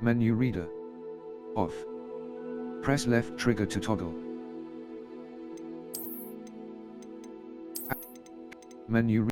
Menu reader. Off. Press left trigger to toggle. Menu.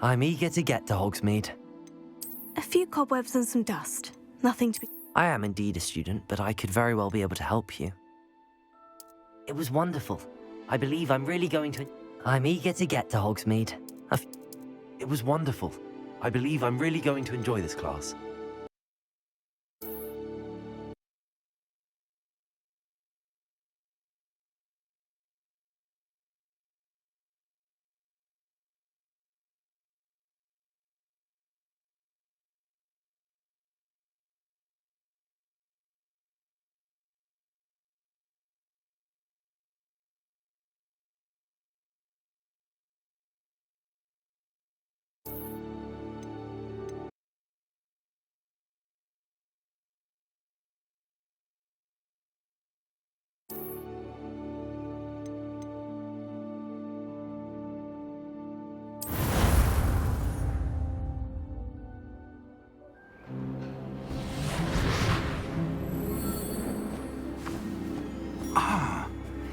I'm eager to get to Hogsmeade. A few cobwebs and some dust. Nothing to be... I am indeed a student, but I could very well be able to help you. It was wonderful. I believe I'm really going to... I'm eager to get to Hogsmeade. It was wonderful. I believe I'm really going to enjoy this class.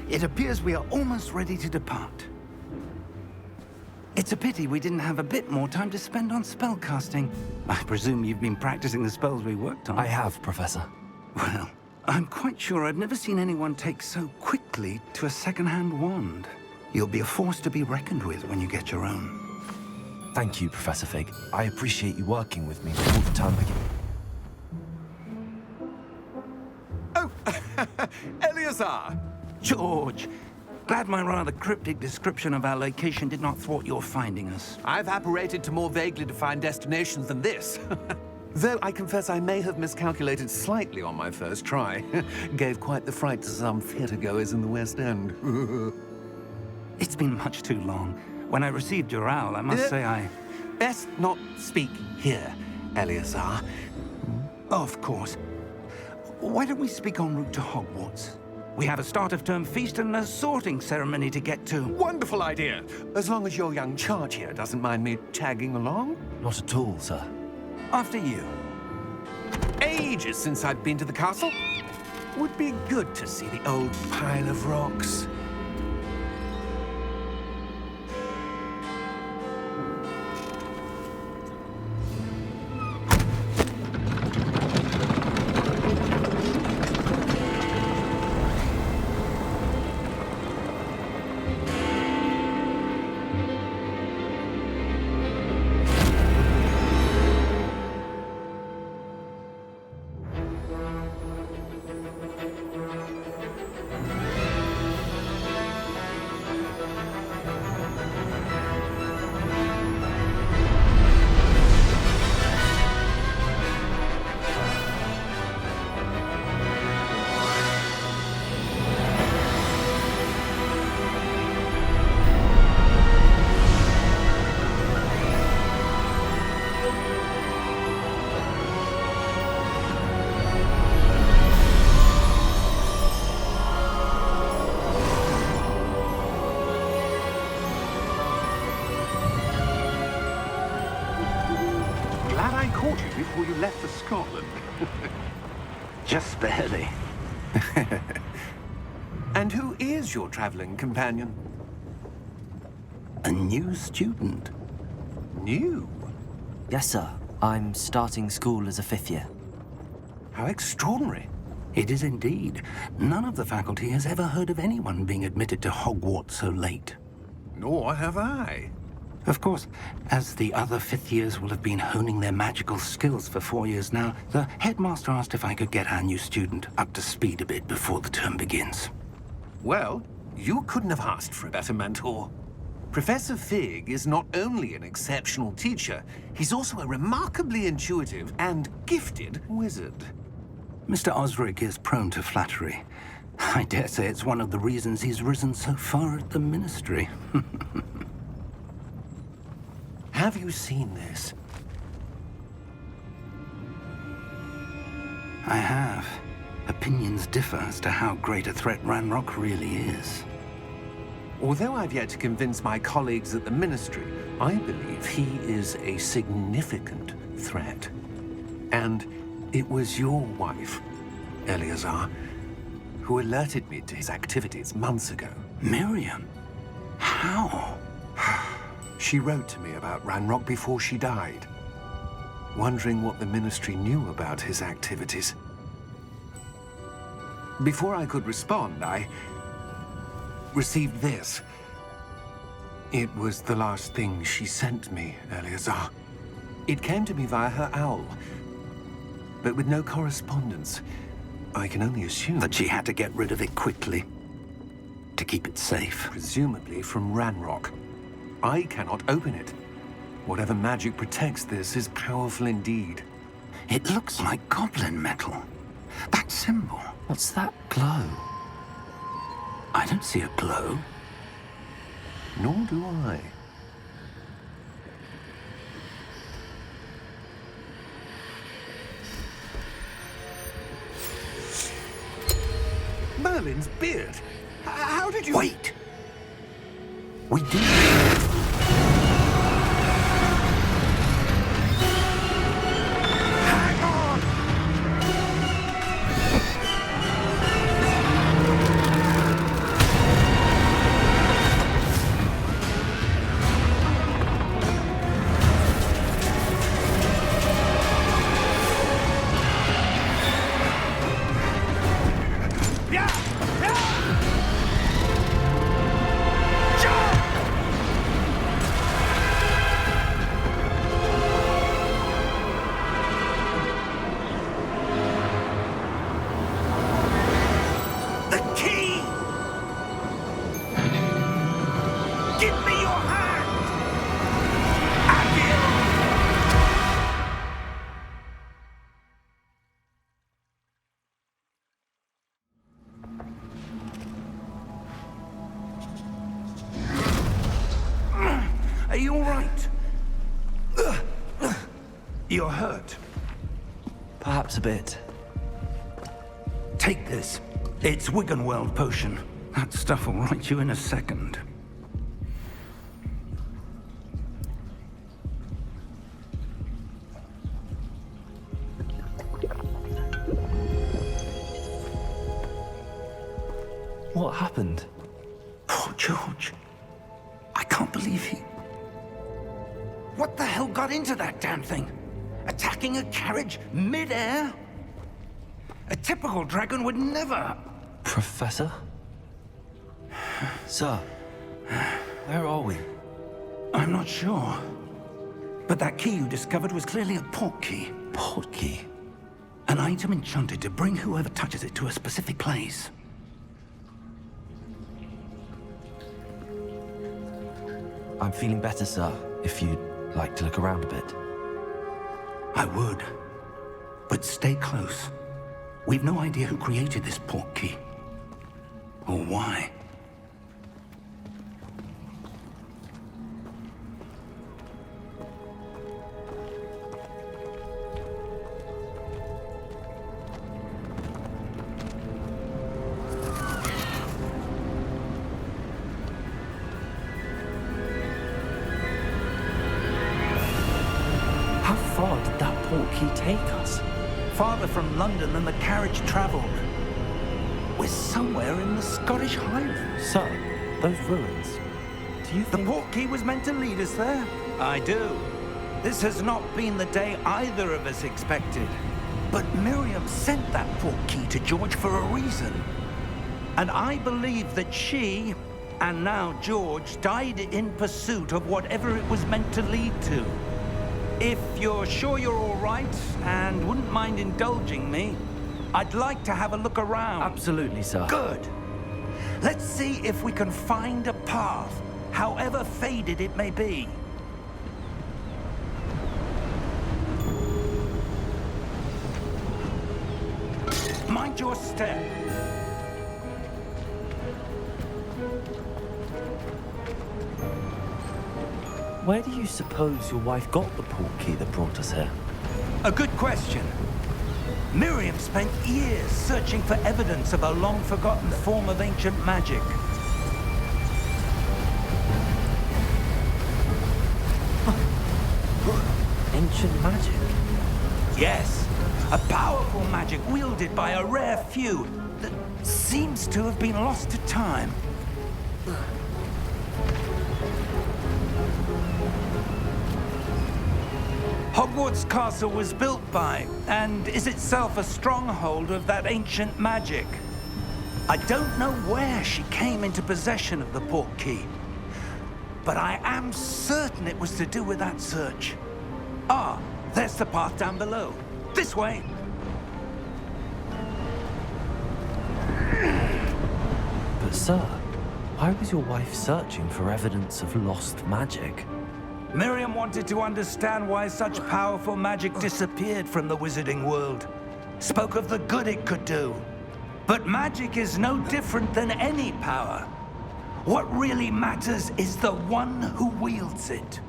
It appears we are almost ready to depart. It's a pity we didn't have a bit more time to spend on spellcasting. I presume you've been practicing the spells we worked on. I have, Professor. Well, I'm quite sure I've never seen anyone take so quickly to a second-hand wand. You'll be a force to be reckoned with when you get your own. Thank you, Professor Fig. I appreciate you working with me all the time again. Oh, Eleazar! George, glad my rather cryptic description of our location did not thwart your finding us. I've apparated to more vaguely defined destinations than this. Though I confess I may have miscalculated slightly on my first try. Gave quite the fright to some theatre-goers in the West End. It's been much too long. When I received your owl, I must say I... Best not speak here, Eleazar. Of course. Why don't we speak en route to Hogwarts? We have a start-of-term feast and a sorting ceremony to get to. Wonderful idea! As long as your young charge here doesn't mind me tagging along. Not at all, sir. After you. Ages since I've been to the castle. Would be good to see the old pile of rocks. Before you left for Scotland. Just barely. And who is your traveling companion? A new student. New? Yes, sir. I'm starting school as a 5th year. How extraordinary. It is indeed. None of the faculty has ever heard of anyone being admitted to Hogwarts so late. Nor have I. Of course, as the other 5th years will have been honing their magical skills for 4 years now, the headmaster asked if I could get our new student up to speed a bit before the term begins. Well, you couldn't have asked for a better mentor. Professor Fig is not only an exceptional teacher, he's also a remarkably intuitive and gifted wizard. Mr. Osric is prone to flattery. I dare say it's one of the reasons he's risen so far at the ministry. Have you seen this? I have. Opinions differ as to how great a threat Ranrock really is. Although I've yet to convince my colleagues at the Ministry, I believe he is a significant threat. And it was your wife, Eleazar, who alerted me to his activities months ago. Miriam? How? She wrote to me about Ranrock before she died, wondering what the Ministry knew about his activities. Before I could respond, I received this. It was the last thing she sent me, Eleazar. It came to me via her owl, but with no correspondence. I can only assume That she had to get rid of it quickly, to keep it safe. presumably from Ranrock. I cannot open it. Whatever magic protects this is powerful indeed. It looks like goblin metal. That symbol. What's that glow? I don't see a glow. Nor do I. Merlin's beard. How did you... Wait! We do. Hang on! The key! Give me your hand! Adil! Are you all right? You're hurt. Perhaps a bit. Take this. It's Wiggenweld potion. That stuff will right you in a second. What happened? Poor George. I can't believe he... What the hell got into that damn thing? Attacking a carriage mid-air? A typical dragon would never... Professor? Sir, where are we? I'm not sure. But that key you discovered was clearly a port key. Port key? An item enchanted to bring whoever touches it to a specific place. I'm feeling better, sir, if you'd like to look around a bit. I would. But stay close. We've no idea who created this port key. Or why. How far did that port key take us? Farther from London than the carriage traveled. We're somewhere in the Scottish Highlands. Sir, those ruins. Do you The think... port key was meant to lead us there? I do. This has not been the day either of us expected. But Miriam sent that port key to George for a reason. And I believe that she, and now George, died in pursuit of whatever it was meant to lead to. If you're sure you're all right, and wouldn't mind indulging me, I'd like to have a look around. Absolutely, sir. Good. Let's see if we can find a path, however faded it may be. Mind your step. Where do you suppose your wife got the port key that brought us here? A good question. Miriam spent years searching for evidence of a long-forgotten form of ancient magic. Ancient magic? Yes, a powerful magic wielded by a rare few that seems to have been lost to time. Hogwarts Castle was built by, and is itself a stronghold of that ancient magic. I don't know where she came into possession of the portkey, but I am certain it was to do with that search. Ah, there's the path down below. This way. But sir, why was your wife searching for evidence of lost magic? Miriam wanted to understand why such powerful magic disappeared from the wizarding world. Spoke of the good it could do. But magic is no different than any power. What really matters is the one who wields it.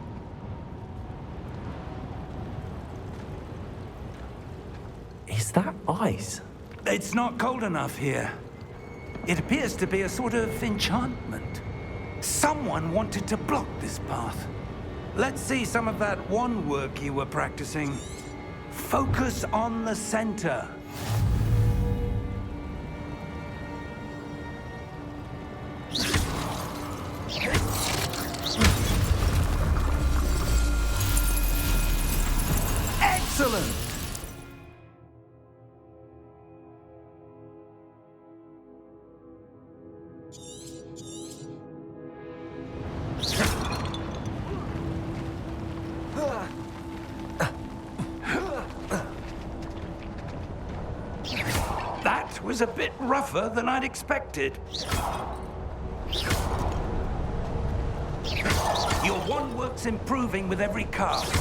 Is that ice? It's not cold enough here. It appears to be a sort of enchantment. Someone wanted to block this path. Let's see some of that wand work you were practicing. Focus on the center. Excellent! That was a bit rougher than I'd expected. Your wand work's improving with every cast.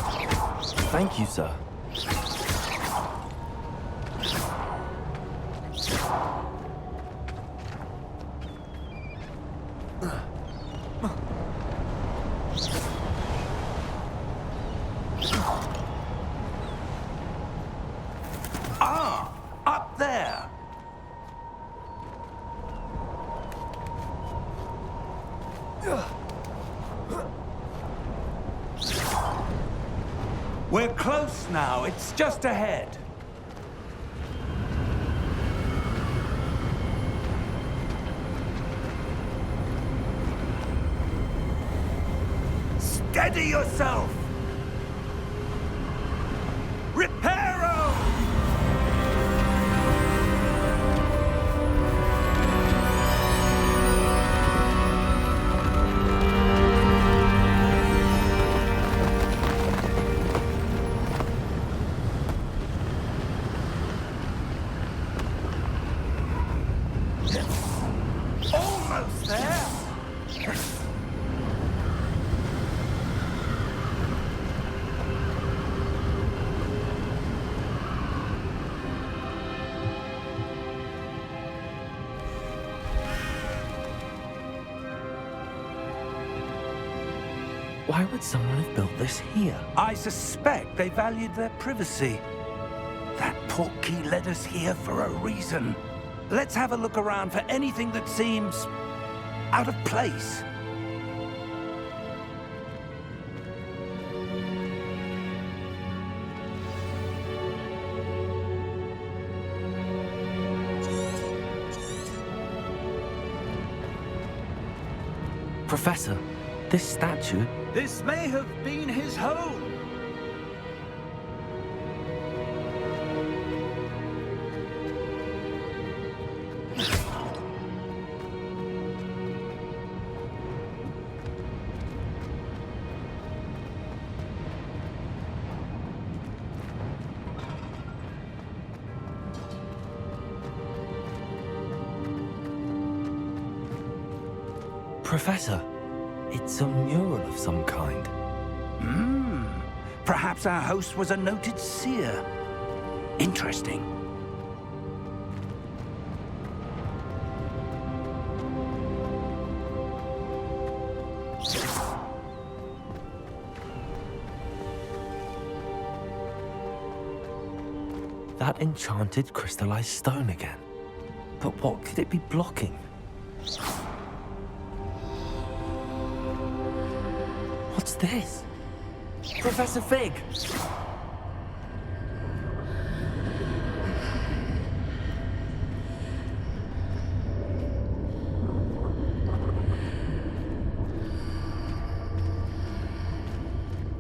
Thank you, sir. Ah, up there. We're close now. It's just ahead. Steady yourself! Reparo! Almost there! Why would someone have built this here? I suspect they valued their privacy. That portkey led us here for a reason. Let's have a look around for anything that seems out of place. Professor, this statue... This may have been his home. Professor, it's a mural of some kind. Perhaps our host was a noted seer. Interesting. That enchanted crystallized stone again. But what could it be blocking? What's this? Professor Fig!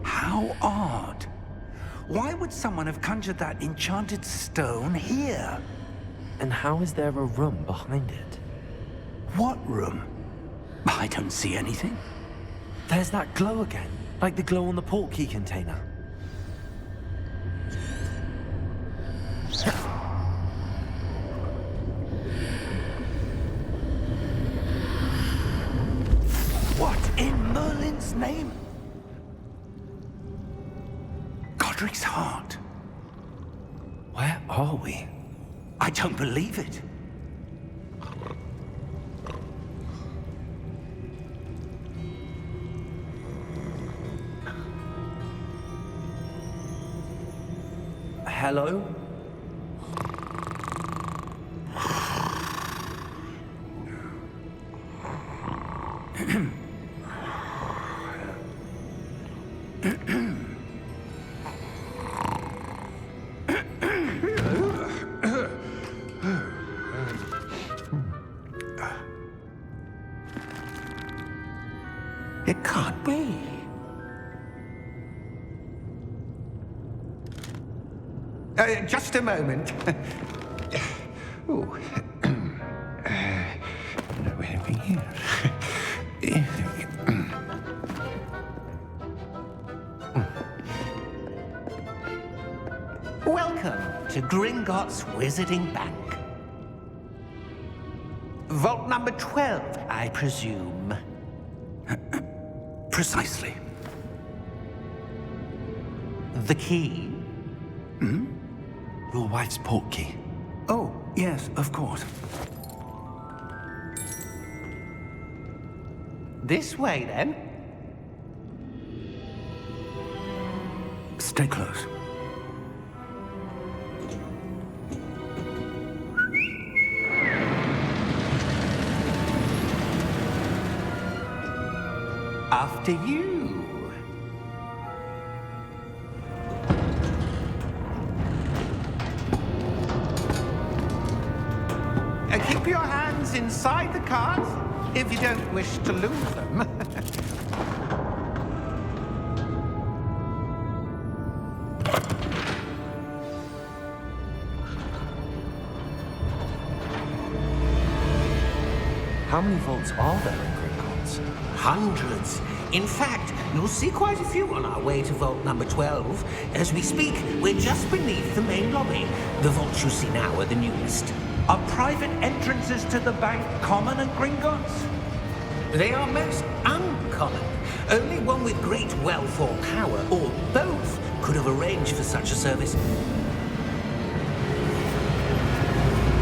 How odd. Why would someone have conjured that enchanted stone here? And how is there a room behind it? What room? I don't see anything. There's that glow again, like the glow on the portkey container. What in Merlin's name? Godric's heart. Where are we? I don't believe it. Hello? It can't be. Just a moment. Ooh. Where are we here? Welcome to Gringotts Wizarding Bank. Vault number 12, I presume. Precisely. The key? Your wife's portkey. Oh, yes, of course. This way, then. Stay close. After you. Keep your hands inside the cart if you don't wish to lose them. How many vaults are there in Gringotts? Hundreds. In fact, you'll see quite a few on our way to vault number 12. As we speak, we're just beneath the main lobby. The vaults you see now are the newest. Are private entrances to the bank common at Gringotts? They are most uncommon. Only one with great wealth or power, or both, could have arranged for such a service.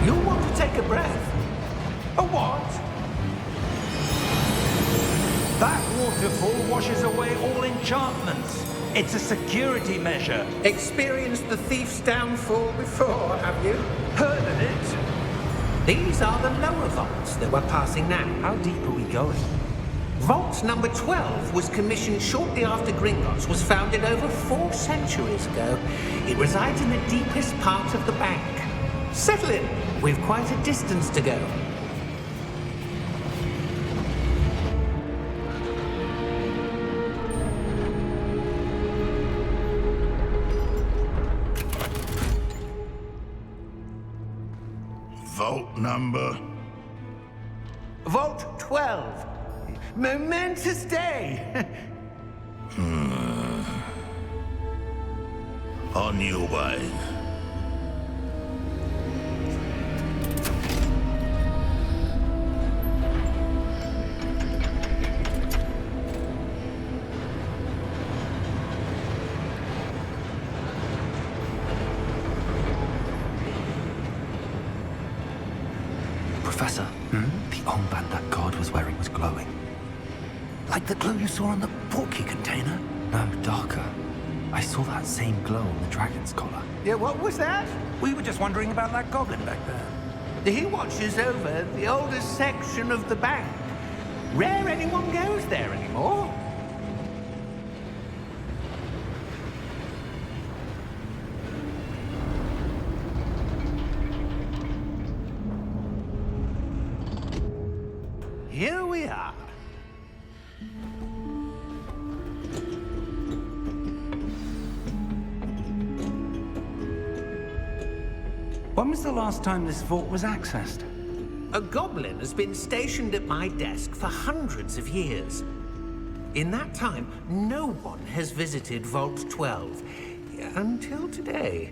You'll want to take a breath. A what? That waterfall washes away all enchantments. It's a security measure. Experienced the thief's downfall before, have you? Heard of it? These are the lower vaults that we're passing now. How deep are we going? Vault number 12 was commissioned shortly after Gringotts was founded over 4 centuries ago. It resides in the deepest part of the bank. Settle in. We've quite a distance to go. Vault number? Vault 12. Momentous day. On your way. Professor, the armband that guard was wearing was glowing. Like the glow you saw on the portkey container? No, darker. I saw that same glow on the dragon's collar. Yeah, what was that? We were just wondering about that goblin back there. He watches over the oldest section of the bank. Rare anyone goes there anymore. Here we are. When was the last time this vault was accessed? A goblin has been stationed at my desk for hundreds of years. In that time, no one has visited Vault 12. Until today.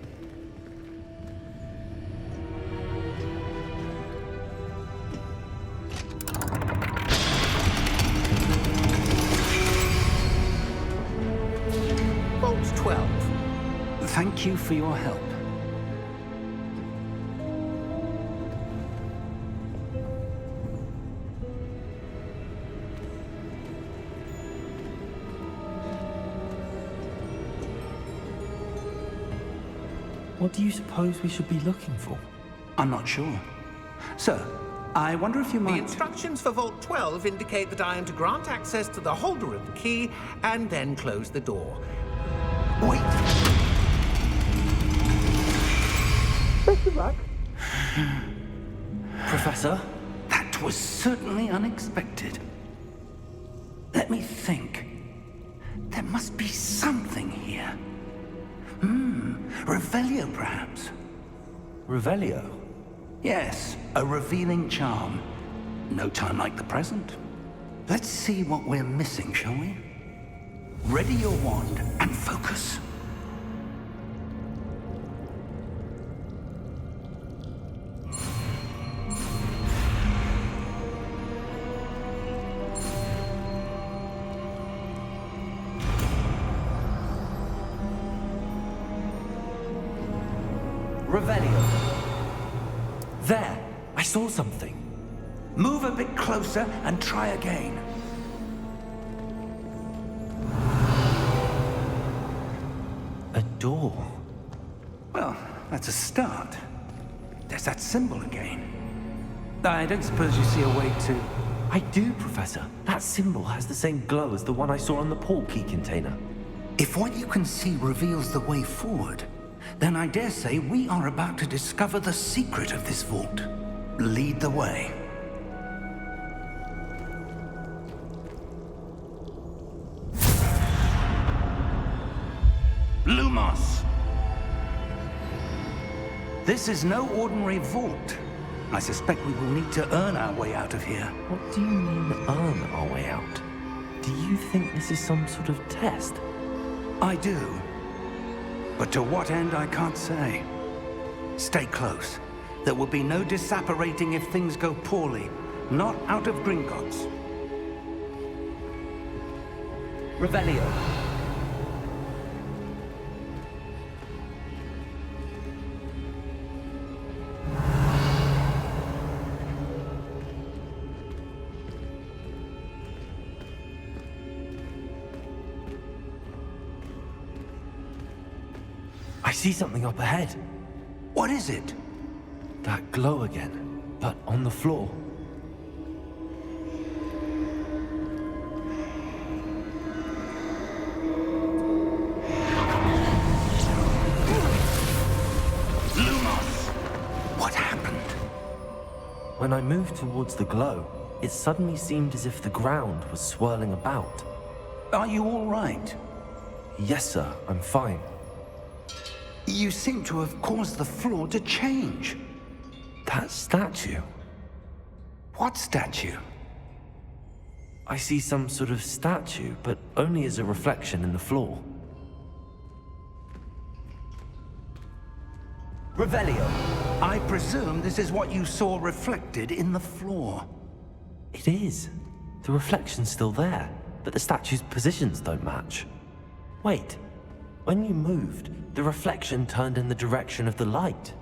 Vault 12. Thank you for your help. What do you suppose we should be looking for? I'm not sure. Sir, I wonder if you The might... instructions for Vault 12 indicate that I am to grant access to the holder of the key and then close the door. Wait! Professor? That was certainly unexpected. Let me think. There must be something here. Revelio, perhaps? Revelio? Yes, a revealing charm. No time like the present. Let's see what we're missing, shall we? Ready your wand and focus. Revelio. There! I saw something. Move a bit closer and try again. A door. Well, that's a start. There's that symbol again. I don't suppose you see a way to... I do, Professor. That symbol has the same glow as the one I saw on the port key container. If what you can see reveals the way forward, then I dare say we are about to discover the secret of this vault. Lead the way. Lumos! This is no ordinary vault. I suspect we will need to earn our way out of here. What do you mean, earn our way out? Do you think this is some sort of test? I do. But to what end, I can't say. Stay close. There will be no disapparating if things go poorly. Not out of Gringotts. Revelio. I see something up ahead. What is it? That glow again, but on the floor. Lumos! What happened? When I moved towards the glow, it suddenly seemed as if the ground was swirling about. Are you all right? Yes, sir, I'm fine. You seem to have caused the floor to change. That statue. What statue? I see some sort of statue, but only as a reflection in the floor. Revelio. I presume this is what you saw reflected in the floor. It is. The reflection's still there, but the statue's positions don't match. Wait. When you moved, the reflection turned in the direction of the light.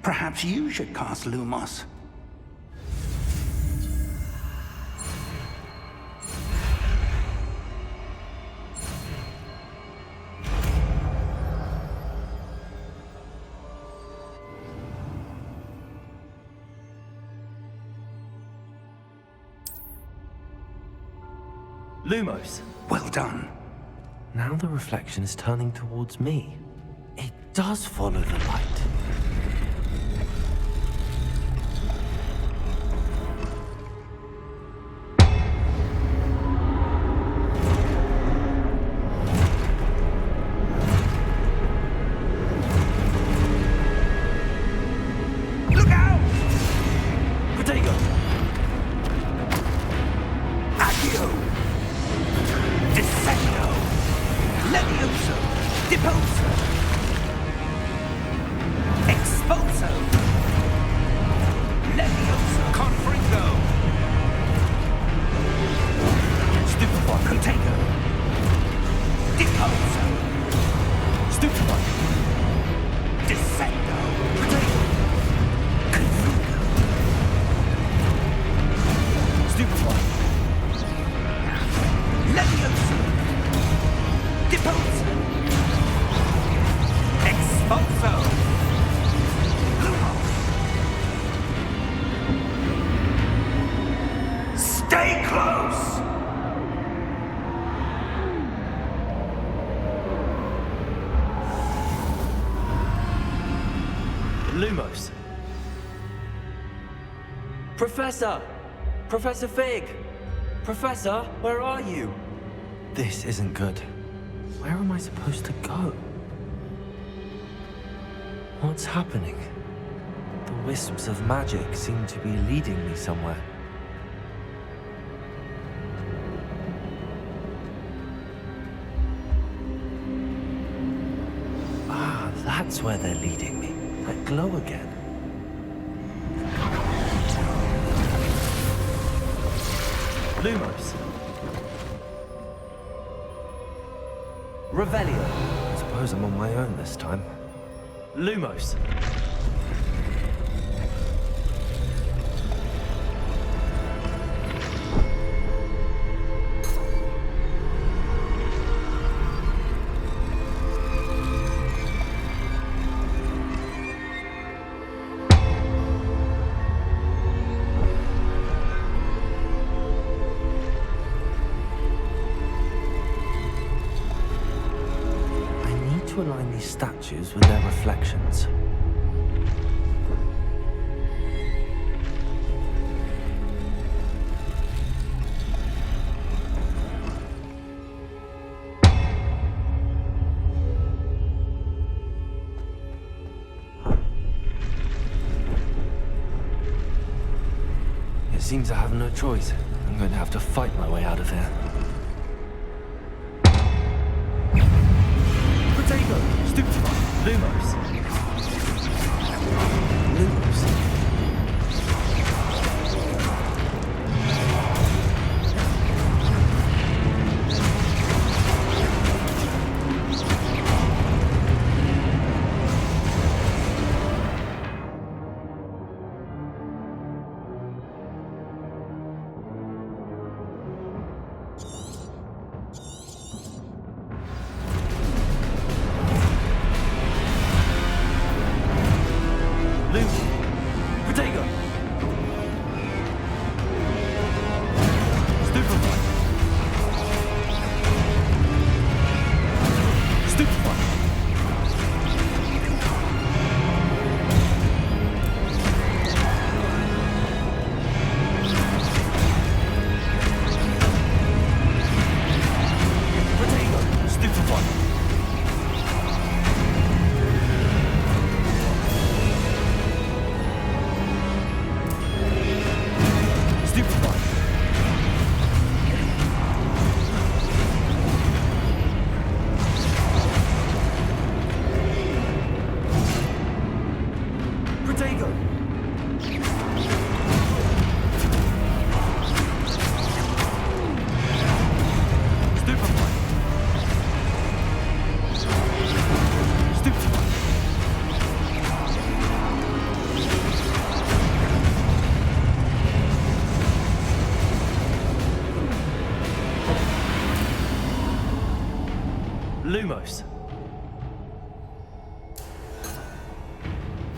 Perhaps you should cast Lumos. Lumos. Well done. Now the reflection is turning towards me. It does follow the light. Deposo! Expulso! Levioso! Confringo! Stupefy! Contago! Deposo! Stupefy! Descendo! Potato! Confringo! Stupefy! Levioso! Deposo! Expulso! Lumos! Stay close! Lumos. Professor! Professor Fig! Professor, where are you? This isn't good. Where am I supposed to go? What's happening? The wisps of magic seem to be leading me somewhere. Ah, that's where they're leading me. That glow again. Lumos. Revelio. I suppose I'm on my own this time. Lumos. To align these statues with their reflections. It seems I have no choice. I'm going to have to fight my way out of here. Stupefy! Lumos! Lumos! Lumos.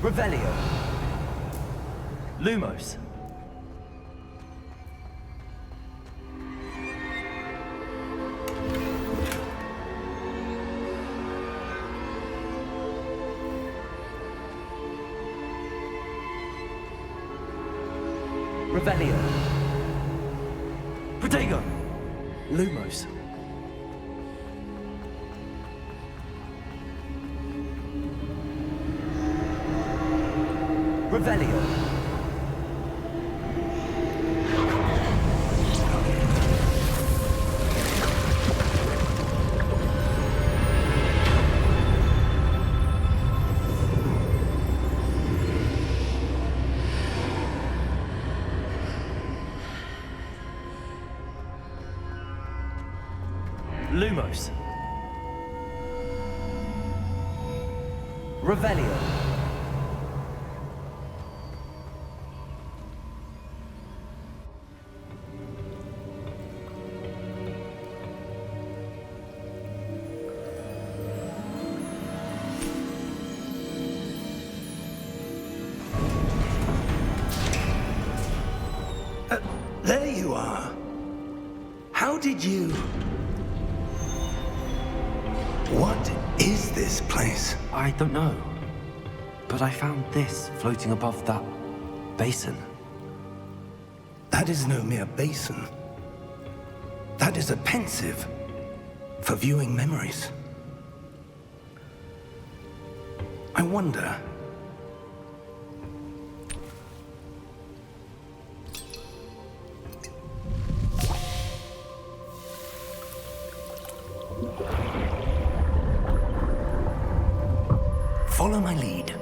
Revelio. Lumos. Revelio. Protego. Lumos. Revelio. Lumos. Revelio. There you are. How did you... What is this place? I don't know. But I found this floating above that basin. That is no mere basin. That is a pensive for viewing memories. I wonder... Follow my lead.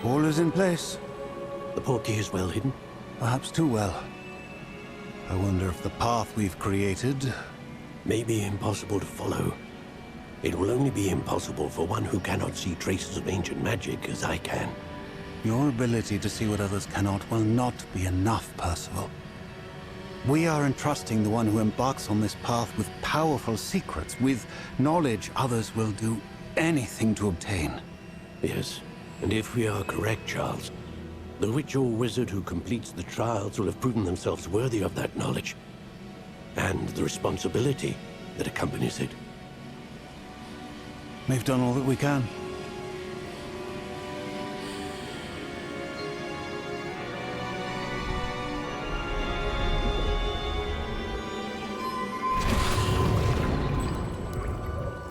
All is in place. The portkey is well hidden. Perhaps too well. I wonder if the path we've created... May be impossible to follow. It will only be impossible for one who cannot see traces of ancient magic as I can. Your ability to see what others cannot will not be enough, Percival. We are entrusting the one who embarks on this path with powerful secrets, with knowledge others will do anything to obtain. Yes, and if we are correct, Charles, the witch or wizard who completes the trials will have proven themselves worthy of that knowledge, and the responsibility that accompanies it. We've done all that we can.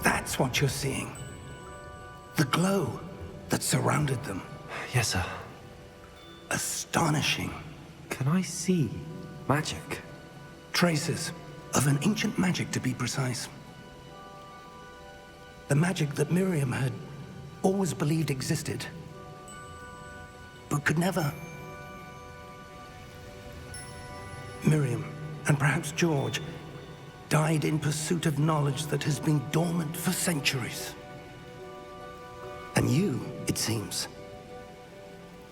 That's what you're seeing. The glow that surrounded them. Yes, sir. Astonishing. Can I see magic? Traces of an ancient magic, to be precise. The magic that Miriam had always believed existed, but could never. Miriam, and perhaps George, died in pursuit of knowledge that has been dormant for centuries. And you, it seems,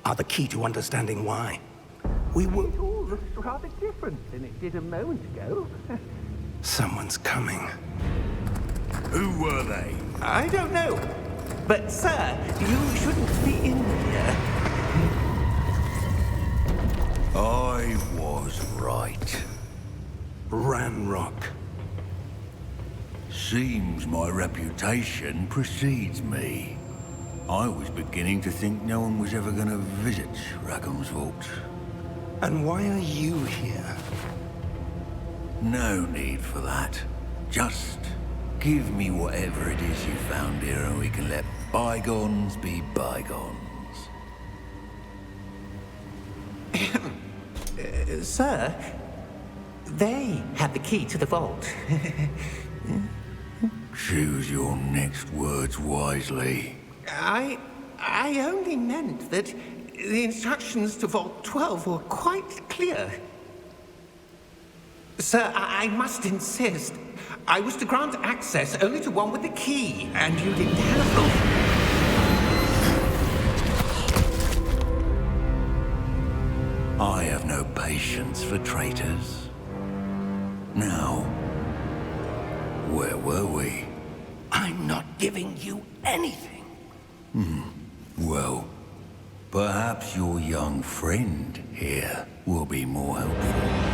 are the key to understanding why. We were... It all looks rather different than it did a moment ago. Someone's coming. Who were they? I don't know. But, sir, you shouldn't be in here. I was right. Ranrock. Seems my reputation precedes me. I was beginning to think no one was ever going to visit Rackham's vault. And why are you here? No need for that. Just give me whatever it is you found here and we can let bygones be bygones. Sir, they have the key to the vault. Choose your next words wisely. I only meant that the instructions to Vault 12 were quite clear. Sir, I must insist. I was to grant access only to one with the key, and you didn't have them. I have no patience for traitors. Now, where were we? I'm not giving you anything. Well, perhaps your young friend here will be more helpful.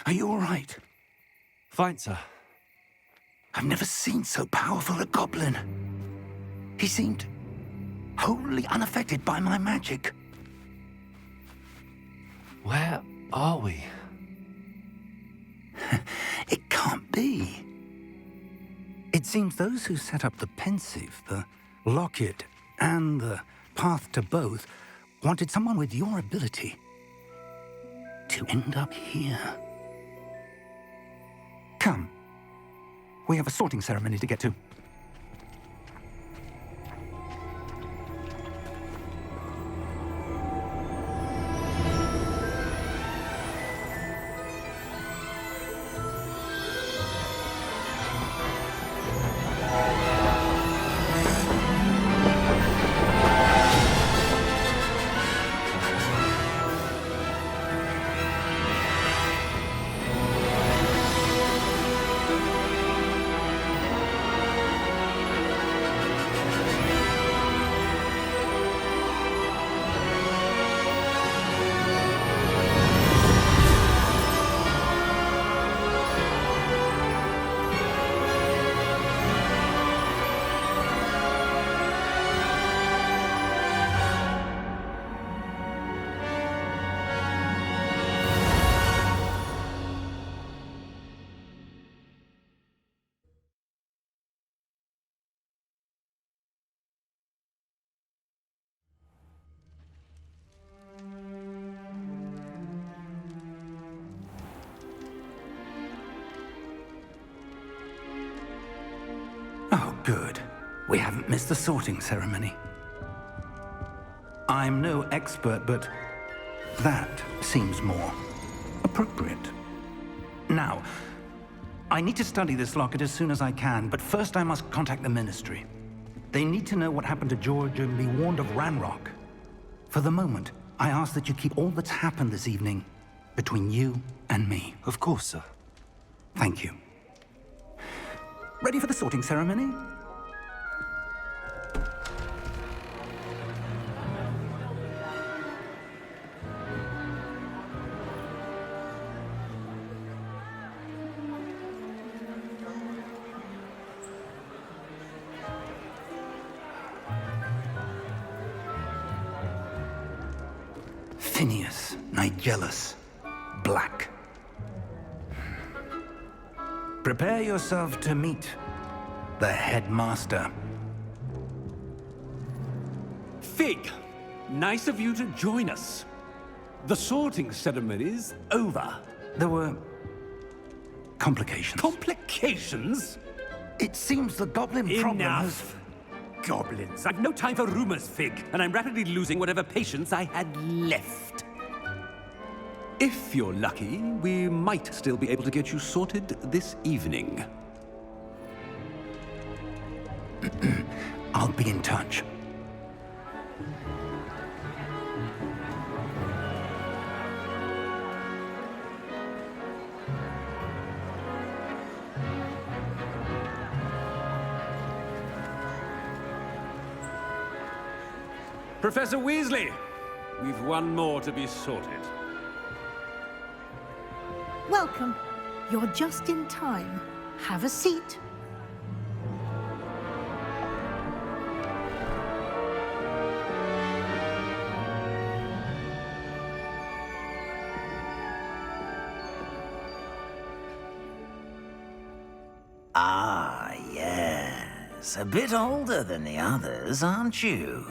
Are you all right? Fine, sir. I've never seen so powerful a goblin. He seemed wholly unaffected by my magic. Where are we? It can't be. It seems those who set up the pensive, the locket, and the path to both wanted someone with your ability to end up here. Come. We have a sorting ceremony to get to. Oh, good. We haven't missed the sorting ceremony. I'm no expert, but that seems more appropriate. Now, I need to study this locket as soon as I can, but first I must contact the Ministry. They need to know what happened to George and be warned of Ranrock. For the moment, I ask that you keep all that's happened this evening between you and me. Of course, sir. Thank you. Ready for the sorting ceremony? Phineas, Nigellus, Black. Prepare yourself to meet the headmaster. Fig, nice of you to join us. The sorting ceremony's over. There were complications. Complications? It seems the goblin problem has... Enough. Goblins. I've no time for rumors, Fig, and I'm rapidly losing whatever patience I had left. If you're lucky, we might still be able to get you sorted this evening. I'll be in touch. Professor Weasley, we've one more to be sorted. Welcome. You're just in time. Have a seat. Ah, yes. A bit older than the others, aren't you?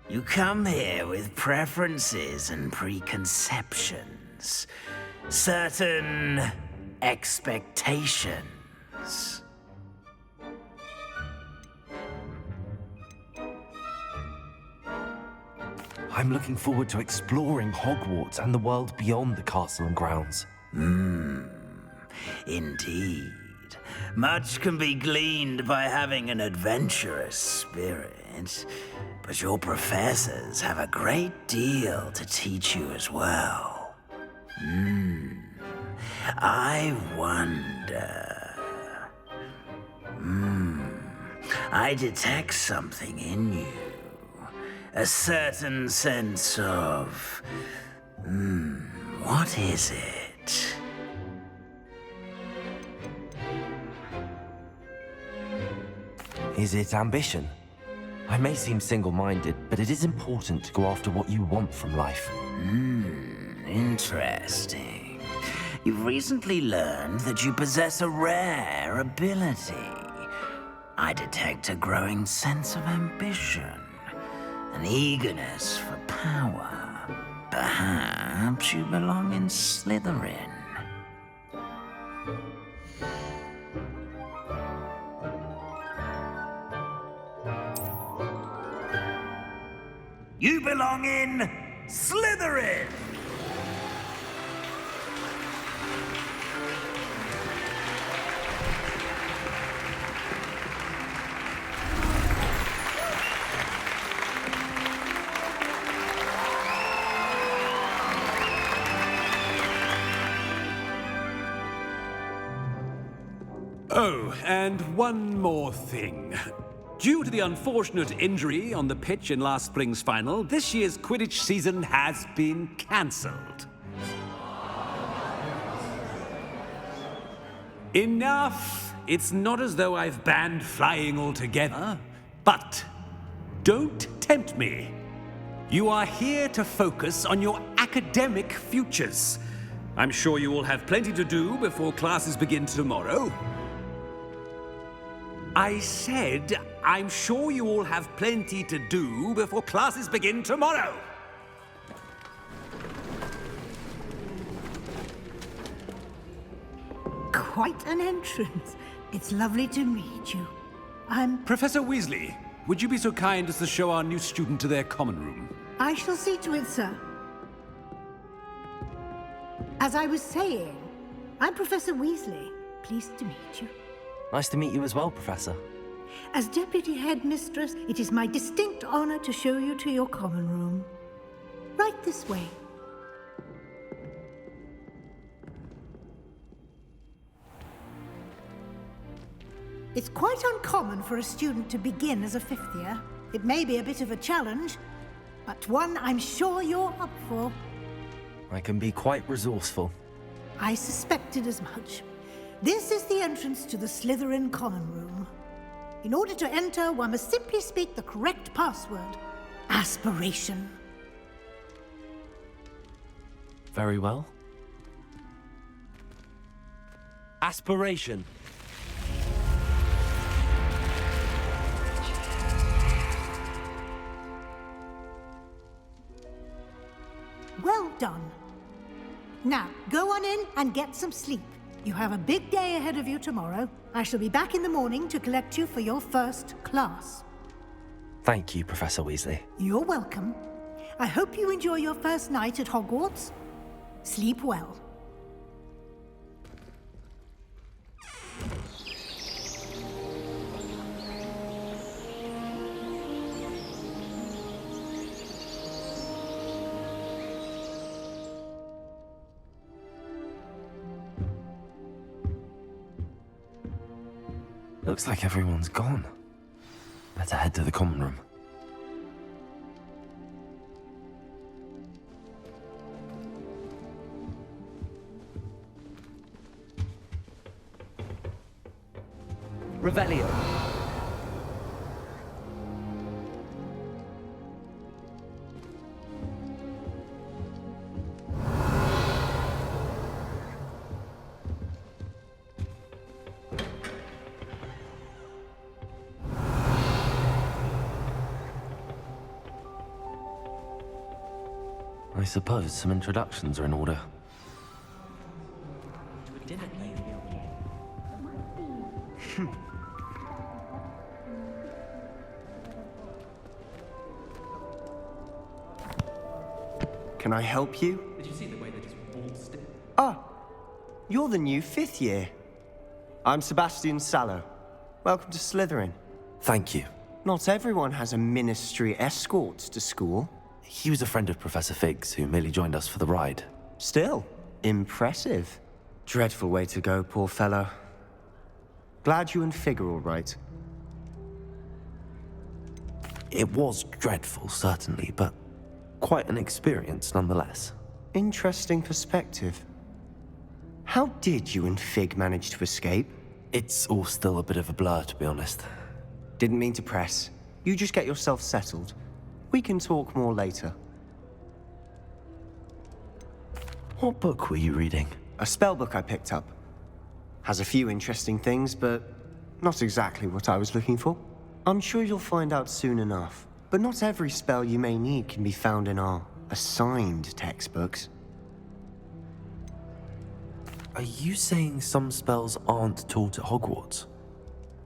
You come here with preferences and preconceptions. Certain expectations. I'm looking forward to exploring Hogwarts and the world beyond the castle and grounds. Indeed. Much can be gleaned by having an adventurous spirit, but your professors have a great deal to teach you as well. I wonder... I detect something in you. A certain sense of... what is it? Is it ambition? I may seem single-minded, but it is important to go after what you want from life. Interesting. You've recently learned that you possess a rare ability. I detect a growing sense of ambition, an eagerness for power. Perhaps you belong in Slytherin. You belong in Slytherin! Oh, and one more thing. Due to the unfortunate injury on the pitch in last spring's final, this year's Quidditch season has been cancelled. Enough! It's not as though I've banned flying altogether, but don't tempt me. You are here to focus on your academic futures. I'm sure you will have plenty to do before classes begin tomorrow. I said, I'm sure you all have plenty to do before classes begin tomorrow. Quite an entrance. It's lovely to meet you. Professor Weasley, would you be so kind as to show our new student to their common room? I shall see to it, sir. As I was saying, I'm Professor Weasley. Pleased to meet you. Nice to meet you as well, Professor. As Deputy Headmistress, it is my distinct honor to show you to your common room. Right this way. It's quite uncommon for a student to begin as a fifth year. It may be a bit of a challenge, but one I'm sure you're up for. I can be quite resourceful. I suspected as much. This is the entrance to the Slytherin common room. In order to enter, one must simply speak the correct password. Aspiration. Very well. Aspiration. Well done. Now, go on in and get some sleep. You have a big day ahead of you tomorrow. I shall be back in the morning to collect you for your first class. Thank you, Professor Weasley. You're welcome. I hope you enjoy your first night at Hogwarts. Sleep well. Looks like everyone's gone. Better head to the common room. Revelio. I suppose some introductions are in order. Can I help you? Did you see the way that his wall stick? Ah, you're the new fifth year. I'm Sebastian Sallow. Welcome to Slytherin. Thank you. Not everyone has a ministry escort to school. He was a friend of Professor Fig's who merely joined us for the ride. Still, impressive. Dreadful way to go, poor fellow. Glad you and Fig are all right. It was dreadful, certainly, but quite an experience nonetheless. Interesting perspective. How did you and Fig manage to escape? It's all still a bit of a blur, to be honest. Didn't mean to press. You just get yourself settled. We can talk more later. What book were you reading? A spell book I picked up. Has a few interesting things, but not exactly what I was looking for. I'm sure you'll find out soon enough. But not every spell you may need can be found in our assigned textbooks. Are you saying some spells aren't taught at Hogwarts?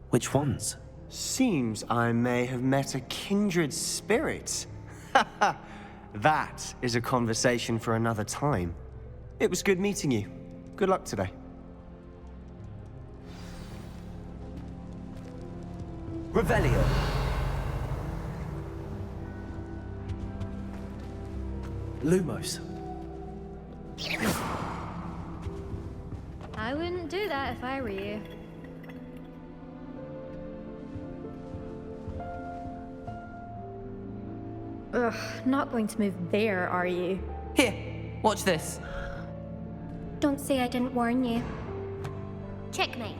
Which ones? Seems I may have met a kindred spirit. That is a conversation for another time. It was good meeting you. Good luck today. Revelio. Lumos. I wouldn't do that if I were you. Ugh, not going to move there, are you? Here, watch this. Don't say I didn't warn you. Checkmate.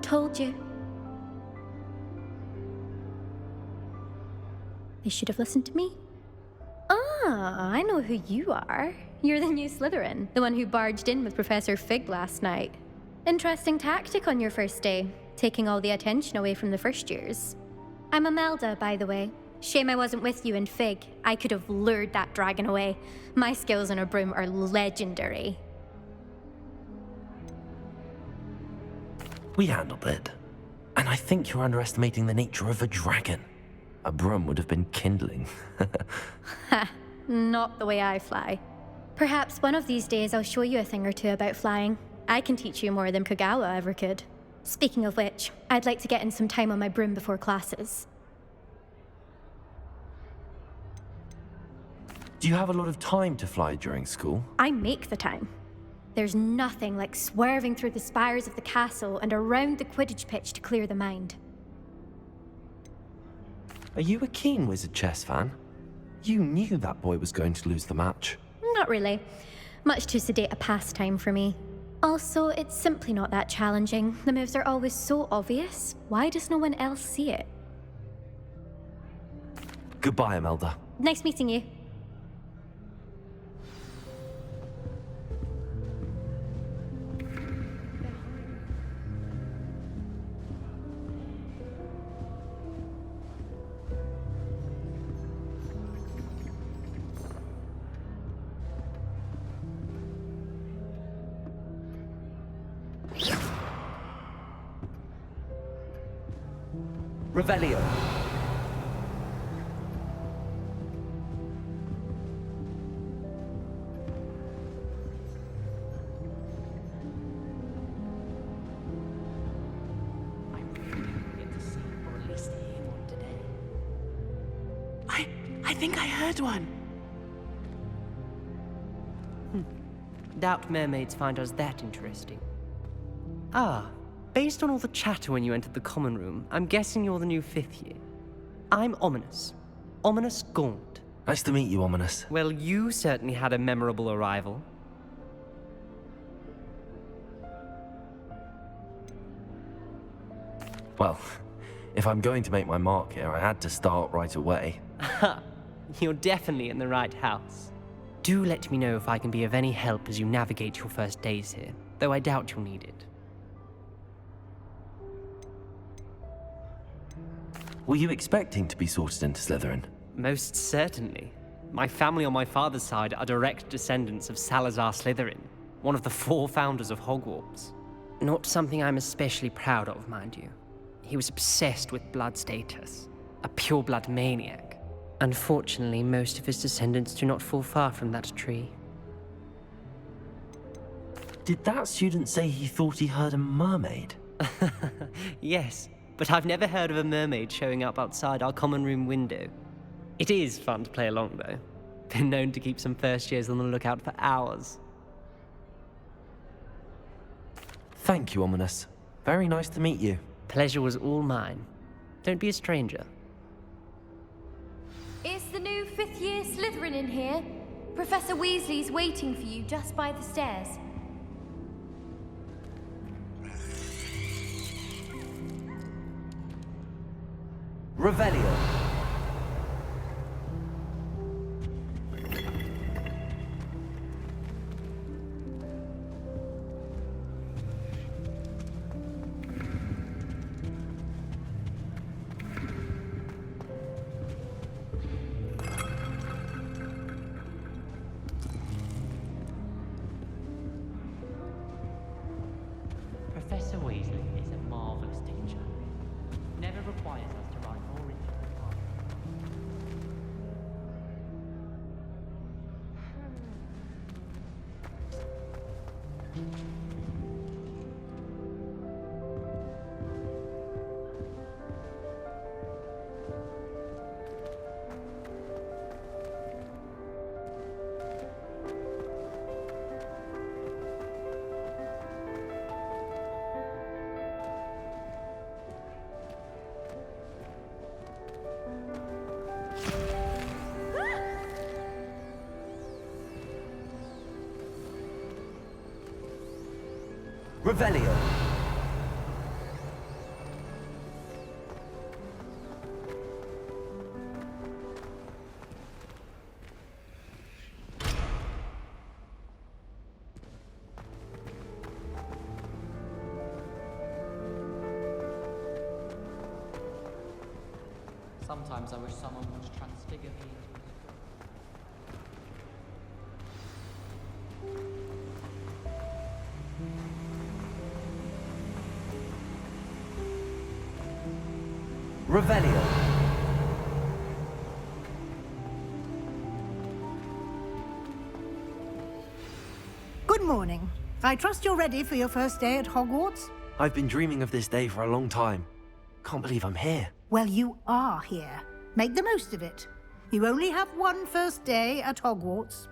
Told you. They should have listened to me. Ah, I know who you are. You're the new Slytherin, the one who barged in with Professor Fig last night. Interesting tactic on your first day, taking all the attention away from the first years. I'm Imelda, by the way. Shame I wasn't with you in Fig. I could have lured that dragon away. My skills on a broom are legendary. We handled it. And I think you're underestimating the nature of a dragon. A broom would have been kindling. Ha, not the way I fly. Perhaps one of these days I'll show you a thing or two about flying. I can teach you more than Kogawa ever could. Speaking of which, I'd like to get in some time on my broom before classes. Do you have a lot of time to fly during school? I make the time. There's nothing like swerving through the spires of the castle and around the Quidditch pitch to clear the mind. Are you a keen Wizard chess fan? You knew that boy was going to lose the match. Not really. Much too sedate a pastime for me. Also, it's simply not that challenging. The moves are always so obvious. Why does no one else see it? Goodbye, Imelda. Nice meeting you. Revelio. I think I heard one. Doubt mermaids find us that interesting. Ah, based on all the chatter when you entered the common room, I'm guessing you're the new 5th year. I'm Ominous. Ominous Gaunt. Nice to meet you, Ominous. Well, you certainly had a memorable arrival. Well, if I'm going to make my mark here, I had to start right away. Ha! You're definitely in the right house. Do let me know if I can be of any help as you navigate your first days here, though I doubt you'll need it. Were you expecting to be sorted into Slytherin? Most certainly. My family on my father's side are direct descendants of Salazar Slytherin, one of the 4 founders of Hogwarts. Not something I'm especially proud of, mind you. He was obsessed with blood status, a pure-blood maniac. Unfortunately, most of his descendants do not fall far from that tree. Did that student say he thought he heard a mermaid? Yes, but I've never heard of a mermaid showing up outside our common room window. It is fun to play along, though. Been known to keep some first years on the lookout for hours. Thank you, Ominous. Very nice to meet you. Pleasure was all mine. Don't be a stranger. Is the new 5th year Slytherin in here? Professor Weasley's waiting for you just by the stairs. Revelio. Professor Weasley is a marvelous teacher. Never requires us to write more into the part. Revelio. Sometimes I wish someone would transfigure me into Revelio. Good morning. I trust you're ready for your first day at Hogwarts? I've been dreaming of this day for a long time. Can't believe I'm here. Well, you are here. Make the most of it. You only have one first day at Hogwarts.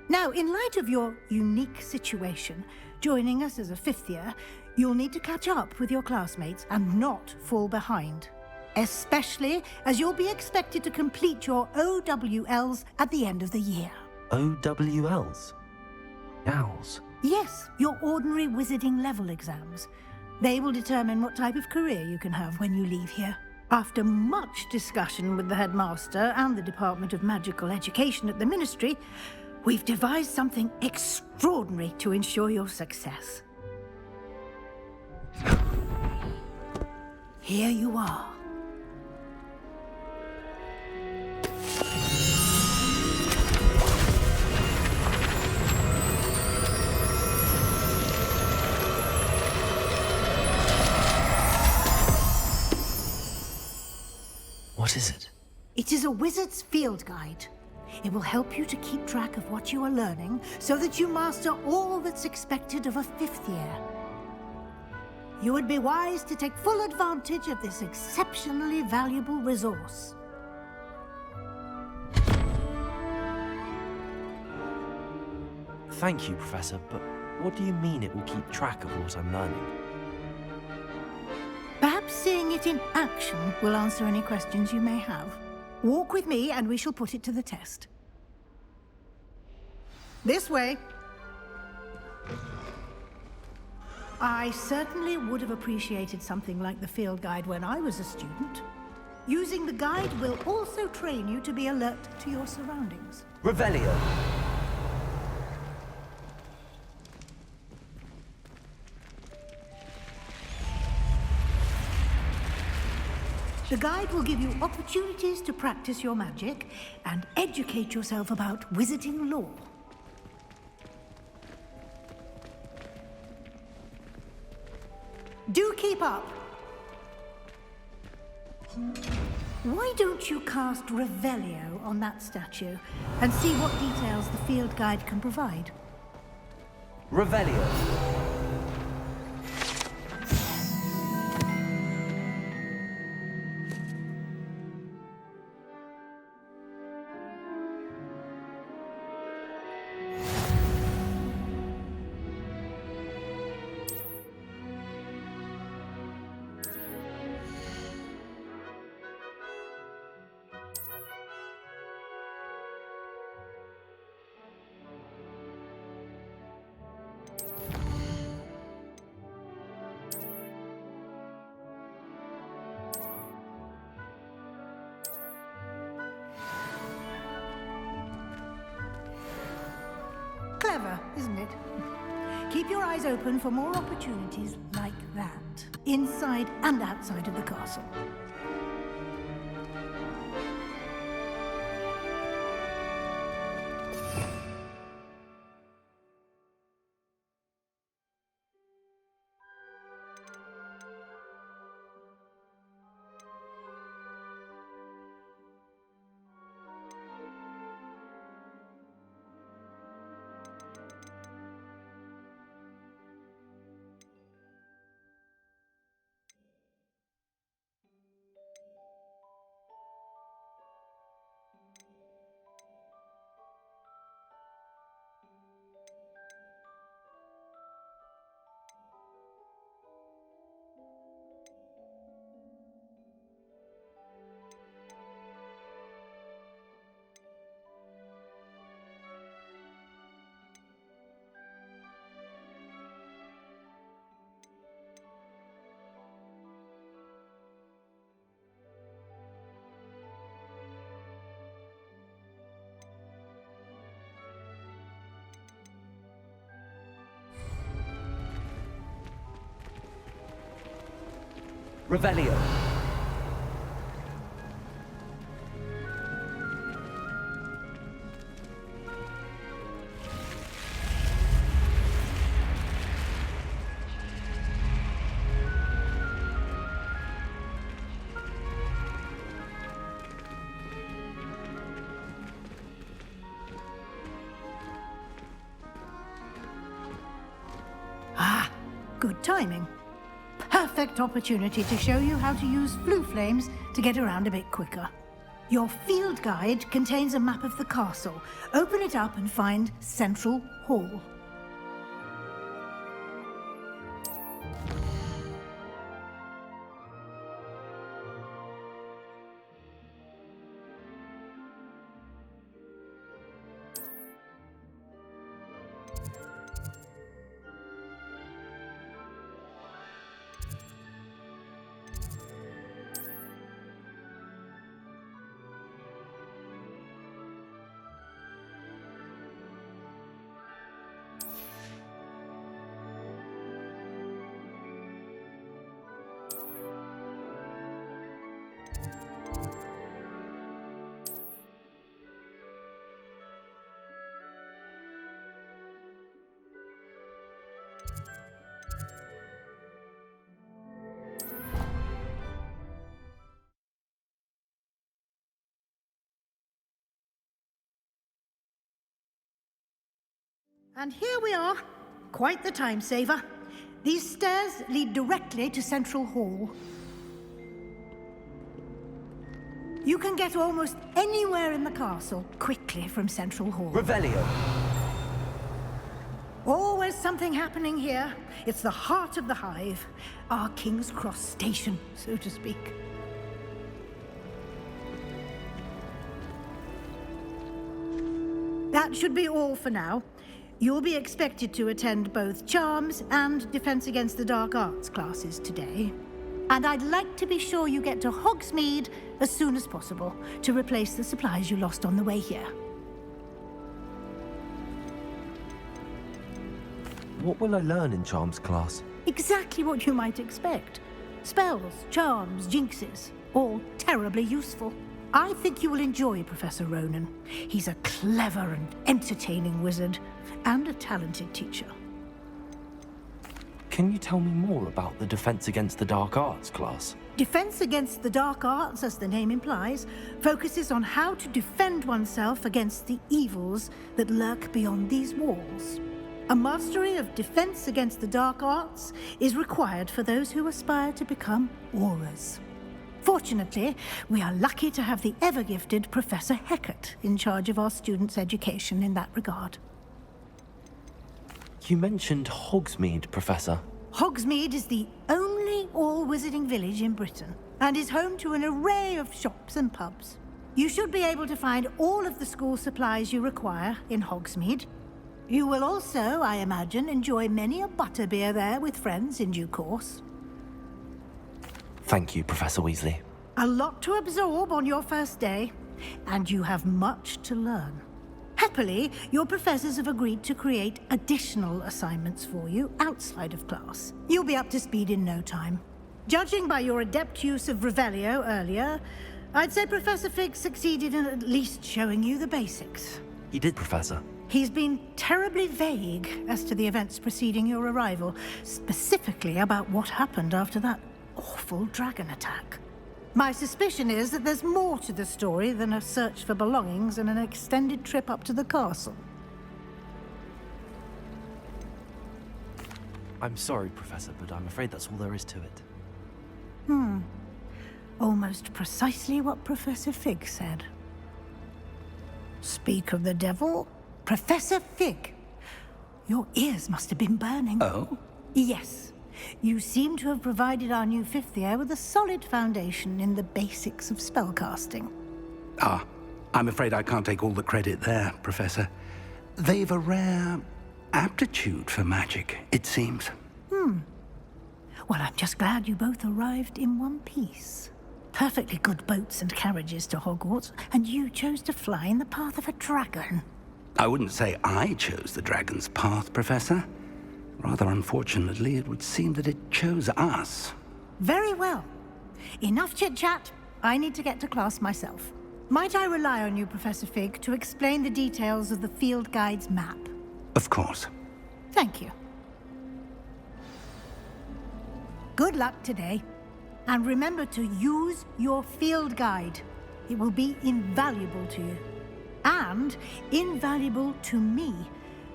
Now, in light of your unique situation, joining us as a fifth year, you'll need to catch up with your classmates and not fall behind. Especially as you'll be expected to complete your OWLs at the end of the year. OWLs? Owls? Yes, your ordinary wizarding level exams. They will determine what type of career you can have when you leave here. After much discussion with the headmaster and the Department of Magical Education at the Ministry, we've devised something extraordinary to ensure your success. Here you are. What is it? It is a wizard's field guide. It will help you to keep track of what you are learning so that you master all that's expected of a fifth year. You would be wise to take full advantage of this exceptionally valuable resource. Thank you, Professor, but what do you mean it will keep track of what I'm learning? Perhaps seeing it in action will answer any questions you may have. Walk with me and we shall put it to the test. This way. I certainly would have appreciated something like the field guide when I was a student. Using the guide will also train you to be alert to your surroundings. Revelio. The guide will give you opportunities to practice your magic and educate yourself about wizarding lore. Do keep up. Why don't you cast Revelio on that statue and see what details the field guide can provide? Revelio. isn't it? Keep your eyes open for more opportunities like that, inside and outside of the castle. Revelio. Ah, good timing. Perfect opportunity to show you how to use flue flames to get around a bit quicker. Your field guide contains a map of the castle. Open it up and find Central Hall. And here we are. Quite the time saver. These stairs lead directly to Central Hall. You can get almost anywhere in the castle quickly from Central Hall. Revelio. Always something happening here. It's the heart of the hive. Our King's Cross station, so to speak. That should be all for now. You'll be expected to attend both Charms and Defense Against the Dark Arts classes today. And I'd like to be sure you get to Hogsmeade as soon as possible to replace the supplies you lost on the way here. What will I learn in Charms class? Exactly what you might expect. Spells, charms, jinxes, all terribly useful. I think you will enjoy Professor Ronan. He's a clever and entertaining wizard, and a talented teacher. Can you tell me more about the Defense Against the Dark Arts class? Defense Against the Dark Arts, as the name implies, focuses on how to defend oneself against the evils that lurk beyond these walls. A mastery of Defense Against the Dark Arts is required for those who aspire to become Aurors. Fortunately, we are lucky to have the ever-gifted Professor Hecat in charge of our students' education in that regard. You mentioned Hogsmeade, Professor. Hogsmeade is the only all-wizarding village in Britain, and is home to an array of shops and pubs. You should be able to find all of the school supplies you require in Hogsmeade. You will also, I imagine, enjoy many a butterbeer there with friends in due course. Thank you, Professor Weasley. A lot to absorb on your first day, and you have much to learn. Happily, your professors have agreed to create additional assignments for you outside of class. You'll be up to speed in no time. Judging by your adept use of Revelio earlier, I'd say Professor Fig succeeded in at least showing you the basics. He did, Professor. He's been terribly vague as to the events preceding your arrival, specifically about what happened after that awful dragon attack. My suspicion is that there's more to the story than a search for belongings and an extended trip up to the castle. I'm sorry, Professor, but I'm afraid that's all there is to it. Almost precisely what Professor Fig said. Speak of the devil, Professor Fig. Your ears must have been burning. Oh? Yes. You seem to have provided our new fifth year with a solid foundation in the basics of spellcasting. Ah, I'm afraid I can't take all the credit there, Professor. They've a rare aptitude for magic, it seems. Well, I'm just glad you both arrived in one piece. Perfectly good boats and carriages to Hogwarts, and you chose to fly in the path of a dragon. I wouldn't say I chose the dragon's path, Professor. Rather unfortunately, it would seem that it chose us. Very well. Enough chit-chat. I need to get to class myself. Might I rely on you, Professor Fig, to explain the details of the field guide's map? Of course. Thank you. Good luck today. And remember to use your field guide. It will be invaluable to you. And invaluable to me,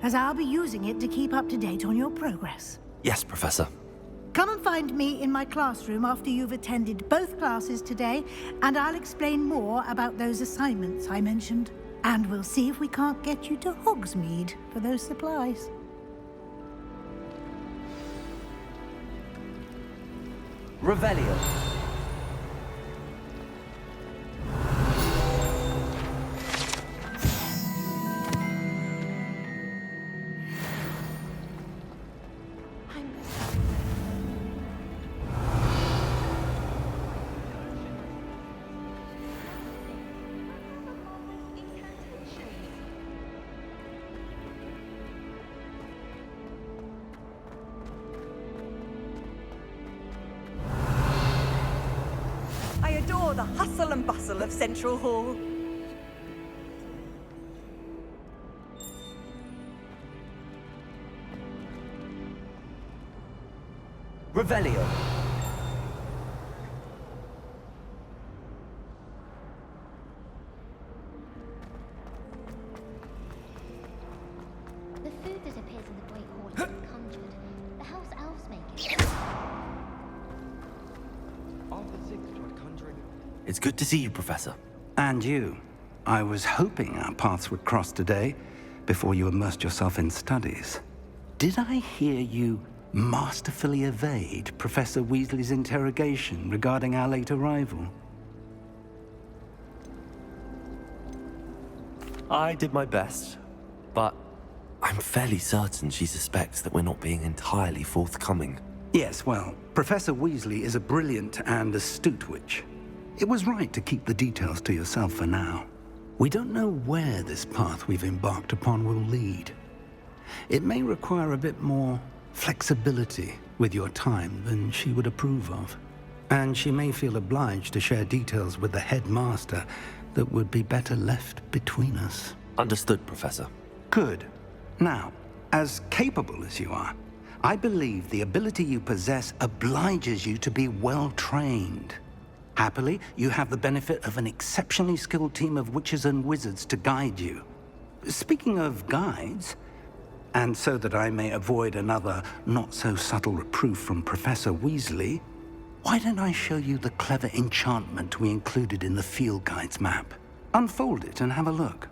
as I'll be using it to keep up to date on your progress. Yes, Professor. Come and find me in my classroom after you've attended both classes today, and I'll explain more about those assignments I mentioned. And we'll see if we can't get you to Hogsmeade for those supplies. Revelio. I adore the hustle and bustle of Central Hall. Revelio. The food that appears in the Great Hall is conjured. The house elves make it. It's good to see you, Professor. And you. I was hoping our paths would cross today, before you immersed yourself in studies. Did I hear you masterfully evade Professor Weasley's interrogation regarding our late arrival? I did my best, but I'm fairly certain she suspects that we're not being entirely forthcoming. Yes, well, Professor Weasley is a brilliant and astute witch. It was right to keep the details to yourself for now. We don't know where this path we've embarked upon will lead. It may require a bit more flexibility with your time than she would approve of. And she may feel obliged to share details with the headmaster that would be better left between us. Understood, Professor. Good. Now, as capable as you are, I believe the ability you possess obliges you to be well trained. Happily, you have the benefit of an exceptionally skilled team of witches and wizards to guide you. Speaking of guides, and so that I may avoid another not-so-subtle reproof from Professor Weasley, why don't I show you the clever enchantment we included in the field guide's map? Unfold it and have a look.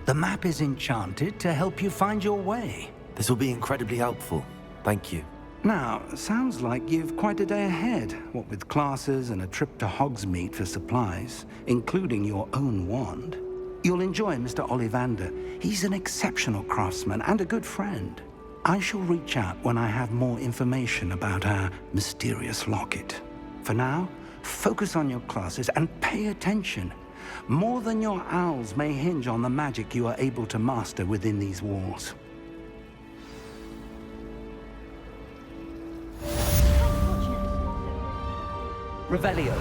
The map is enchanted to help you find your way. This will be incredibly helpful. Thank you. Now, sounds like you've quite a day ahead, what with classes and a trip to Hogsmeade for supplies, including your own wand. You'll enjoy Mr. Ollivander. He's an exceptional craftsman and a good friend. I shall reach out when I have more information about our mysterious locket. For now, focus on your classes and pay attention. More than your owls may hinge on the magic you are able to master within these walls. Revelio.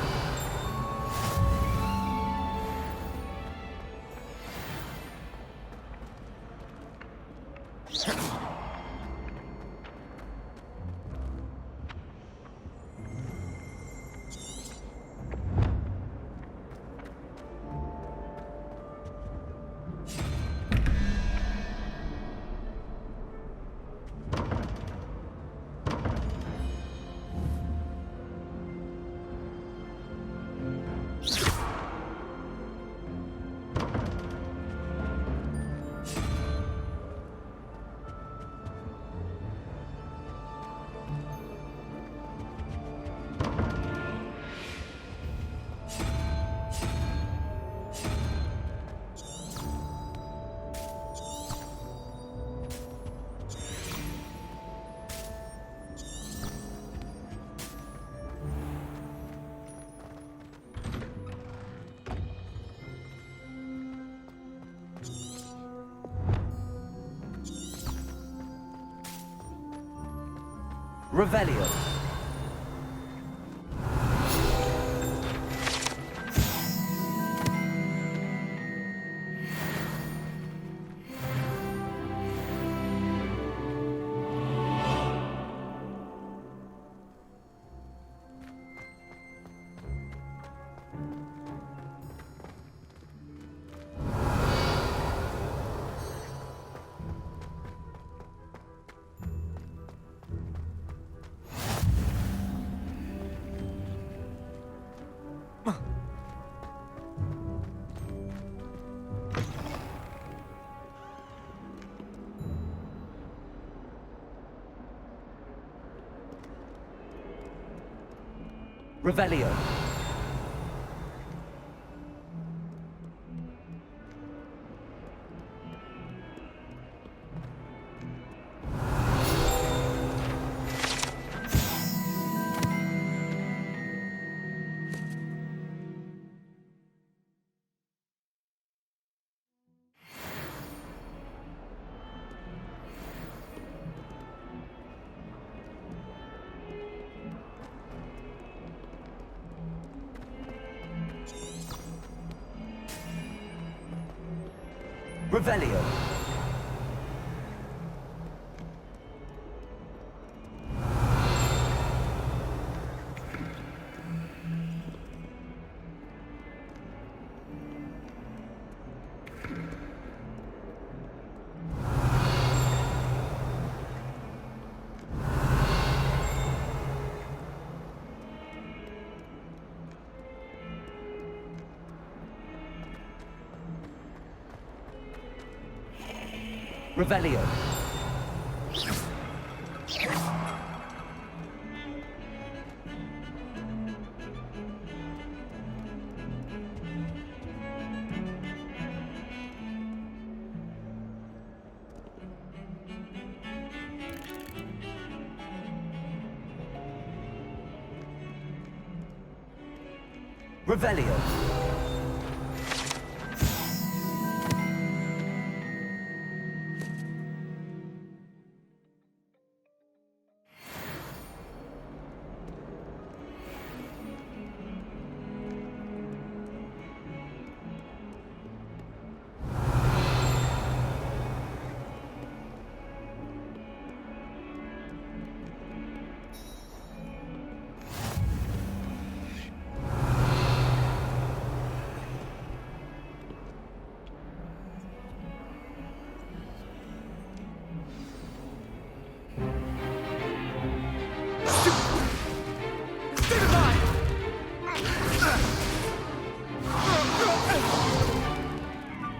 Revelio. Revelio. Revelio. Revelio. Revelio.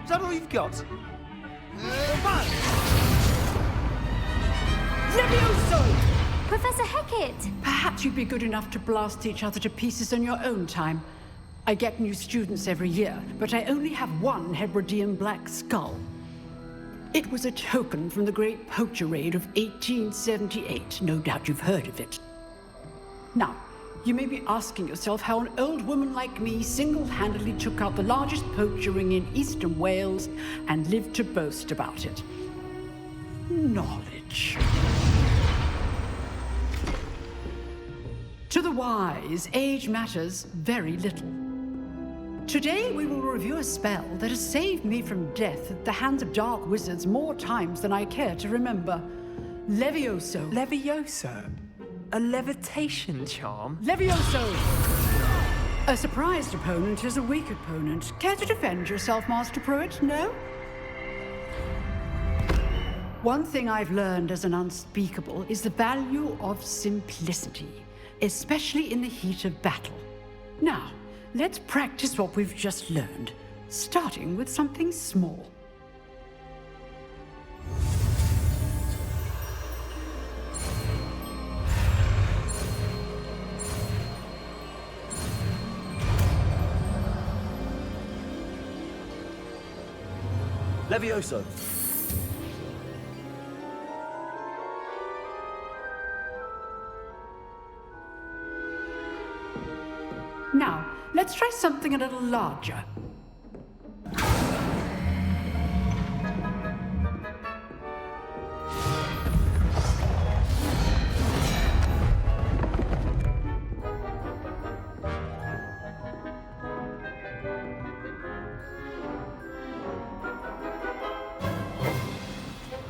Is that all you've got? Levioso! Professor Hecat! Perhaps you'd be good enough to blast each other to pieces on your own time. I get new students every year, but I only have one Hebridean black skull. It was a token from the Great Poacher Raid of 1878. No doubt you've heard of it. Now, you may be asking yourself how an old woman like me single-handedly took out the largest poacher ring in eastern Wales and lived to boast about it. Knowledge. To the wise, age matters very little. Today we will review a spell that has saved me from death at the hands of dark wizards more times than I care to remember. Levioso. Levioso? A levitation charm? Levioso! A surprised opponent is a weak opponent. Care to defend yourself, Master Pruitt? No? One thing I've learned as an unspeakable is the value of simplicity, especially in the heat of battle. Now, let's practice what we've just learned, starting with something small. Levioso. Now, let's try something a little larger.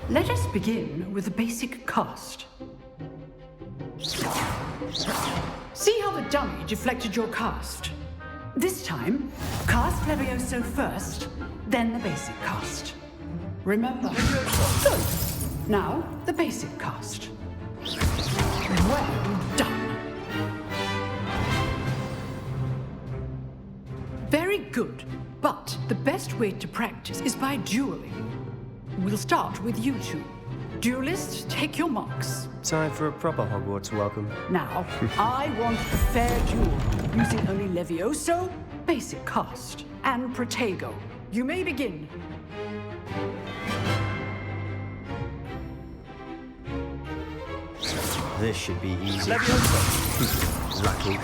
Let us begin with a basic cast. See how the dummy deflected your cast? This time, cast Levioso first, then the basic cast. Remember? Good. Now, the basic cast. Well done. Very good, but the best way to practice is by dueling. We'll start with you two. Duelists, take your marks. Time for a proper Hogwarts welcome. Now, I want a fair duel, using only Levioso, basic cast, and Protego. You may begin. This should be easy. Levioso! Lucky.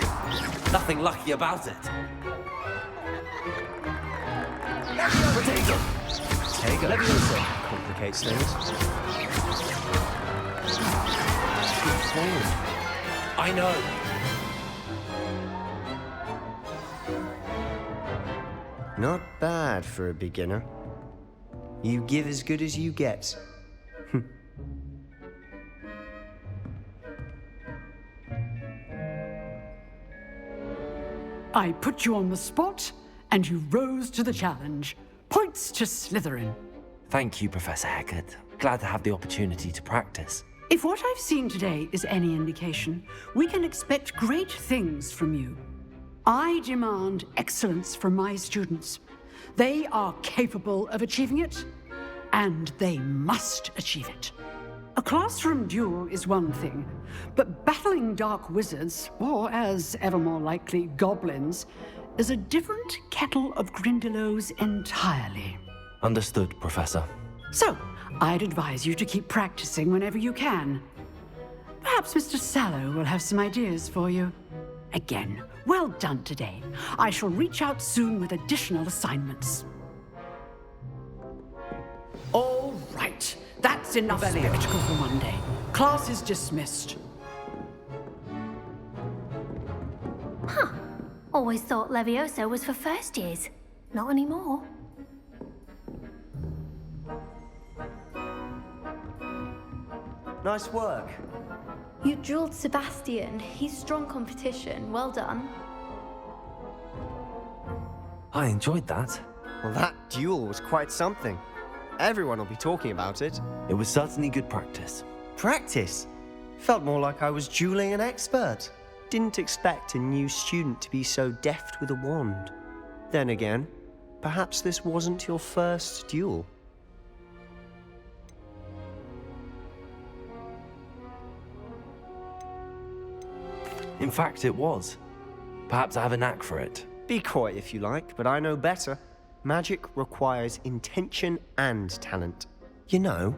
Nothing lucky about it. Protego! Protego. Levioso! Complicates things. I know. Not bad for a beginner. You give as good as you get. I put you on the spot, and you rose to the challenge. Points to Slytherin. Thank you, Professor Hecat. Glad to have the opportunity to practice. If what I've seen today is any indication, we can expect great things from you. I demand excellence from my students. They are capable of achieving it, and they must achieve it. A classroom duel is one thing, but battling dark wizards, or as ever more likely, goblins, is a different kettle of Grindylows entirely. Understood, Professor. So, I'd advise you to keep practicing whenever you can. Perhaps Mr. Sallow will have some ideas for you. Again, well done today. I shall reach out soon with additional assignments. All right. That's enough spectacle for Monday. Class is dismissed. Huh. Always thought Levioso was for first years. Not anymore. Nice work. You drilled Sebastian. He's strong competition. Well done. I enjoyed that. Well, that duel was quite something. Everyone will be talking about it. It was certainly good practice. Practice? Felt more like I was dueling an expert. Didn't expect a new student to be so deft with a wand. Then again, perhaps this wasn't your first duel. In fact, it was. Perhaps I have a knack for it. Be coy if you like, but I know better. Magic requires intention and talent. You know,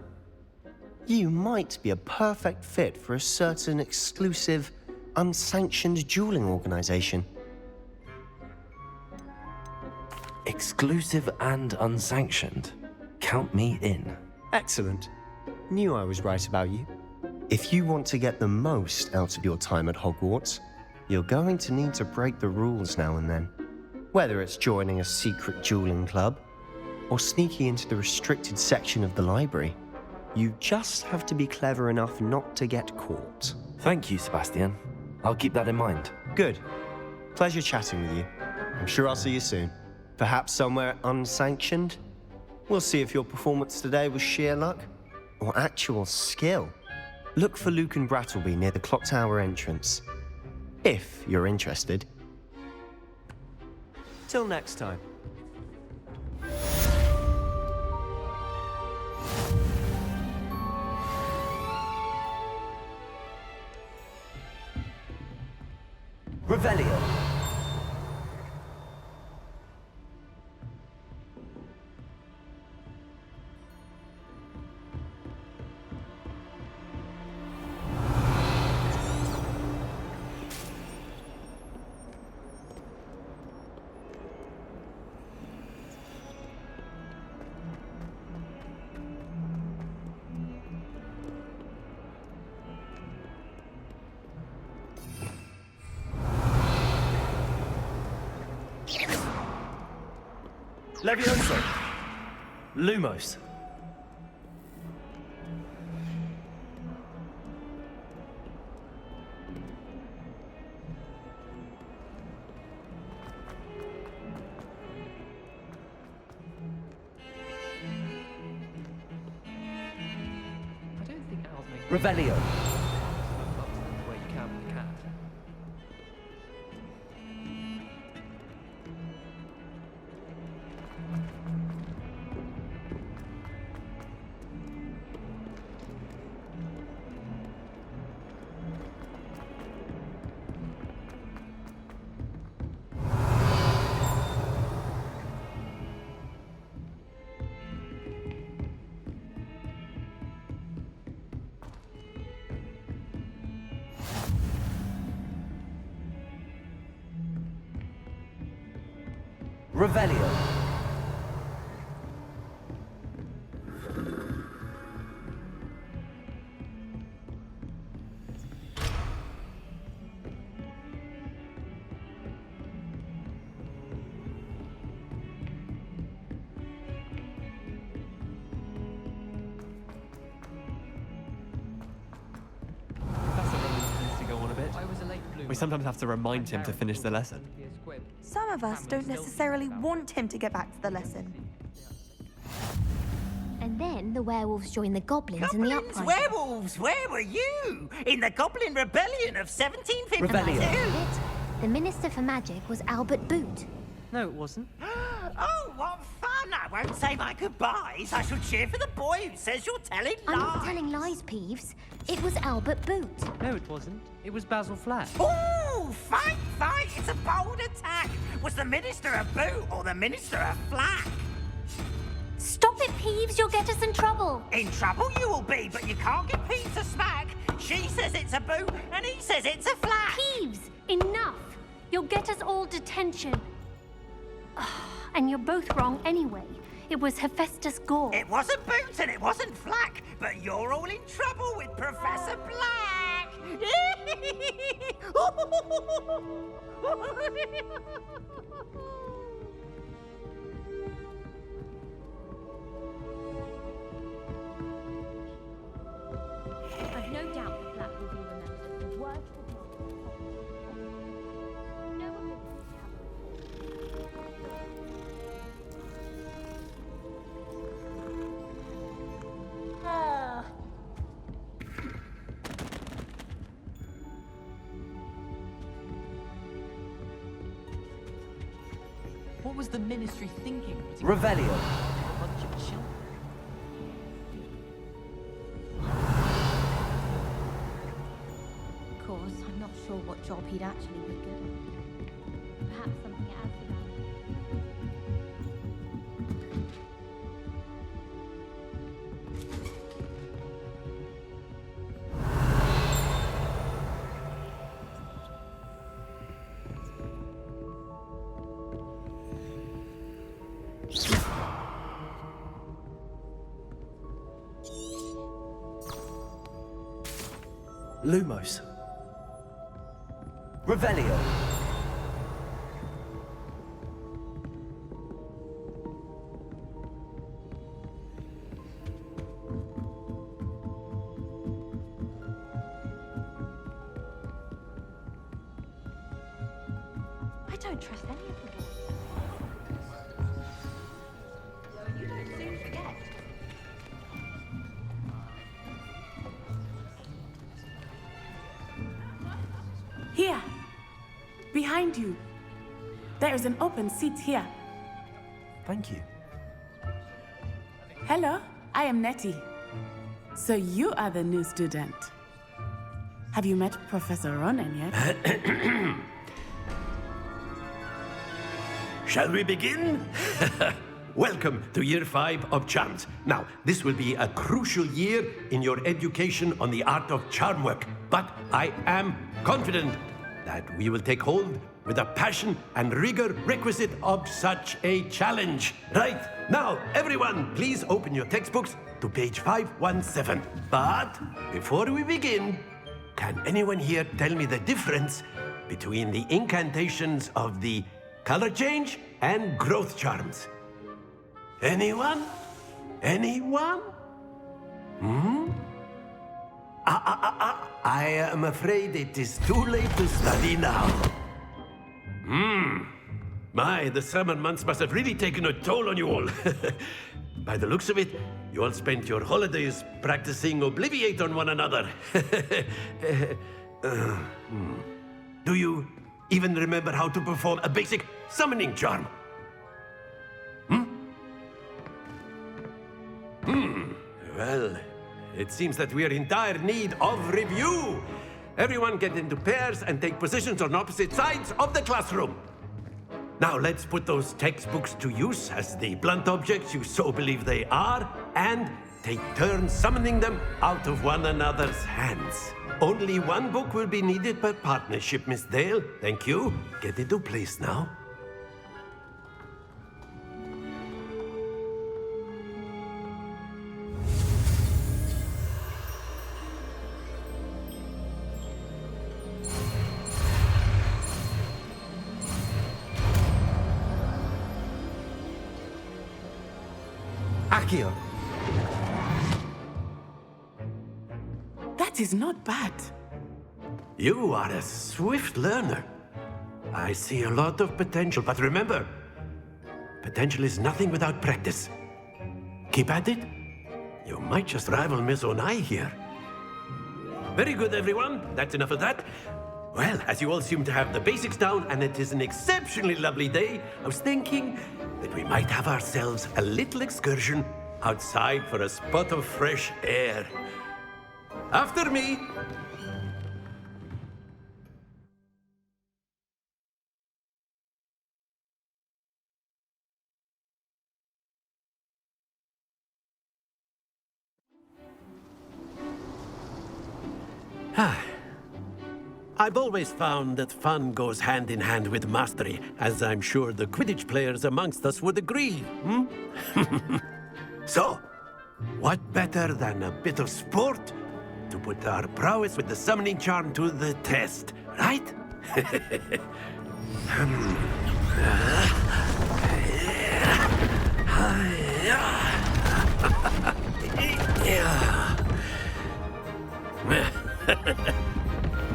you might be a perfect fit for a certain exclusive, unsanctioned dueling organization. Exclusive and unsanctioned. Count me in. Excellent. Knew I was right about you. If you want to get the most out of your time at Hogwarts, you're going to need to break the rules now and then. Whether it's joining a secret dueling club, or sneaking into the restricted section of the library, you just have to be clever enough not to get caught. Thank you, Sebastian. I'll keep that in mind. Good. Pleasure chatting with you. I'm sure I'll see you soon. Perhaps somewhere unsanctioned? We'll see if your performance today was sheer luck or actual skill. Look for Luke and Brattleby near the clock tower entrance, if you're interested. Till next time. Revelio. Levioso! Lumos! I don't think owls make... Revelio! Where you can with the cat. Revelio! We sometimes have to remind him to finish the lesson. Some of us don't necessarily want him to get back to the lesson. And then the werewolves joined the goblins in the uprising. Werewolves, where were you? In the Goblin Rebellion of 1752? Rebellion. The Minister for Magic was Albert Boot. No, it wasn't. Oh, what fun! I won't say my goodbyes. I shall cheer for the boy who says you're telling lies. I'm not telling lies, Peeves. It was Albert Boot. No, it wasn't. It was Basil Flack. Ooh, fight! It's a bold attack. Was the Minister a Boot or the Minister a Flack? Stop it, Peeves. You'll get us in trouble. In trouble you will be, but you can't get Peeves to smack. She says it's a Boot and he says it's a Flack. Peeves, enough. You'll get us all detention. And you're both wrong anyway. It was Hephaestus Gore. It wasn't Boot and it wasn't Flack, but you're all in trouble with Professor Black. I've no doubt that Black will be remembered. The word will be... No one will... What was the Ministry thinking? Revelio. A bunch of children. Of course. was, I'm not sure what job he'd actually be good at. Perhaps something at Azkaban. Lumos. Revelio. I don't trust any of them. You don't soon forget. Here, behind you. There is an open seat here. Thank you. Hello, I am Nettie. So you are the new student. Have you met Professor Ronan yet? Shall we begin? Welcome to Year 5 of Charms. Now, this will be a crucial year in your education on the art of charm work, but I am confident that we will take hold with the passion and rigor requisite of such a challenge. Right, now, everyone, please open your textbooks to page 517. But before we begin, can anyone here tell me the difference between the incantations of the color change and growth charms? Anyone? Anyone? I am afraid it is too late to study now. My, the summer months must have really taken a toll on you all. By the looks of it, you all spent your holidays practicing Obliviate on one another. Do you even remember how to perform a basic summoning charm? Well, it seems that we are in dire need of review. Everyone get into pairs and take positions on opposite sides of the classroom. Now let's put those textbooks to use as the blunt objects you so believe they are, and take turns summoning them out of one another's hands. Only one book will be needed per partnership, Miss Dale. Thank you. Get into place now. Accio. That is not bad. You are a swift learner. I see a lot of potential, but remember, potential is nothing without practice. Keep at it. You might just rival Miss Onai here. Very good, everyone. That's enough of that. Well, as you all seem to have the basics down, and it is an exceptionally lovely day, I was thinking that we might have ourselves a little excursion outside for a spot of fresh air. After me. I've always found that fun goes hand in hand with mastery, as I'm sure the Quidditch players amongst us would agree. So, what better than a bit of sport to put our prowess with the summoning charm to the test, right?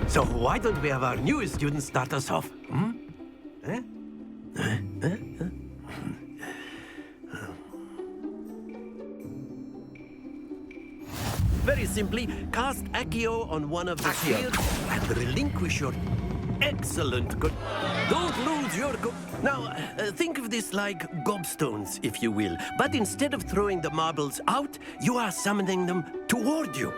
So why don't we have our newest student start us off? Very simply, cast Accio on one of the spheres and relinquish your excellent good. Don't lose your Now, think of this like gobstones, if you will. But instead of throwing the marbles out, you are summoning them toward you.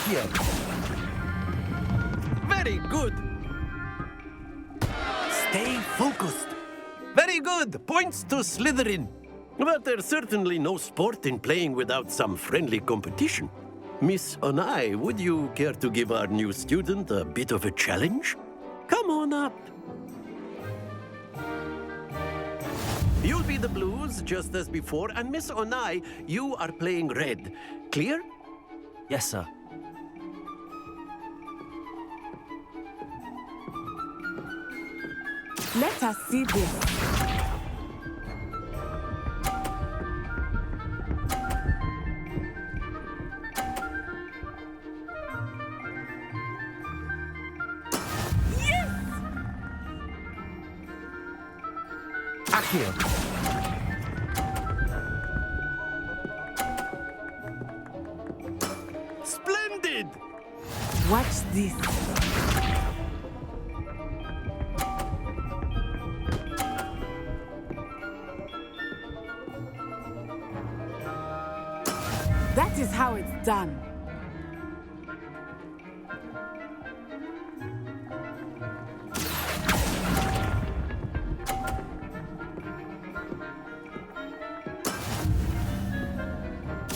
Accio! Very good! Stay focused! Very good! Points to Slytherin! But there's certainly no sport in playing without some friendly competition. Miss Onai, would you care to give our new student a bit of a challenge? Come on up. You'll be the blues, just as before, and Miss Onai, you are playing red. Clear? Yes, sir. Let us see this. Accio! Splendid! Watch this. That is how it's done.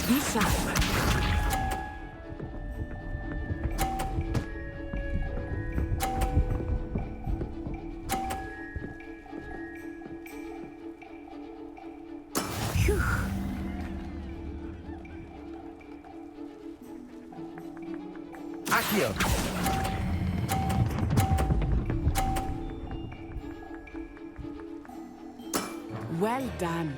Be sharp. Phew. Accio! Well done.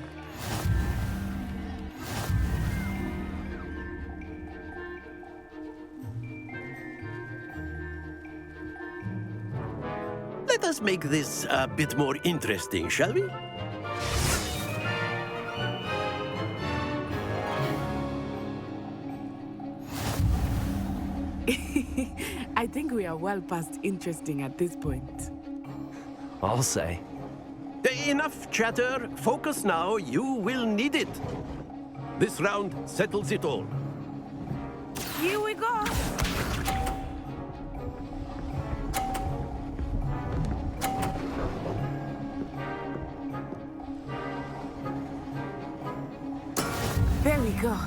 Let us make this a bit more interesting, shall we? I think we are well past interesting at this point. I'll say. Enough chatter. Focus now. You will need it. This round settles it all. Here we go. There we go.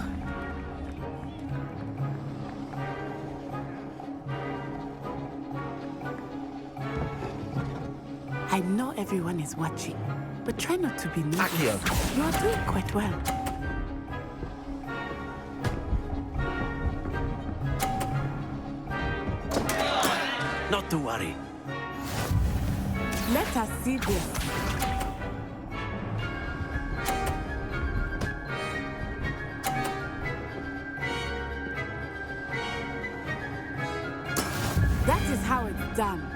I know everyone is watching, but try not to be nervous. You are doing quite well. Not to worry. Let us see this. That is how it's done.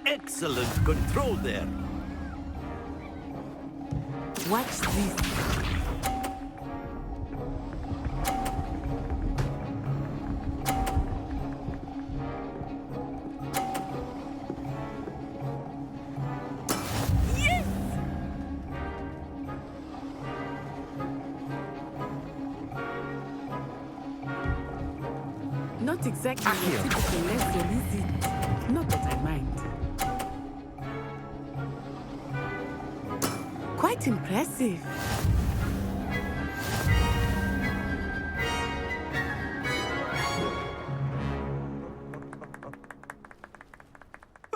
Excellent control there. Watch this. Yes! Not exactly a typical lesson, is it? Not that I mind. Quite impressive.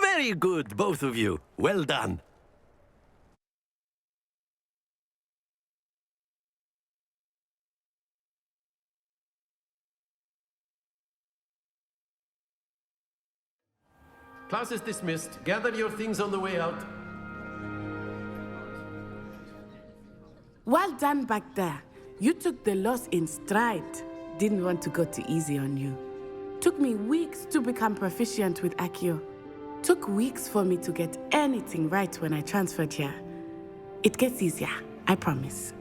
Very good, both of you. Well done. Class is dismissed. Gather your things on the way out. Well done back there. You took the loss in stride. Didn't want to go too easy on you. Took me weeks to become proficient with Accio. Took weeks for me to get anything right when I transferred here. It gets easier, I promise.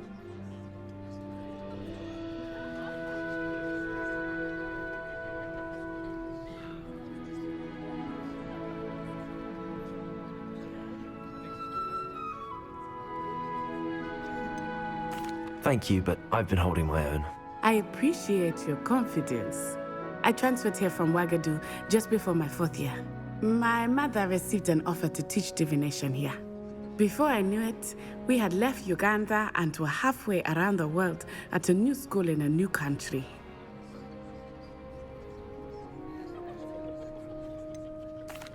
Thank you, but I've been holding my own. I appreciate your confidence. I transferred here from Wagadu just before my 4th year. My mother received an offer to teach divination here. Before I knew it, we had left Uganda and were halfway around the world at a new school in a new country.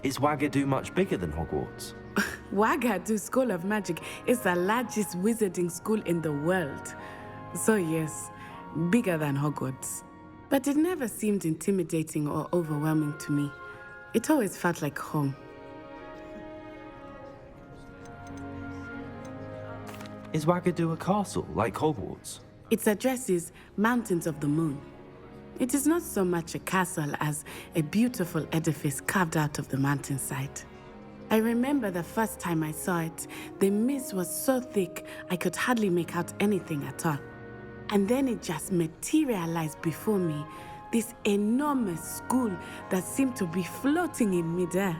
Is Wagadu much bigger than Hogwarts? Wagadu School of Magic is the largest wizarding school in the world. So yes, bigger than Hogwarts. But it never seemed intimidating or overwhelming to me. It always felt like home. Is Wagadu a castle, like Hogwarts? Its address is Mountains of the Moon. It is not so much a castle as a beautiful edifice carved out of the mountainside. I remember the first time I saw it, the mist was so thick I could hardly make out anything at all. And then it just materialized before me, this enormous school that seemed to be floating in midair.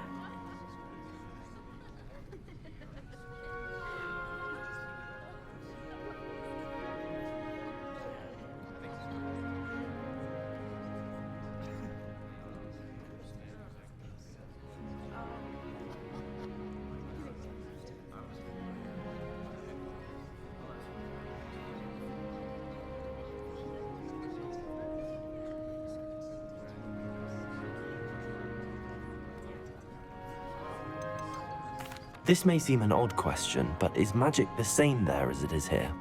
This may seem an odd question, but is magic the same there as it is here?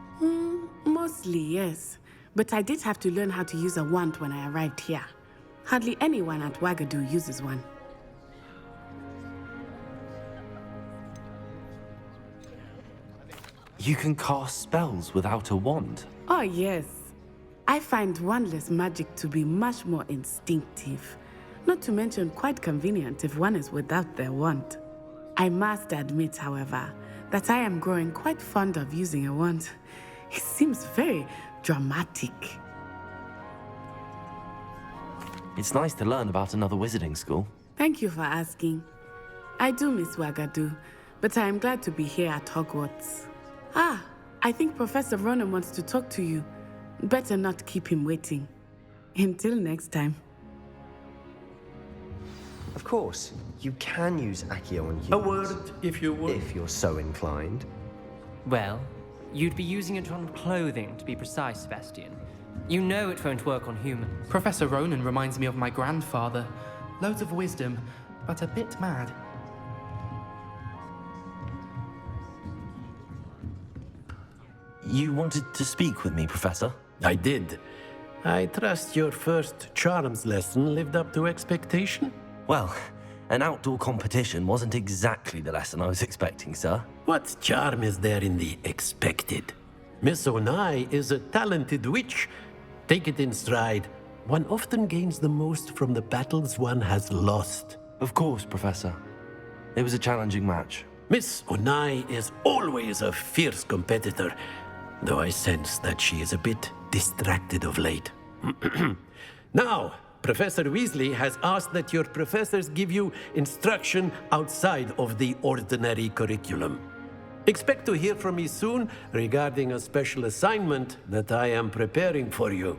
Mostly, yes. But I did have to learn how to use a wand when I arrived here. Hardly anyone at Wagadu uses one. You can cast spells without a wand? Oh, yes. I find wandless magic to be much more instinctive. Not to mention quite convenient if one is without their wand. I must admit, however, that I am growing quite fond of using a wand. It seems very dramatic. It's nice to learn about another wizarding school. Thank you for asking. I do miss Wagadu, but I am glad to be here at Hogwarts. Ah, I think Professor Ronan wants to talk to you. Better not keep him waiting. Until next time. Of course, you can use Accio on humans. A word, if you would. If you're so inclined. Well, you'd be using it on clothing, to be precise, Sebastian. You know it won't work on humans. Professor Ronan reminds me of my grandfather. Loads of wisdom, but a bit mad. You wanted to speak with me, Professor? I did. I trust your first charms lesson lived up to expectation? Well, an outdoor competition wasn't exactly the lesson I was expecting, sir. What charm is there in the expected? Miss Onai is a talented witch. Take it in stride. One often gains the most from the battles one has lost. Of course, Professor. It was a challenging match. Miss Onai is always a fierce competitor, though I sense that she is a bit distracted of late. Now, Professor Weasley has asked that your professors give you instruction outside of the ordinary curriculum. Expect to hear from me soon regarding a special assignment that I am preparing for you.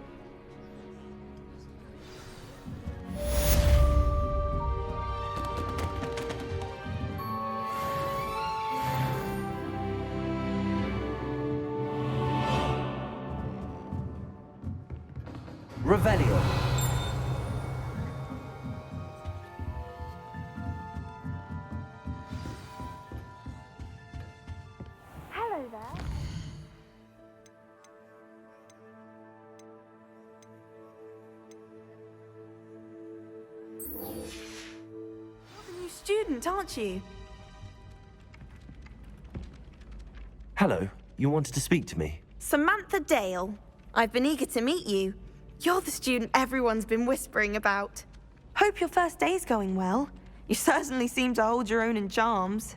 Revelio. Hello there. You're the new student, aren't you? Hello, you wanted to speak to me? Samantha Dale. I've been eager to meet you. You're the student everyone's been whispering about. Hope your first day's going well. You certainly seem to hold your own in charms.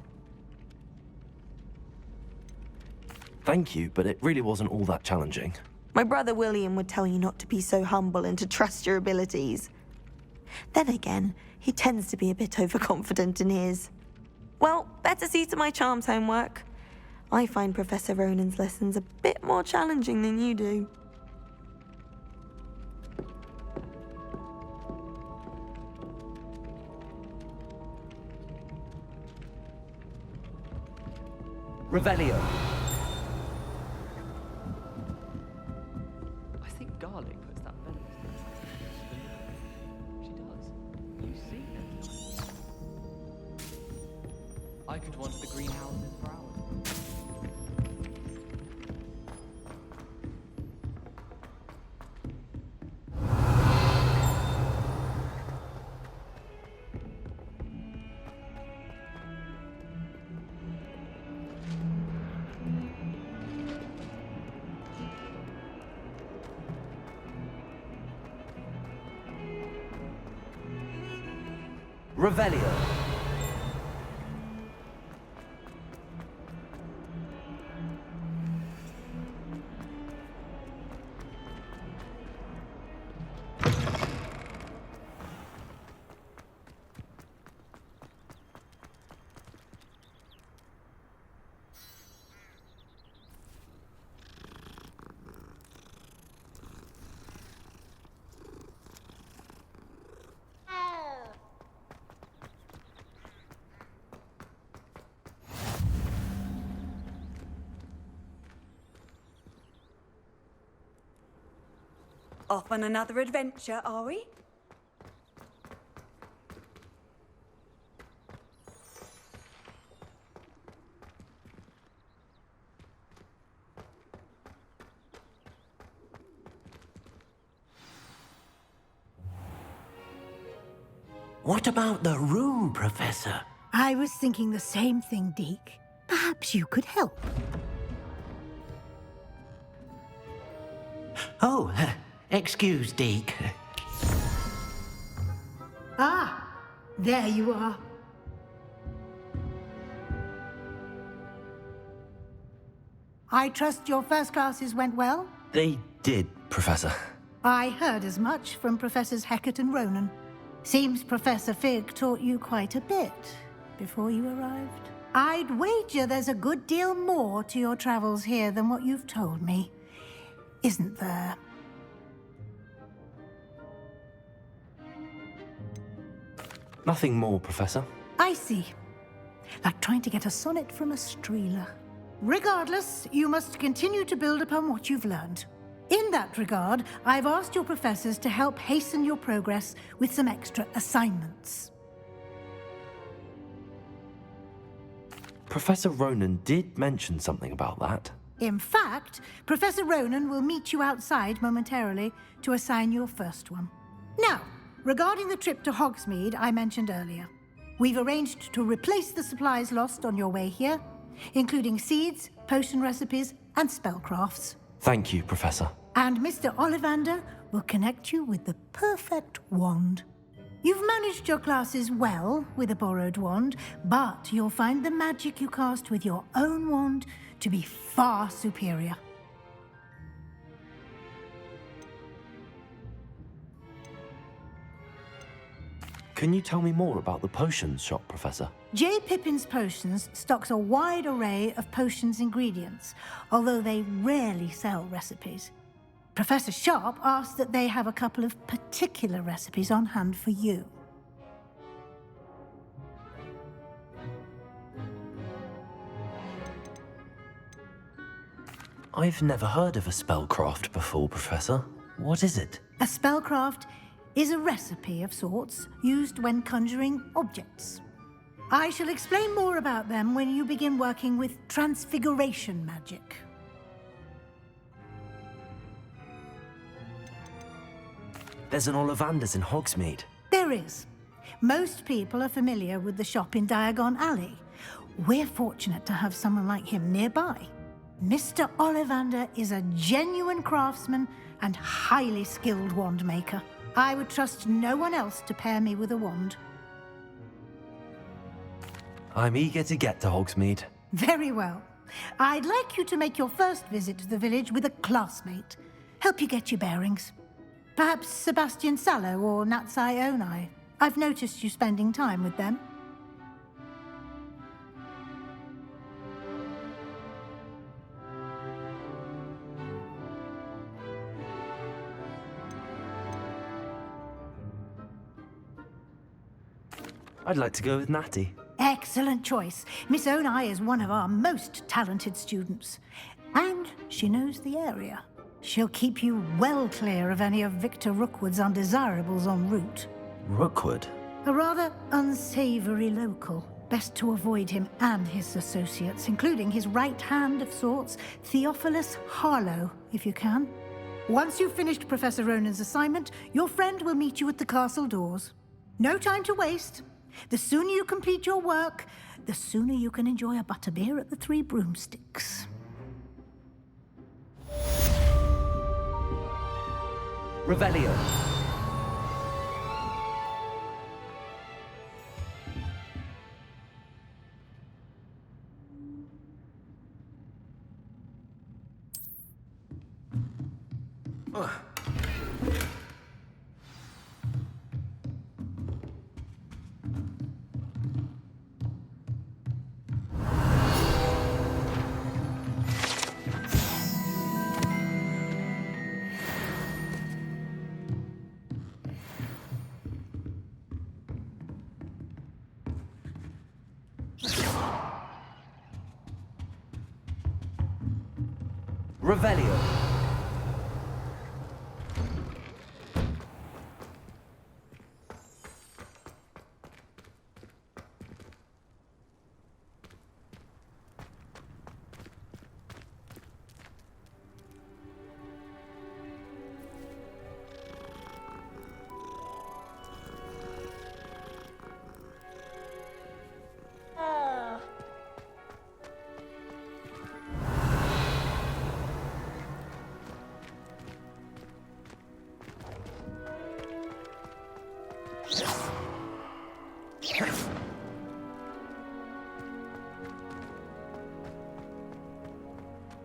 Thank you, but it really wasn't all that challenging. My brother William would tell you not to be so humble and to trust your abilities. Then again, he tends to be a bit overconfident in his. Well, better see to my charms homework. I find Professor Ronan's lessons a bit more challenging than you do. Revelio. I think garlic puts that venomous taste. She does. You see it. I could wander the greenhouses for hours. Revelio. Off on another adventure, are we? What about the room, Professor? I was thinking the same thing, Deke. Perhaps you could help. Oh, excuse, Deke. Ah, there you are. I trust your first classes went well? They did, Professor. I heard as much from Professors Hecat and Ronan. Seems Professor Fig taught you quite a bit before you arrived. I'd wager there's a good deal more to your travels here than what you've told me. Isn't there? Nothing more, Professor. I see. Like trying to get a sonnet from a streeler. Regardless, you must continue to build upon what you've learned. In that regard, I've asked your professors to help hasten your progress with some extra assignments. Professor Ronan did mention something about that. In fact, Professor Ronan will meet you outside momentarily to assign your first one. Now, regarding the trip to Hogsmeade I mentioned earlier, we've arranged to replace the supplies lost on your way here, including seeds, potion recipes, and spellcrafts. Thank you, Professor. And Mr. Ollivander will connect you with the perfect wand. You've managed your classes well with a borrowed wand, but you'll find the magic you cast with your own wand to be far superior. Can you tell me more about the potions shop, Professor? J. Pippin's Potions stocks a wide array of potions ingredients, although they rarely sell recipes. Professor Sharp asked that they have a couple of particular recipes on hand for you. I've never heard of a spellcraft before, Professor. What is it? A spellcraft is a recipe of sorts used when conjuring objects. I shall explain more about them when you begin working with transfiguration magic. There's an Ollivander's in Hogsmeade. There is. Most people are familiar with the shop in Diagon Alley. We're fortunate to have someone like him nearby. Mr. Ollivander is a genuine craftsman and highly skilled wand maker. I would trust no one else to pair me with a wand. I'm eager to get to Hogsmeade. Very well. I'd like you to make your first visit to the village with a classmate. Help you get your bearings. Perhaps Sebastian Sallow or Natsai Onai. I've noticed you spending time with them. I'd like to go with Natty. Excellent choice. Miss Onai is one of our most talented students. And she knows the area. She'll keep you well clear of any of Victor Rookwood's undesirables en route. Rookwood? A rather unsavory local. Best to avoid him and his associates, including his right hand of sorts, Theophilus Harlow, if you can. Once you've finished Professor Ronan's assignment, your friend will meet you at the castle doors. No time to waste. The sooner you complete your work, the sooner you can enjoy a butterbeer at the Three Broomsticks. Revelio. Revelio.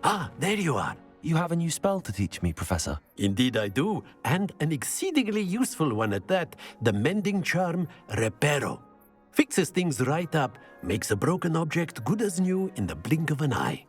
Ah, there you are. You have a new spell to teach me, Professor. Indeed I do, and an exceedingly useful one at that, the mending charm Reparo. Fixes things right up, makes a broken object good as new in the blink of an eye.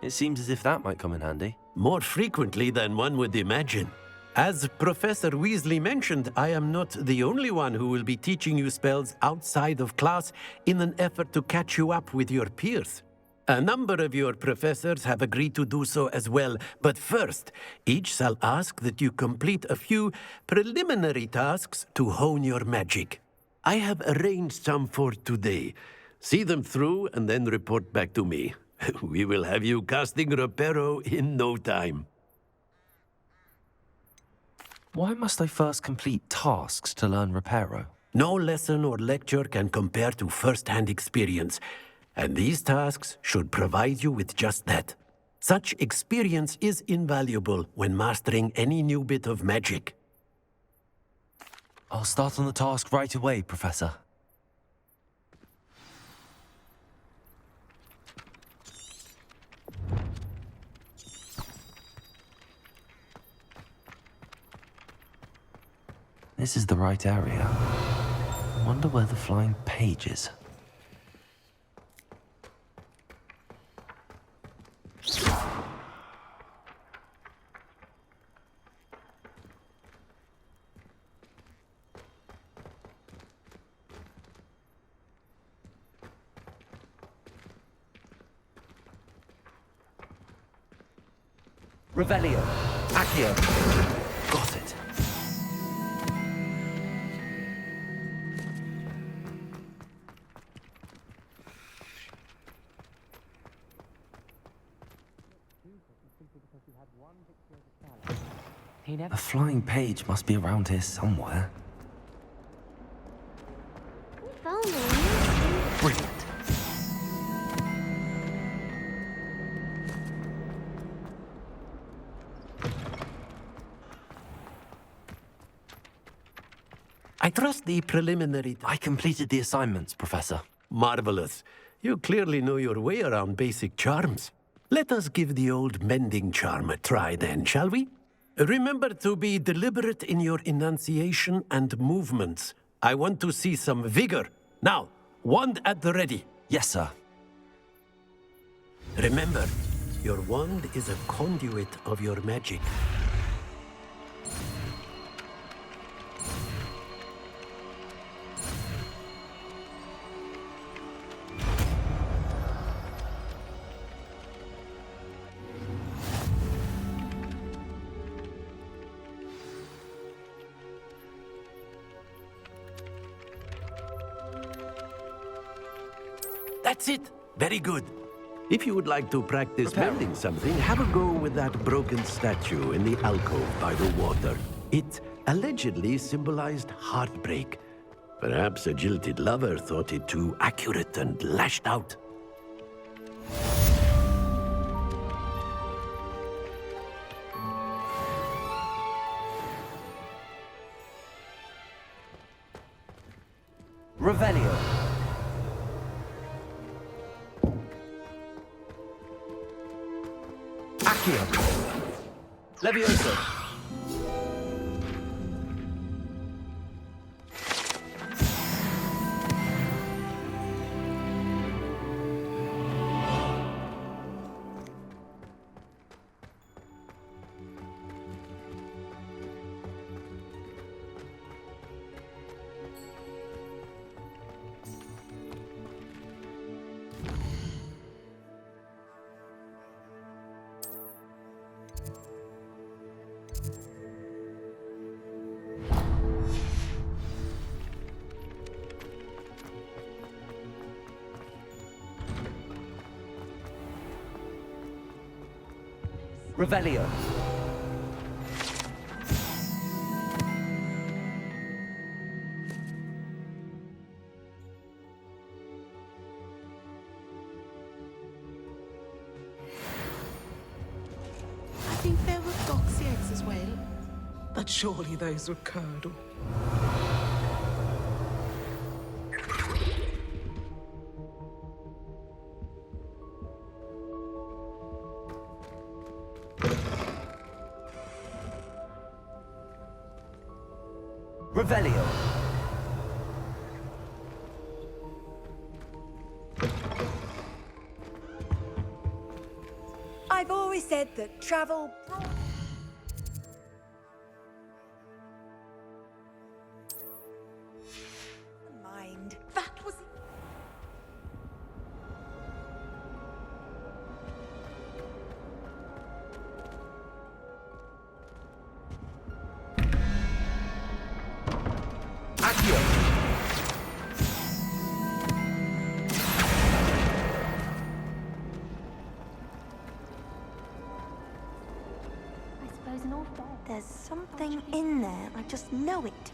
It seems as if that might come in handy. More frequently than one would imagine. As Professor Weasley mentioned, I am not the only one who will be teaching you spells outside of class in an effort to catch you up with your peers. A number of your professors have agreed to do so as well, but first, each shall ask that you complete a few preliminary tasks to hone your magic. I have arranged some for today. See them through and then report back to me. We will have you casting Reparo in no time. Why must I first complete tasks to learn Reparo? No lesson or lecture can compare to first-hand experience, and these tasks should provide you with just that. Such experience is invaluable when mastering any new bit of magic. I'll start on the task right away, Professor. This is the right area. I wonder where the flying page is. Revelio. Accio. Got it. The flying page must be around here somewhere. Brilliant. I trust the preliminary... I completed the assignments, Professor. Marvelous. You clearly know your way around basic charms. Let us give the old mending charm a try then, shall we? Remember to be deliberate in your enunciation and movements. I want to see some vigor. Now, wand at the ready. Yes, sir. Remember, your wand is a conduit of your magic. That's it. Very good. If you would like to practice mending something, have a go with that broken statue in the alcove by the water. It allegedly symbolized heartbreak. Perhaps a jilted lover thought it too accurate and lashed out. Revelio. Accio. Levioso. Revelio. I think there were foxy eggs as well. But surely those were curdle. Revelio. I've always said that travel... Mind. That was... There's something in there. I just know it.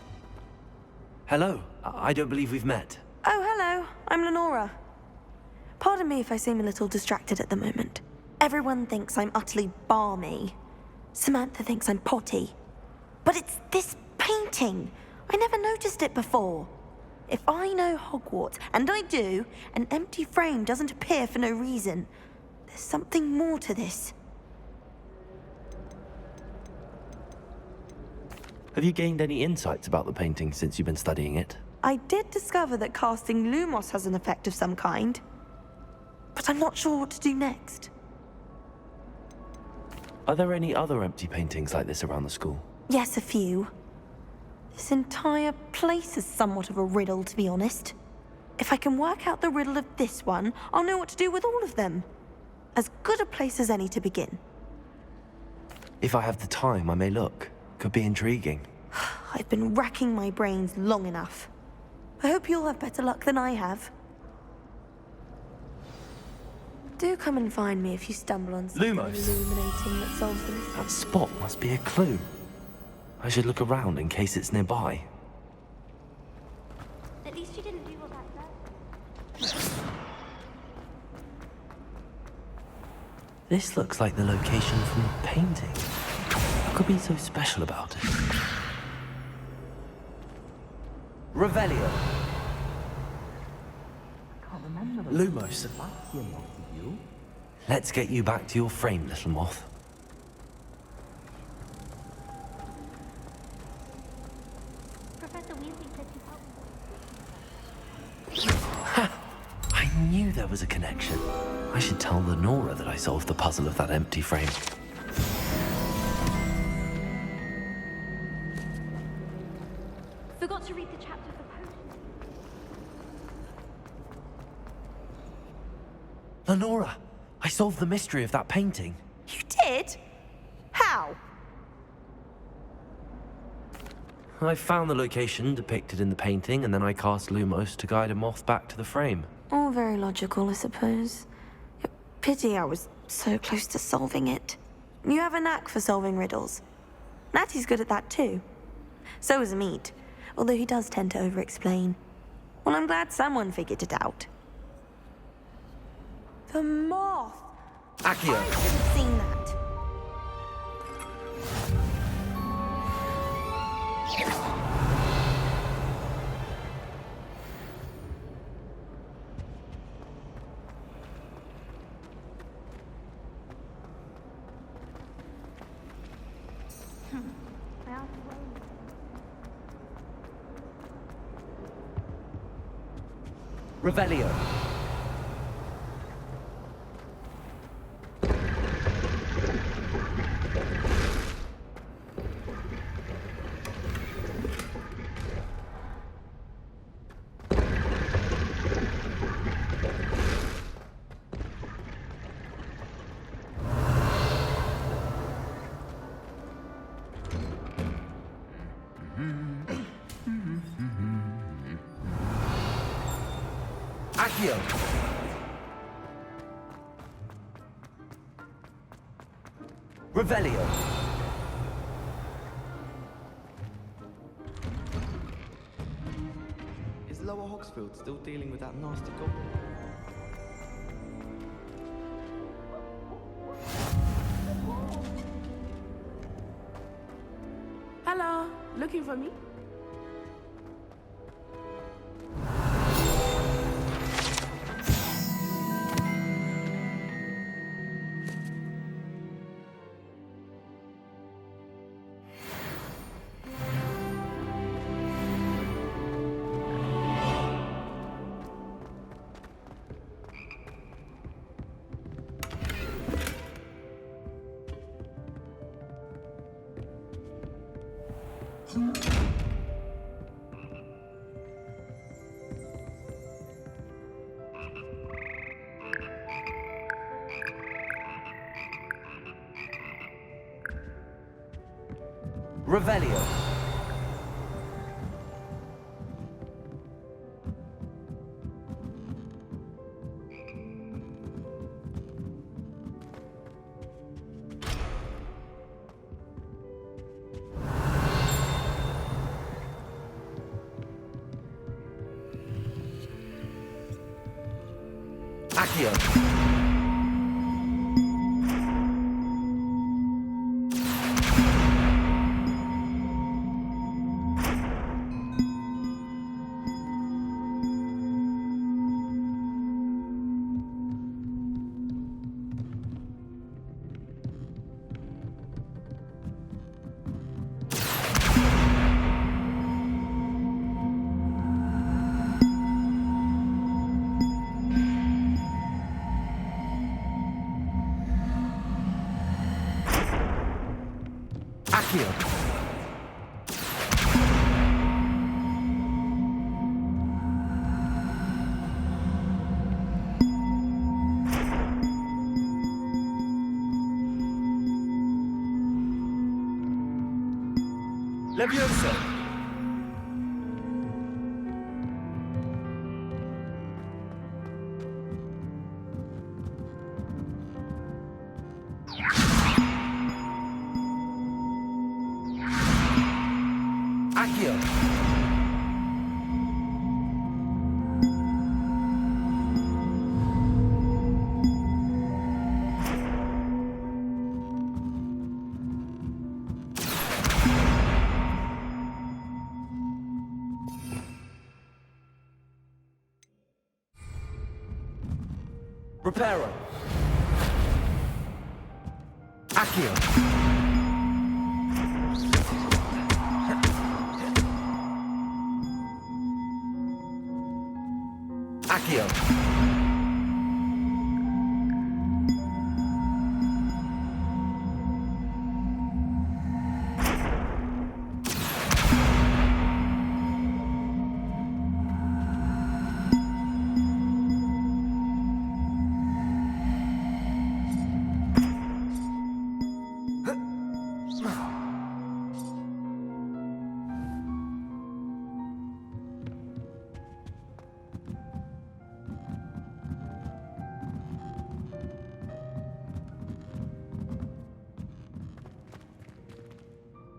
Hello. I don't believe we've met. Oh, hello. I'm Lenora. Pardon me if I seem a little distracted at the moment. Everyone thinks I'm utterly balmy. Samantha thinks I'm potty. But it's this painting. I never noticed it before. If I know Hogwarts, and I do, an empty frame doesn't appear for no reason. There's something more to this. Have you gained any insights about the painting since you've been studying it? I did discover that casting Lumos has an effect of some kind. But I'm not sure what to do next. Are there any other empty paintings like this around the school? Yes, a few. This entire place is somewhat of a riddle, to be honest. If I can work out the riddle of this one, I'll know what to do with all of them. As good a place as any to begin. If I have the time, I may look. Could be intriguing. I've been racking my brains long enough. I hope you'll have better luck than I have. Do come and find me if you stumble on something Lumos. illuminating that solves the mystery. That spot must be a clue. I should look around in case it's nearby. At least you didn't do all that. This looks like the location from the painting. What could be so special about it? Revelio. Lumos. Let's get you back to your frame, little moth. Professor Weasley said to Ha! I knew there was a connection. I should tell Lenora that I solved the puzzle of that empty frame. Forgot to read the chapter for potion. Lenora, I solved the mystery of that painting. You did? How? I found the location depicted in the painting, and then I cast Lumos to guide a moth back to the frame. All very logical, I suppose. Pity I was so close to solving it. You have a knack for solving riddles. Natty's good at that too. So is Meat, although he does tend to over-explain. Well, I'm glad someone figured it out. The moth! Accio. I should have seen that. Revelio. Accio. Revelio. Is Lower Hogsfield still dealing with that nasty goblin? Hello, looking for me? Revelio. Accio. Accio. Levioso. Accio. Reparo. Accio. Accio.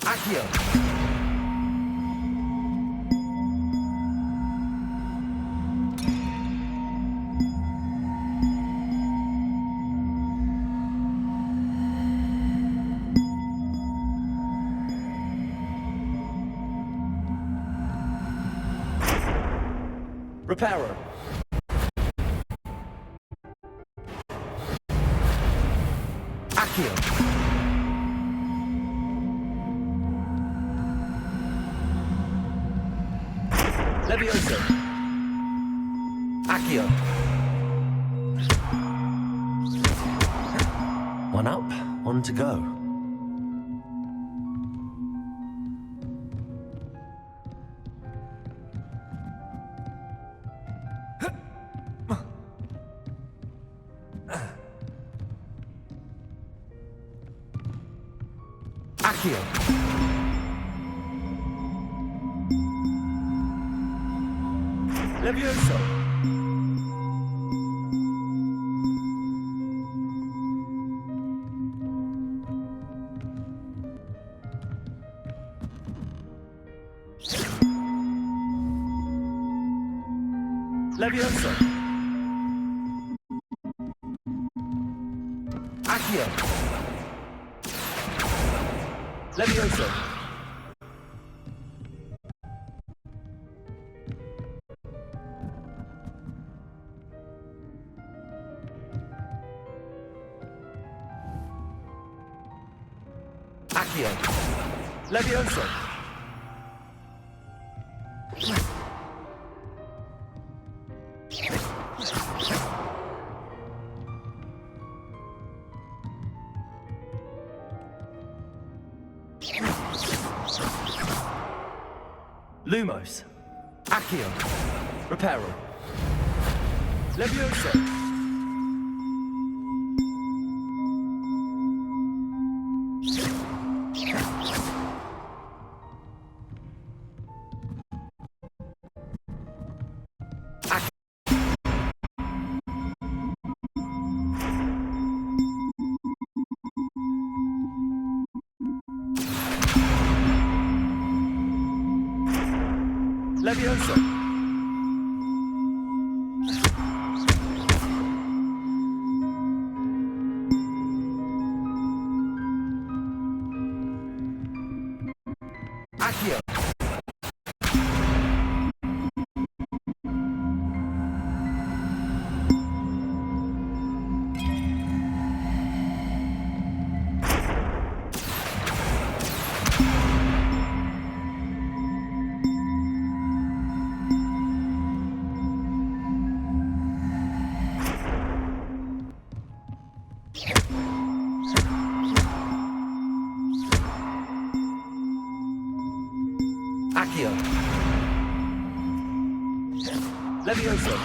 Accio. Reparo. Accio. Levioso. Accio. One up, one to go. Accio. Levioso. Levioso. Accio. Levioso. Accio. Levioso. Lumos. Accio. Reparo. Levioso. Levioso. Accio. Accio. Levioso.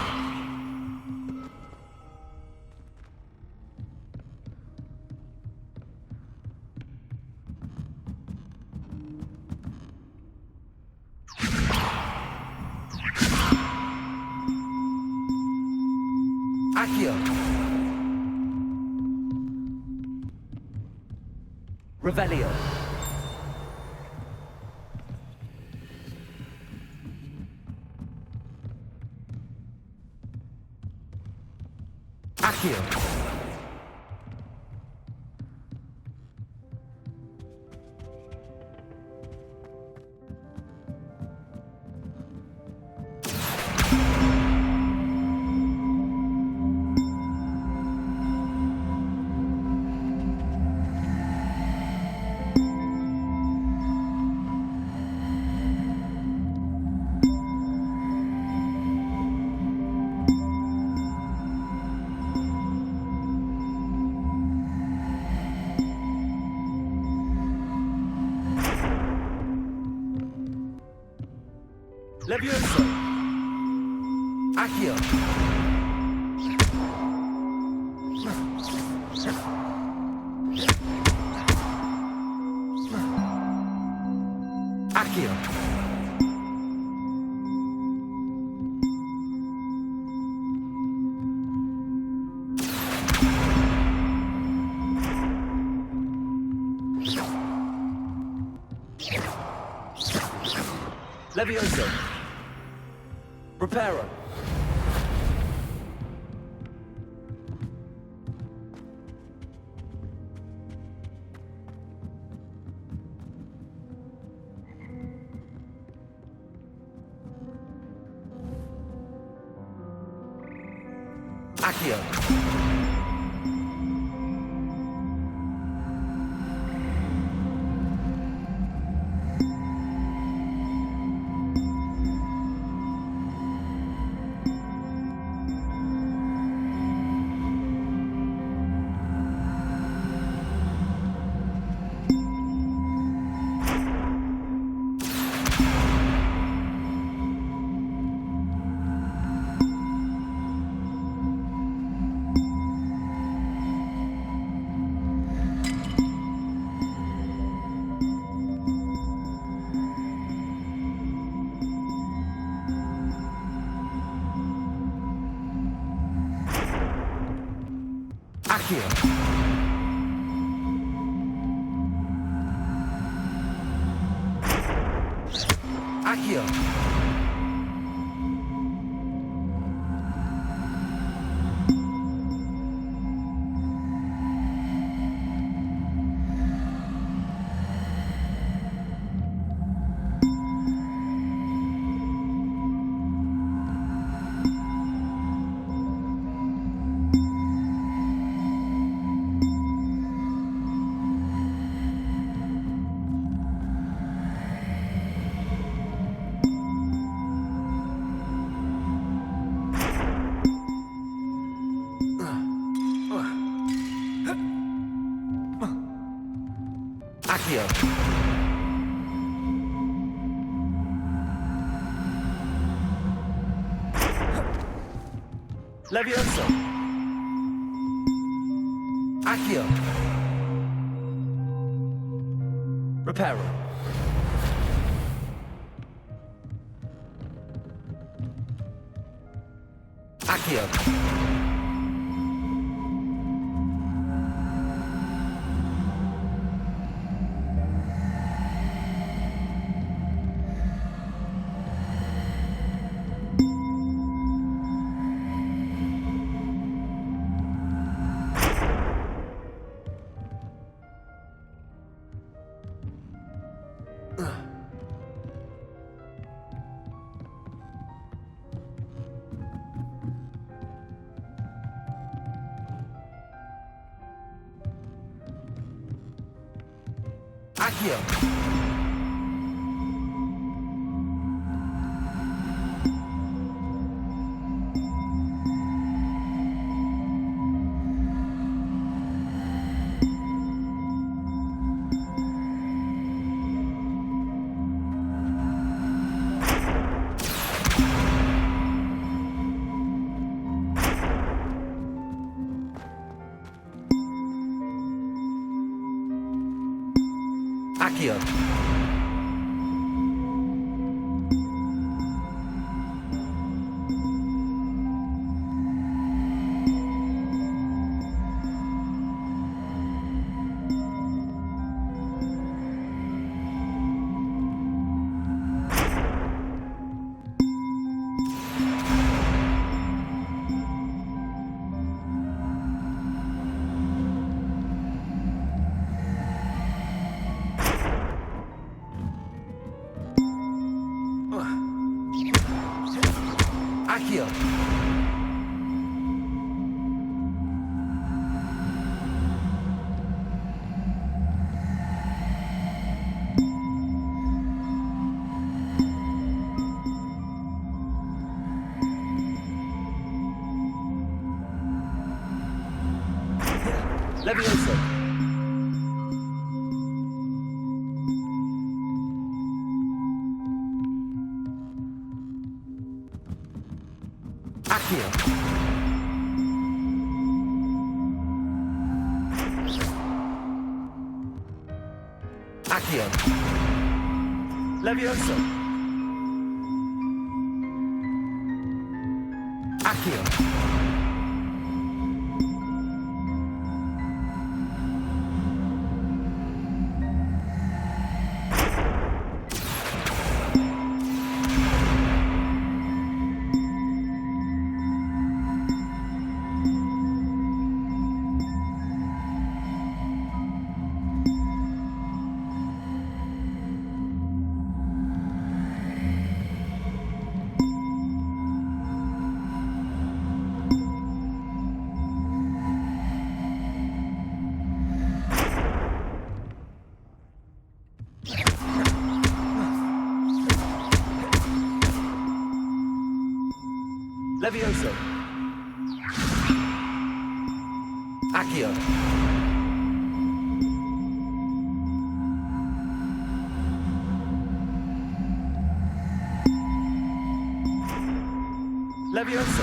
Accio. Revelio. Accio. Levioso. Accio. Accio. Levioso. Reparo. Accio. Accio. Accio. Accio. Levioso. Accio. Reparo. Accio. Accio. Accio. Accio. Levioso. Accio. Accio. Levioso. Accio. Levioso. Accio. Levioso.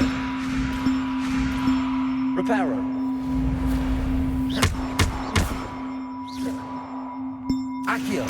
Reparo. Accio.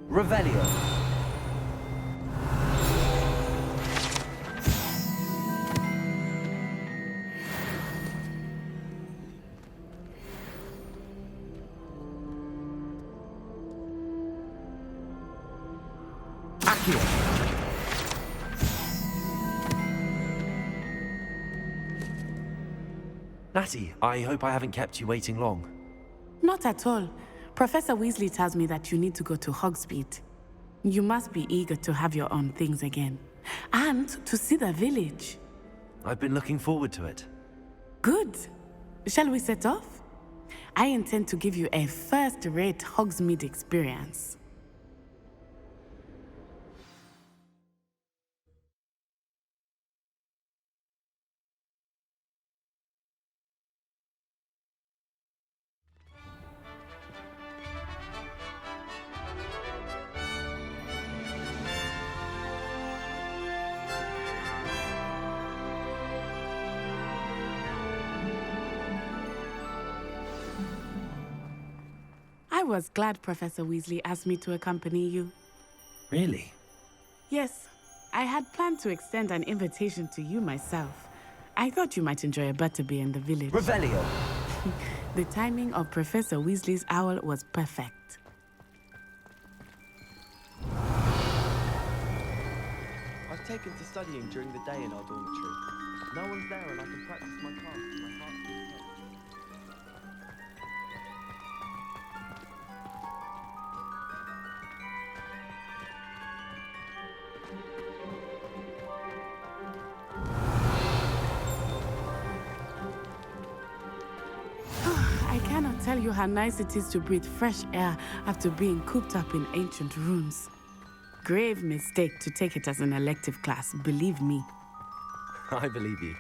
Revelio. Accio. Natty, I hope I haven't kept you waiting long. Not at all. Professor Weasley tells me that you need to go to Hogsmeade. You must be eager to have your own things again. And to see the village. I've been looking forward to it. Good. Shall we set off? I intend to give you a first-rate Hogsmeade experience. I was glad Professor Weasley asked me to accompany you. Really? Yes, I had planned to extend an invitation to you myself. I thought you might enjoy a butterbeer in the village. Revelio. The timing of Professor Weasley's owl was perfect. I've taken to studying during the day in our dormitory. No one's there and I can practice my class to my heart's content. I cannot tell you how nice it is to breathe fresh air after being cooped up in ancient rooms. Grave mistake to take it as an elective class, believe me. I believe you.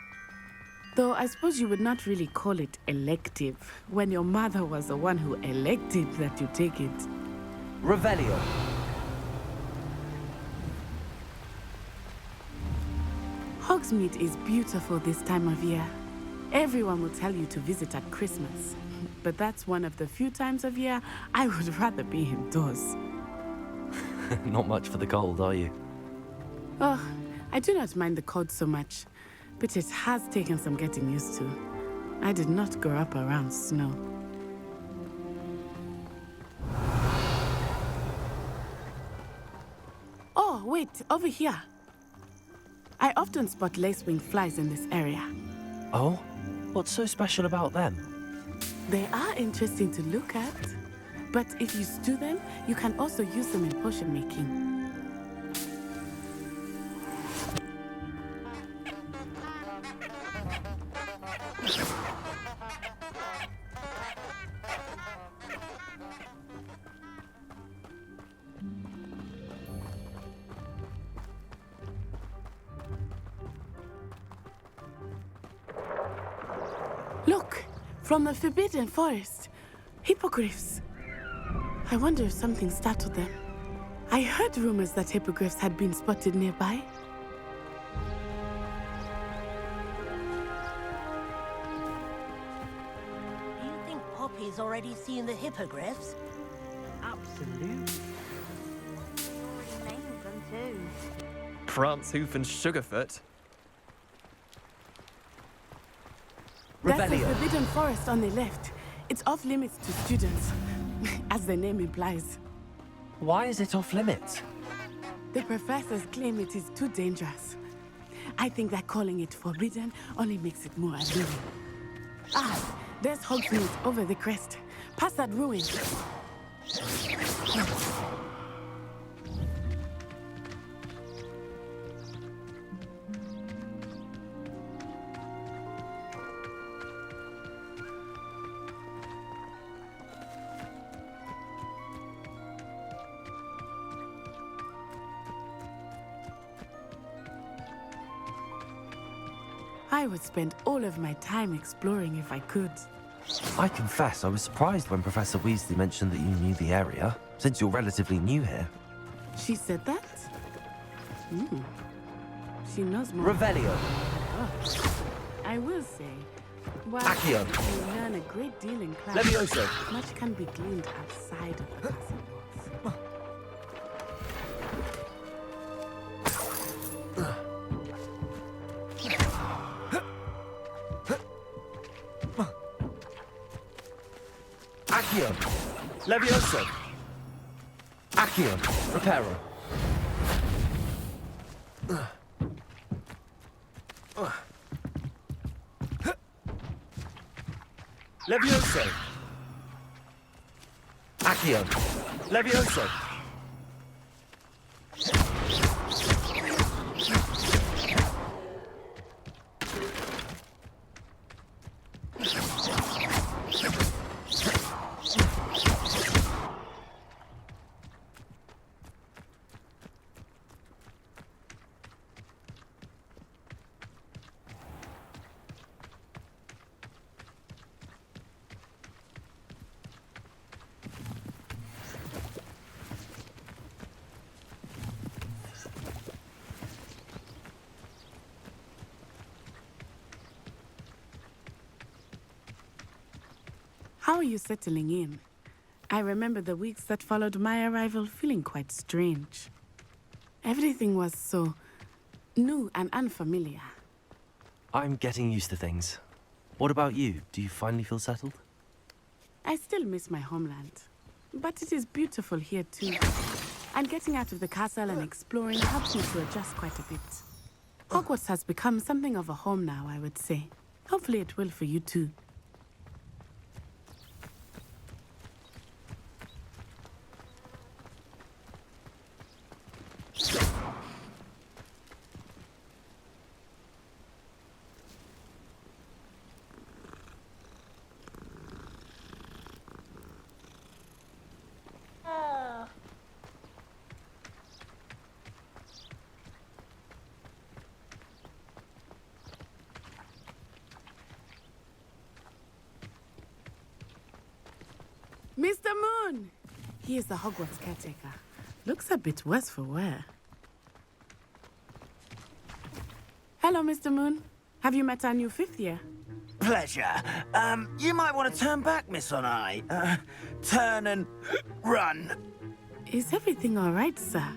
Though I suppose you would not really call it elective when your mother was the one who elected that you take it. Revelio. Hogsmeade is beautiful this time of year. Everyone will tell you to visit at Christmas. But that's one of the few times of year I would rather be indoors. Not much for the cold, are you? Oh, I do not mind the cold so much, but it has taken some getting used to. I did not grow up around snow. wait, over here. I often spot lacewing flies in this area. Oh? What's so special about them? They are interesting to look at, but if you stew them, you can also use them in potion making. Look, from the Forbidden Forest, hippogriffs. I wonder if something startled them. I heard rumors that hippogriffs had been spotted nearby. Do you think Poppy's already seen the hippogriffs? Absolutely. Already named them too. Prance, Hoof, and Sugarfoot. That's the Forbidden Forest on the left. It's off limits to students, as the name implies. Why is it off limits? The professors claim it is too dangerous. I think that calling it forbidden only makes it more alluring. Ah, there's Hogsmeade over the crest, past that ruin. I would spend all of my time exploring if I could. I confess I was surprised when Professor Weasley mentioned that you knew the area, since you're relatively new here. She said that? She knows more. Revelio. Oh. I will say, while Accio. you learn a great deal in class, Levioso. much can be gleaned outside of the castle walls. Accio. Levioso. Accio. Reparo. Levioso. Accio. Levioso. How are you settling in? I remember the weeks that followed my arrival feeling quite strange. Everything was so new and unfamiliar. I'm getting used to things. What about you? Do you finally feel settled? I still miss my homeland, but it is beautiful here too. And getting out of the castle and exploring helps me to adjust quite a bit. Hogwarts has become something of a home now, I would say. Hopefully it will for you too. Mr. Moon! He is the Hogwarts caretaker. Looks a bit worse for wear. Hello, Mr. Moon. Have you met our new fifth year? Pleasure. You might want to turn back, Miss On-Eye. Turn and run. Is everything all right, sir?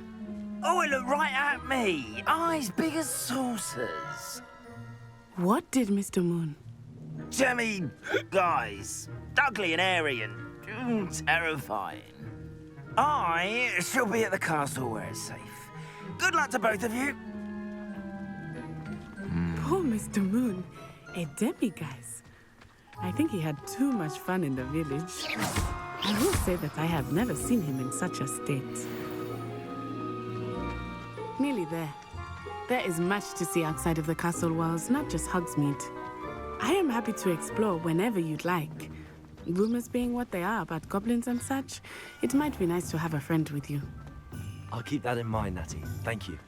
Oh, it looked right at me. Eyes big as saucers. What did Mr. Moon? Jemmy guys. Ugly and airy and terrifying. I shall be at the castle where it's safe. good luck to both of you. Poor Mr. Moon, a demiguise. I think he had too much fun in the village. I will say that I have never seen him in such a state. Nearly there. There is much to see outside of the castle walls, not just Hogsmeade. I am happy to explore whenever you'd like. Rumors being what they are about goblins and such, it might be nice to have a friend with you. I'll keep that in mind, Natty. Thank you.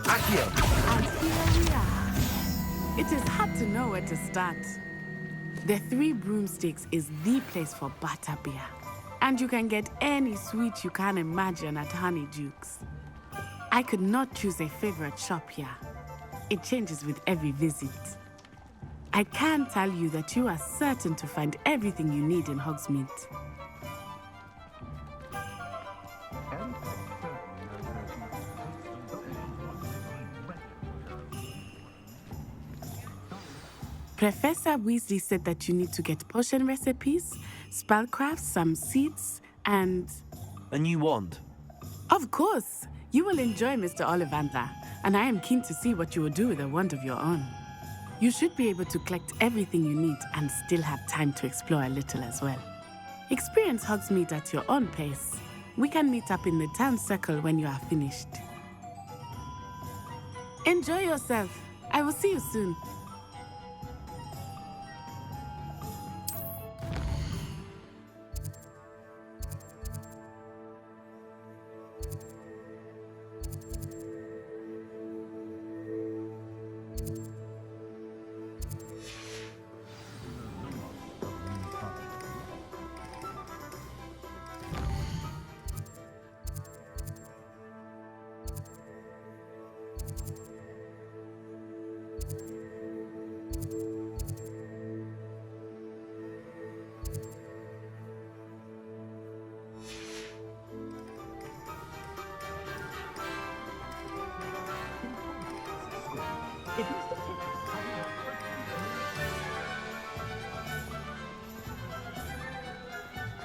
And here we are. It is hard to know where to start. The Three Broomsticks is the place for butterbeer. And you can get any sweet you can imagine at Honeydukes. I could not choose a favorite shop here. It changes with every visit. I can tell you that you are certain to find everything you need in Hogsmeade. Professor Weasley said that you need to get potion recipes, spellcrafts, some seeds, and... A new wand? Of course! You will enjoy Mr. Ollivander, and I am keen to see what you will do with a wand of your own. You should be able to collect everything you need and still have time to explore a little as well. Experience Hogsmeade at your own pace. We can meet up in the town circle when you are finished. Enjoy yourself. I will see you soon.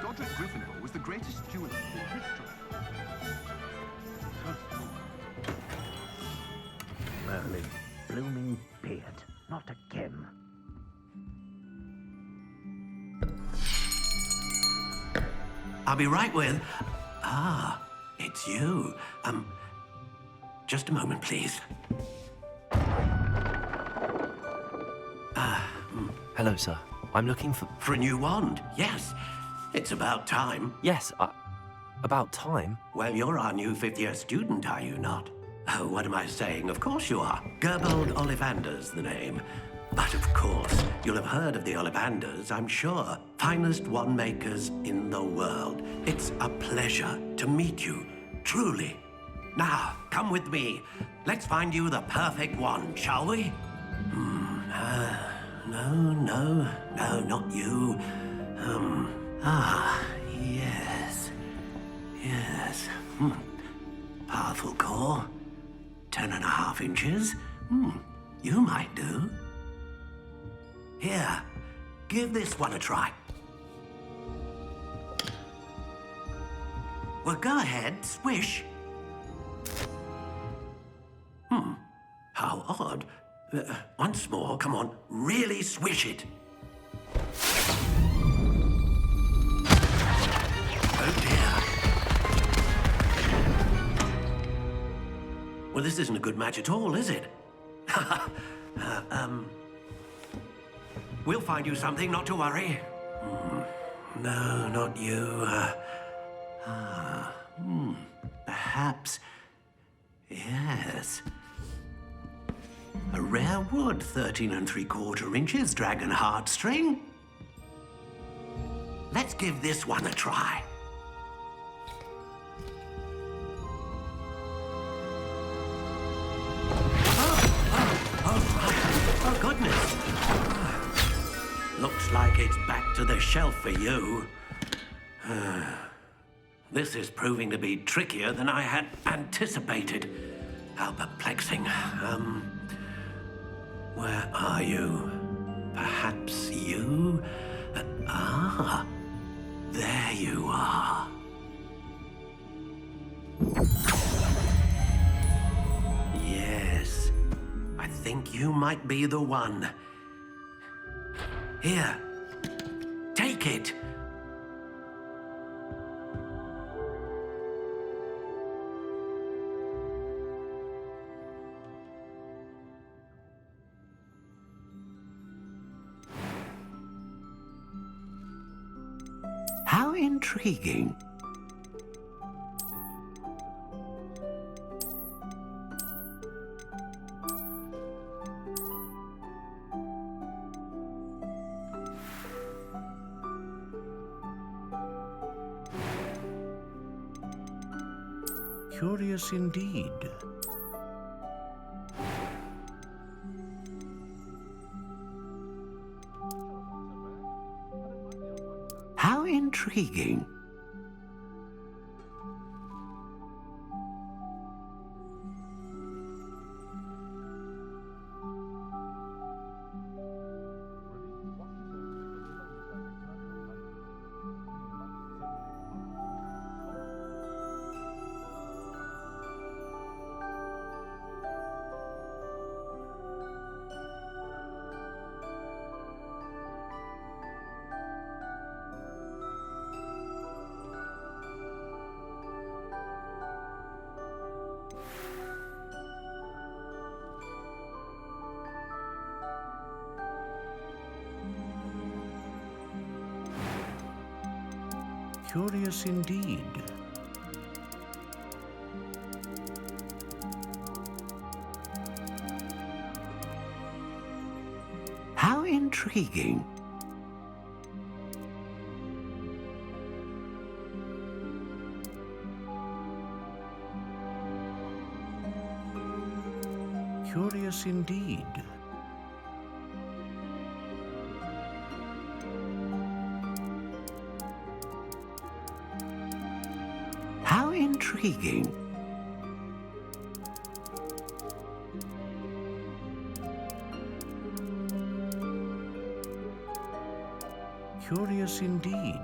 Godric Gryffindor was the greatest steward in history. Merlin, blooming beard, not again. I'll be right with... Ah, it's you. Just a moment, please. Hello, sir. I'm looking for... For a new wand, yes. It's about time. Yes, about time? Well, you're our new fifth-year student, are you not? Oh, what am I saying? Of course you are. Gerbold Ollivander's the name. But of course, you'll have heard of the Ollivanders, I'm sure. Finest wand makers in the world. It's a pleasure to meet you, truly. Now, come with me. Let's find you the perfect wand, shall we? No, not you. Yes. Powerful core. 10.5 inches. You might do. Here, give this one a try. Well, go ahead, swish. How odd. Once more, come on, really swish it. Oh dear. Well, this isn't a good match at all, is it? We'll find you something, not to worry. No, not you. Perhaps... Yes. A rare wood, 13 3/4 inches, dragon heartstring. Let's give this one a try. Oh, goodness. Looks like it's back to the shelf for you. This is proving to be trickier than I had anticipated. How perplexing. Where are you? Perhaps you? Ah, there you are. Yes, I think you might be the one. Here, take it. How intriguing. Curious indeed. How intriguing. Curious indeed. How intriguing. Curious indeed. How intriguing. Curious indeed.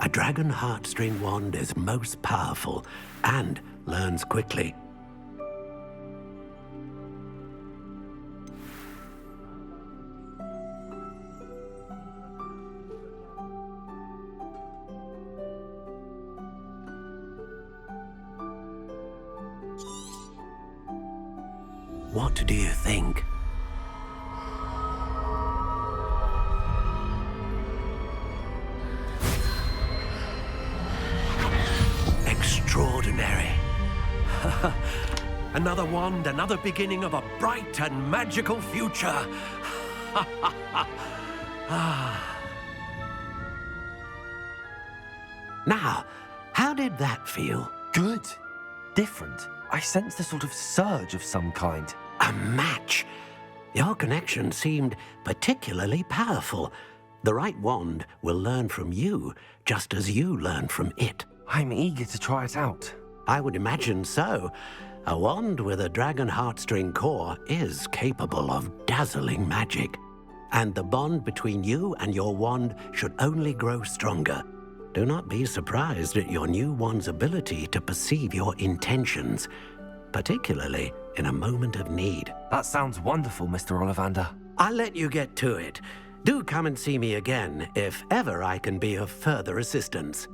A dragon heartstring wand is most powerful and learns quickly. What do you think? Extraordinary. Another wand, another beginning of a bright and magical future. Now, how did that feel? Good. Different. I sensed a sort of surge of some kind. A match. Your connection seemed particularly powerful. The right wand will learn from you, just as you learn from it. I'm eager to try it out. I would imagine so. A wand with a dragon heartstring core is capable of dazzling magic. And the bond between you and your wand should only grow stronger. Do not be surprised at your new wand's ability to perceive your intentions, particularly in a moment of need. That sounds wonderful, Mr. Ollivander. I'll let you get to it. Do come and see me again if ever I can be of further assistance.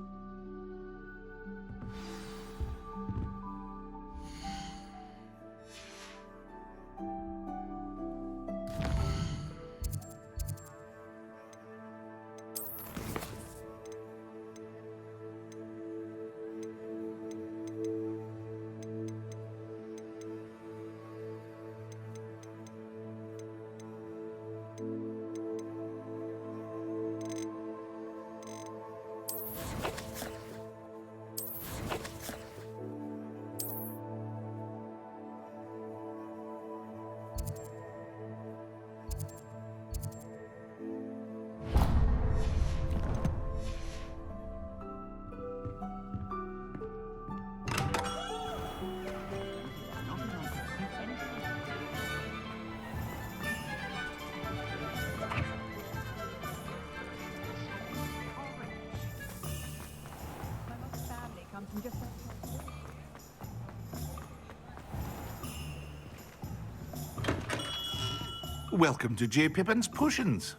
welcome to J. Pippin's Potions.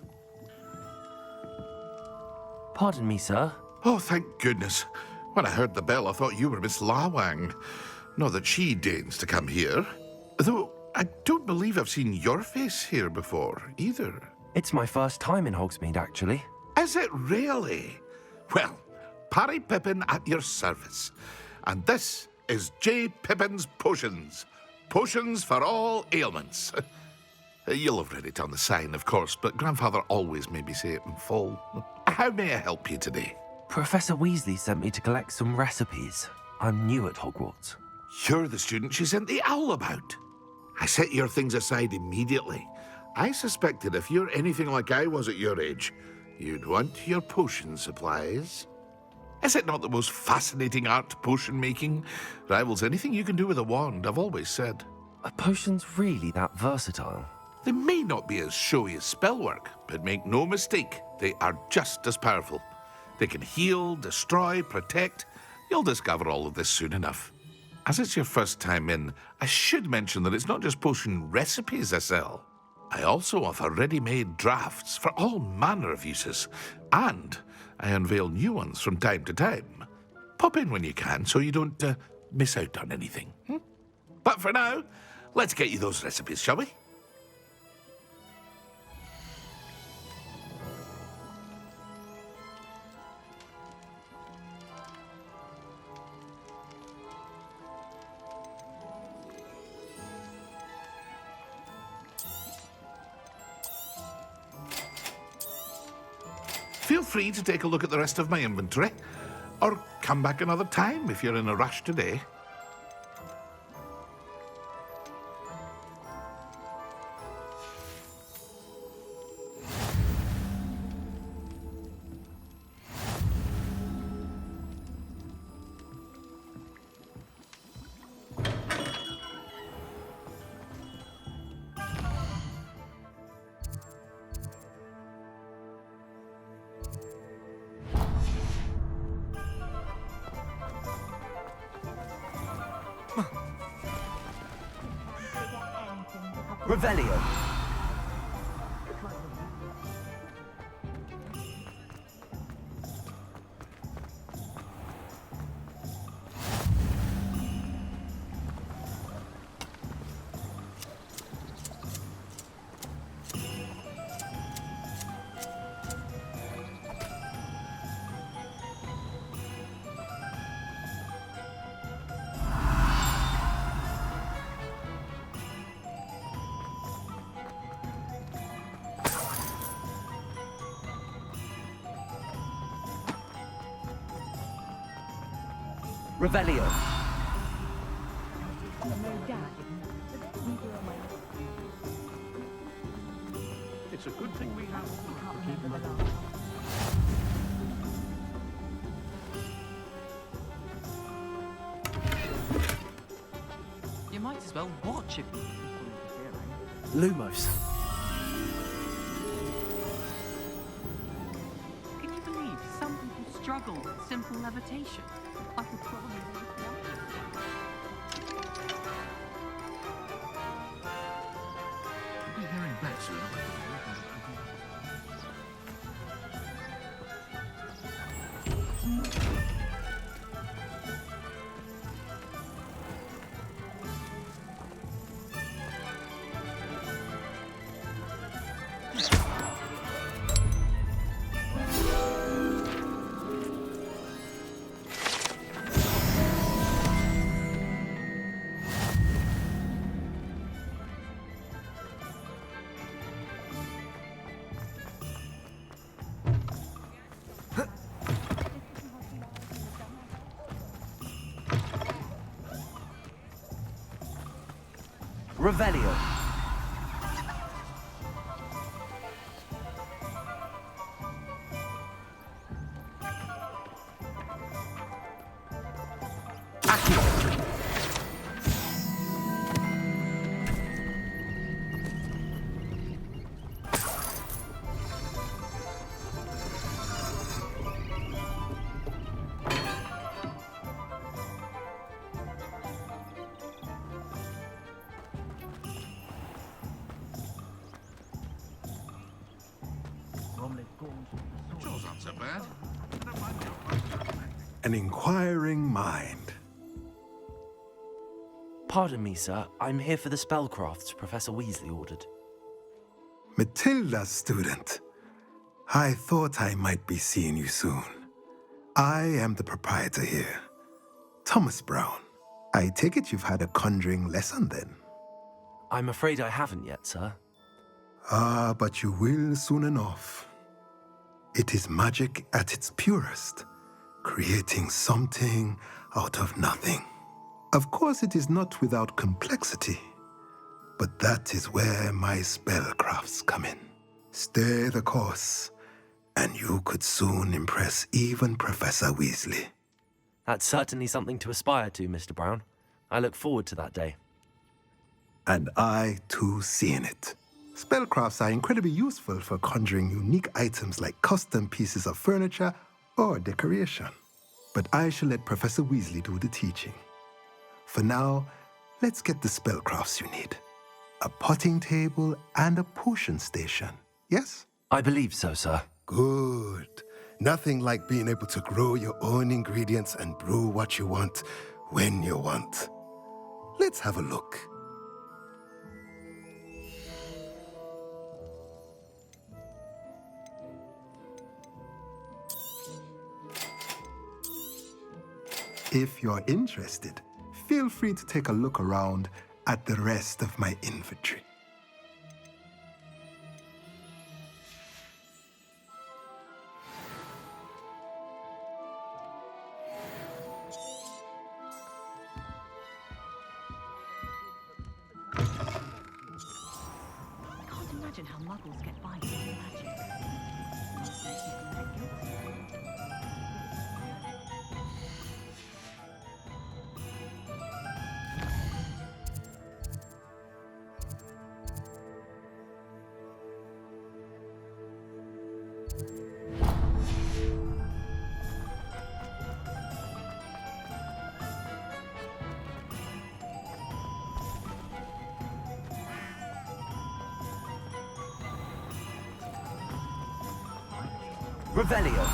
Pardon me, sir. Oh, thank goodness. When I heard the bell, I thought you were Miss Lawang. Not that she deigns to come here. Though I don't believe I've seen your face here before, either. It's my first time in Hogsmeade, actually. Is it really? Well, Parry Pippin at your service. And this is J. Pippin's Potions. Potions for all ailments. You'll have read it on the sign, of course, but Grandfather always made me say it in full. How may I help you today? Professor Weasley sent me to collect some recipes. I'm new at Hogwarts. You're the student she sent the owl about. I set your things aside immediately. I suspected if you're anything like I was at your age, you'd want your potion supplies. Is it not the most fascinating art, potion making? Rivals anything you can do with a wand, I've always said. Are potions really that versatile? They may not be as showy as spellwork, but make no mistake, they are just as powerful. They can heal, destroy, protect. You'll discover all of this soon enough. As it's your first time in, I should mention that it's not just potion recipes I sell. I also offer ready-made drafts for all manner of uses, and I unveil new ones from time to time. Pop in when you can so you don't miss out on anything. But for now, let's get you those recipes, shall we? Feel free to take a look at the rest of my inventory, or come back another time if you're in a rush today. Revelio. Revelio. It's a good thing we have to keep him alive. You might as well watch it. Lumos. Can you believe some people struggle with simple levitation? I could probably do it. Be hearing back soon. Revelio. Chores aren't so bad. An inquiring mind. Pardon me, sir. I'm here for the spellcrafts Professor Weasley ordered. Matilda's student. I thought I might be seeing you soon. I am the proprietor here, Thomas Brown. I take it you've had a conjuring lesson then? I'm afraid I haven't yet, sir. Ah, but you will soon enough. It is magic at its purest, creating something out of nothing. Of course, it is not without complexity, but that is where my spellcrafts come in. Stay the course, and you could soon impress even Professor Weasley. That's certainly something to aspire to, Mr. Brown. I look forward to that day. And I, too, seeing it. Spellcrafts are incredibly useful for conjuring unique items like custom pieces of furniture or decoration. But I shall let Professor Weasley do the teaching. For now, let's get the spellcrafts you need. A potting table and a potion station, yes? I believe so, sir. Good. Nothing like being able to grow your own ingredients and brew what you want when you want. Let's have a look. If you're interested, feel free to take a look around at the rest of my inventory. I can't imagine how muggles get by with magic. Revelio.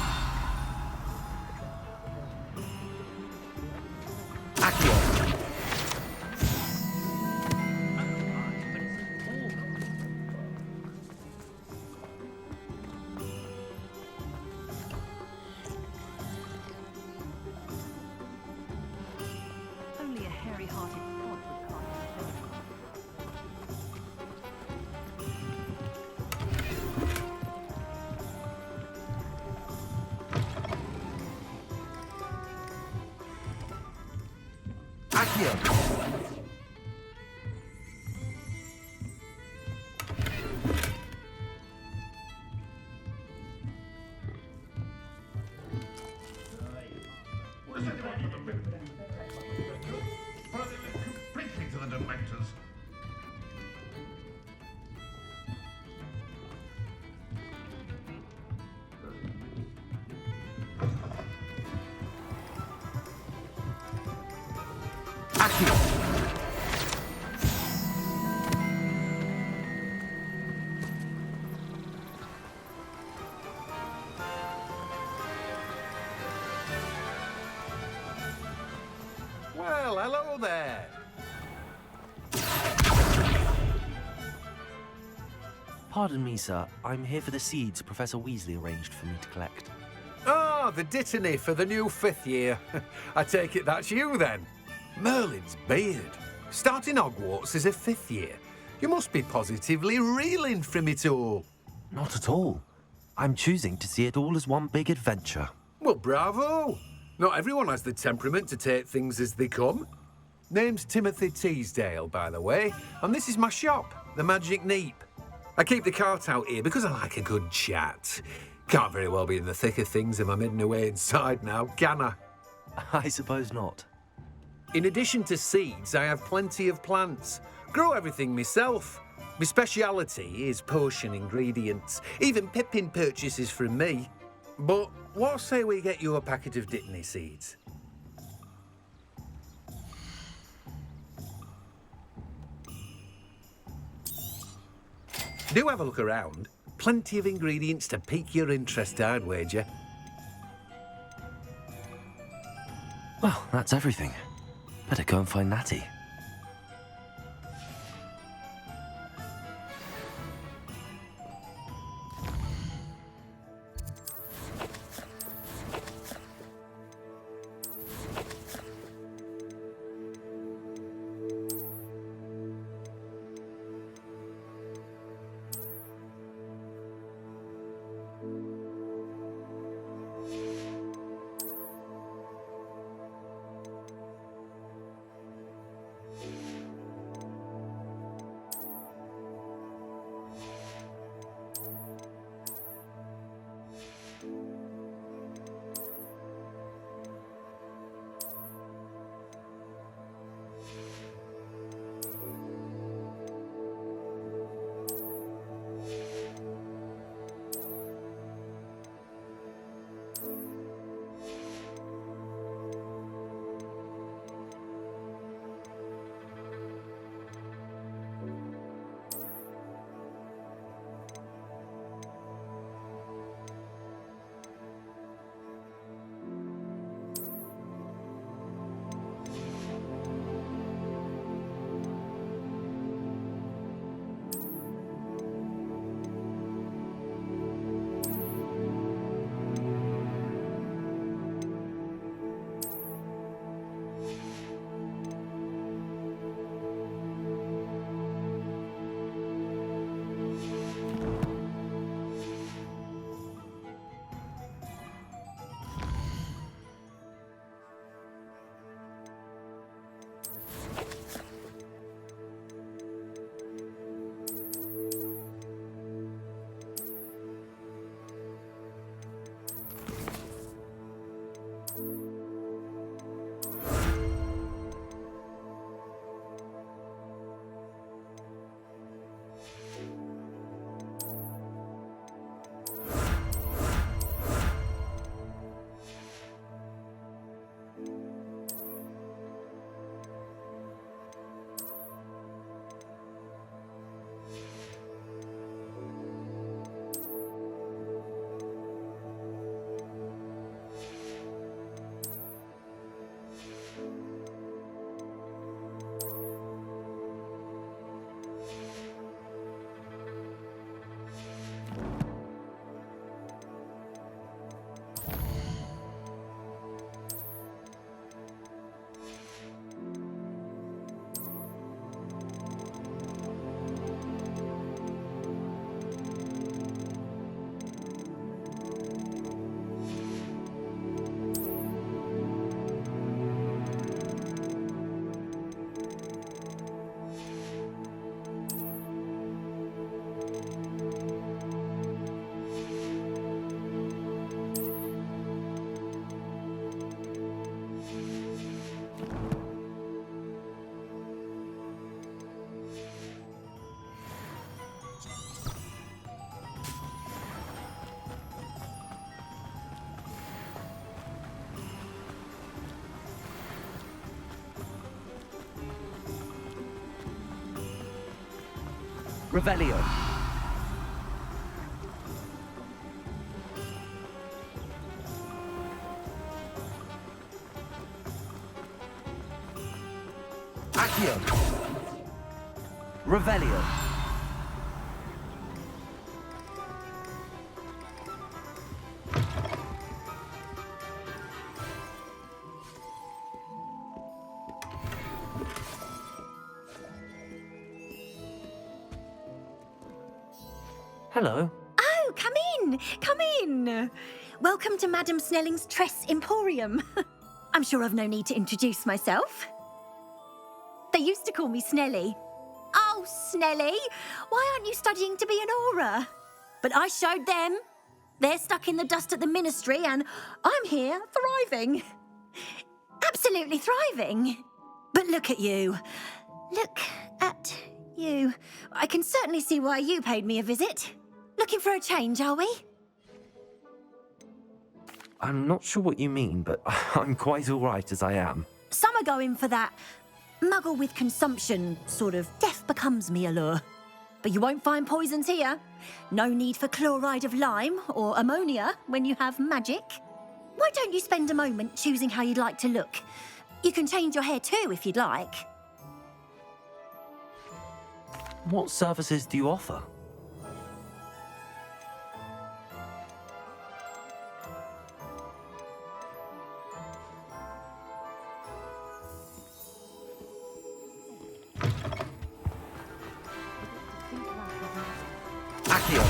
Only a hairy-hearted pod would cast a spell. Completely to the Dementors. Well, hello there. Pardon me, sir. I'm here for the seeds Professor Weasley arranged for me to collect. Oh, the dittany for the new 5th year. I take it that's you, then. Merlin's beard. Starting Hogwarts as a 5th year. You must be positively reeling from it all. Not at all. I'm choosing to see it all as one big adventure. Well, bravo. Not everyone has the temperament to take things as they come. Name's Timothy Teasdale, by the way, and this is my shop, the Magic Neep. I keep the cart out here because I like a good chat. Can't very well be in the thick of things if I'm hidden away inside now, can I? I suppose not. In addition to seeds, I have plenty of plants. Grow everything myself. My speciality is potion ingredients. Even Pippin purchases from me. But what say we get you a packet of dittany seeds? Do have a look around. Plenty of ingredients to pique your interest, I'd wager. Well, that's everything. Better go and find Natty. Revelio. Accio. Revelio. Hello. Oh, come in! Come in! Welcome to Madame Snelling's Tress Emporium. I'm sure I've no need to introduce myself. They used to call me Snelly. Oh, Snelly, why aren't you studying to be an aura? But I showed them. They're stuck in the dust at the ministry and I'm here thriving. Absolutely thriving. But look at you. Look at you. I can certainly see why you paid me a visit. Looking for a change, are we? I'm not sure what you mean, but I'm quite all right as I am. Some are going for that muggle with consumption, sort of death becomes me allure. but you won't find poisons here. No need for chloride of lime or ammonia when you have magic. Why don't you spend a moment choosing how you'd like to look? You can change your hair too if you'd like. What services do you offer? Accio.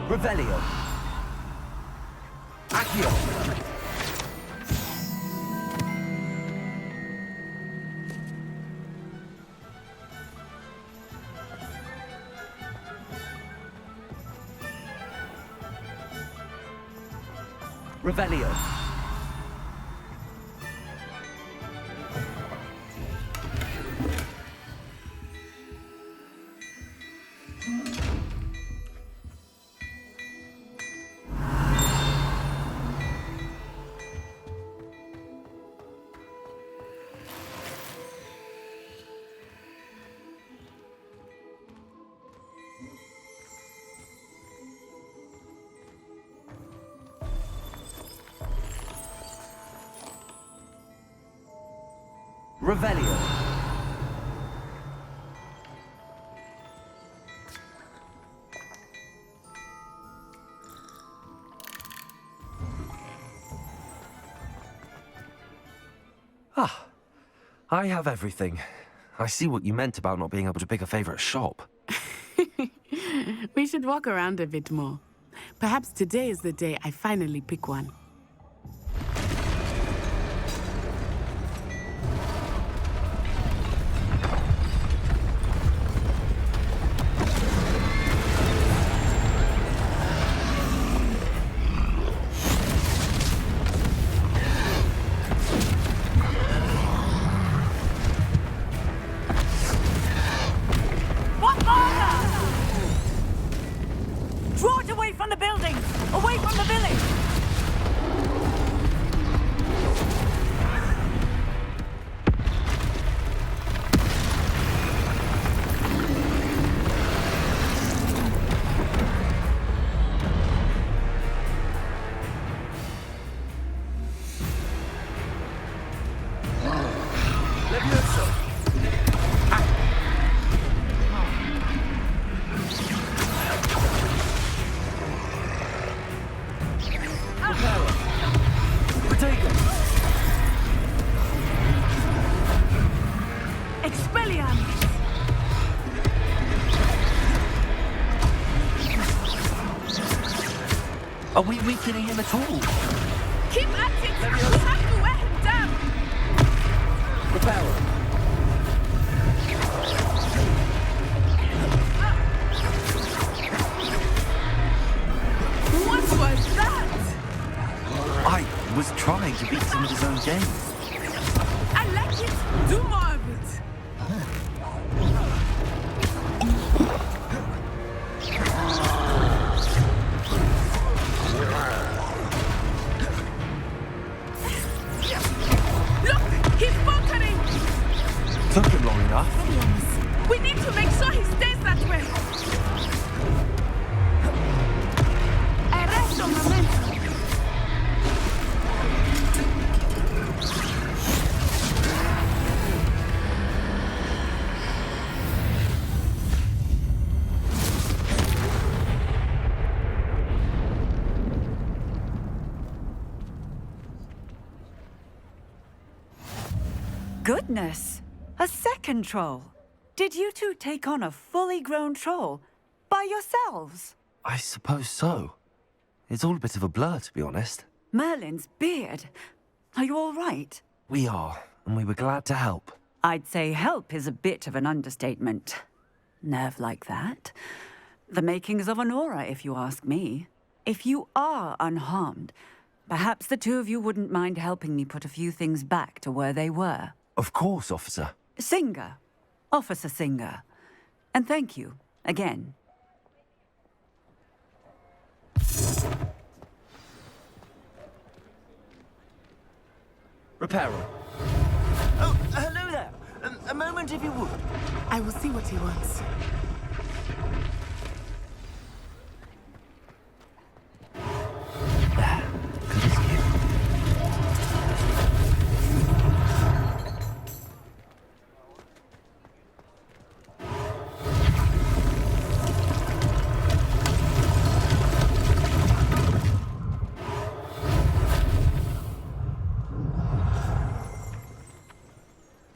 Revelio. Accio. Revelio. Revelio. Ah, I have everything. I see what you meant about not being able to pick a favorite shop. We should walk around a bit more. Perhaps today is the day I finally pick one. Draw it away from the buildings! Away from the village! Are we weakening him at all? Keep at it! We have to wear him down! Reparo. What was that? I was trying to beat some of his own game. I like it! Do more of it! Look! He's faltering! Took him long enough. We need to make sure he stays that way! Arresto momento! Goodness! A second troll! Did you two take on a fully grown troll by yourselves? I suppose so. It's all a bit of a blur, to be honest. Merlin's beard. Are you all right? We are, and we were glad to help. I'd say help is a bit of an understatement. Nerve like that. The makings of an aura, if you ask me. If you are unharmed, perhaps the two of you wouldn't mind helping me put a few things back to where they were. Of course, officer. Singer. Officer Singer. And thank you, again. Reparo. Oh, moment if you would. I will see what he wants.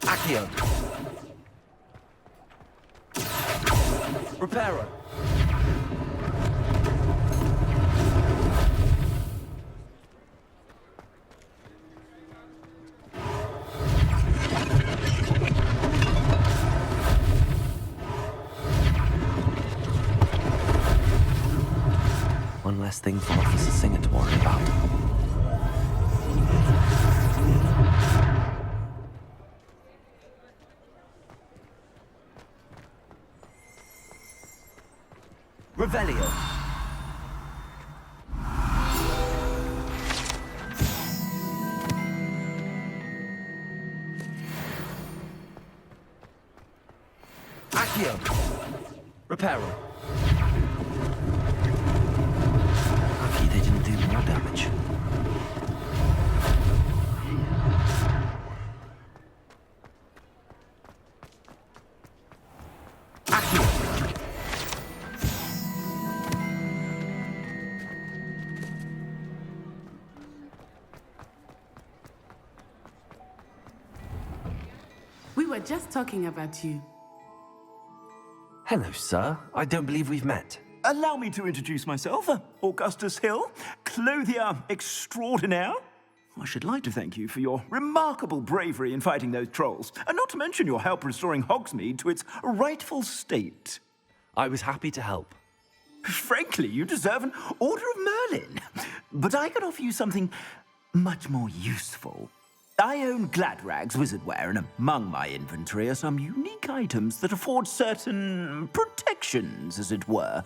Accio. Reparo. One less thing for Officer Singer to worry about. Revelio. Accio. Reparo. Lucky they didn't do more damage. We were just talking about you. Hello, sir. I don't believe we've met. Allow me to introduce myself, Augustus Hill, clothier extraordinaire. I should like to thank you for your remarkable bravery in fighting those trolls, and not to mention your help restoring Hogsmeade to its rightful state. I was happy to help. Frankly, you deserve an Order of Merlin. But I can offer you something much more useful. I own Gladrag's wizardware, and among my inventory are some unique items that afford certain protections, as it were.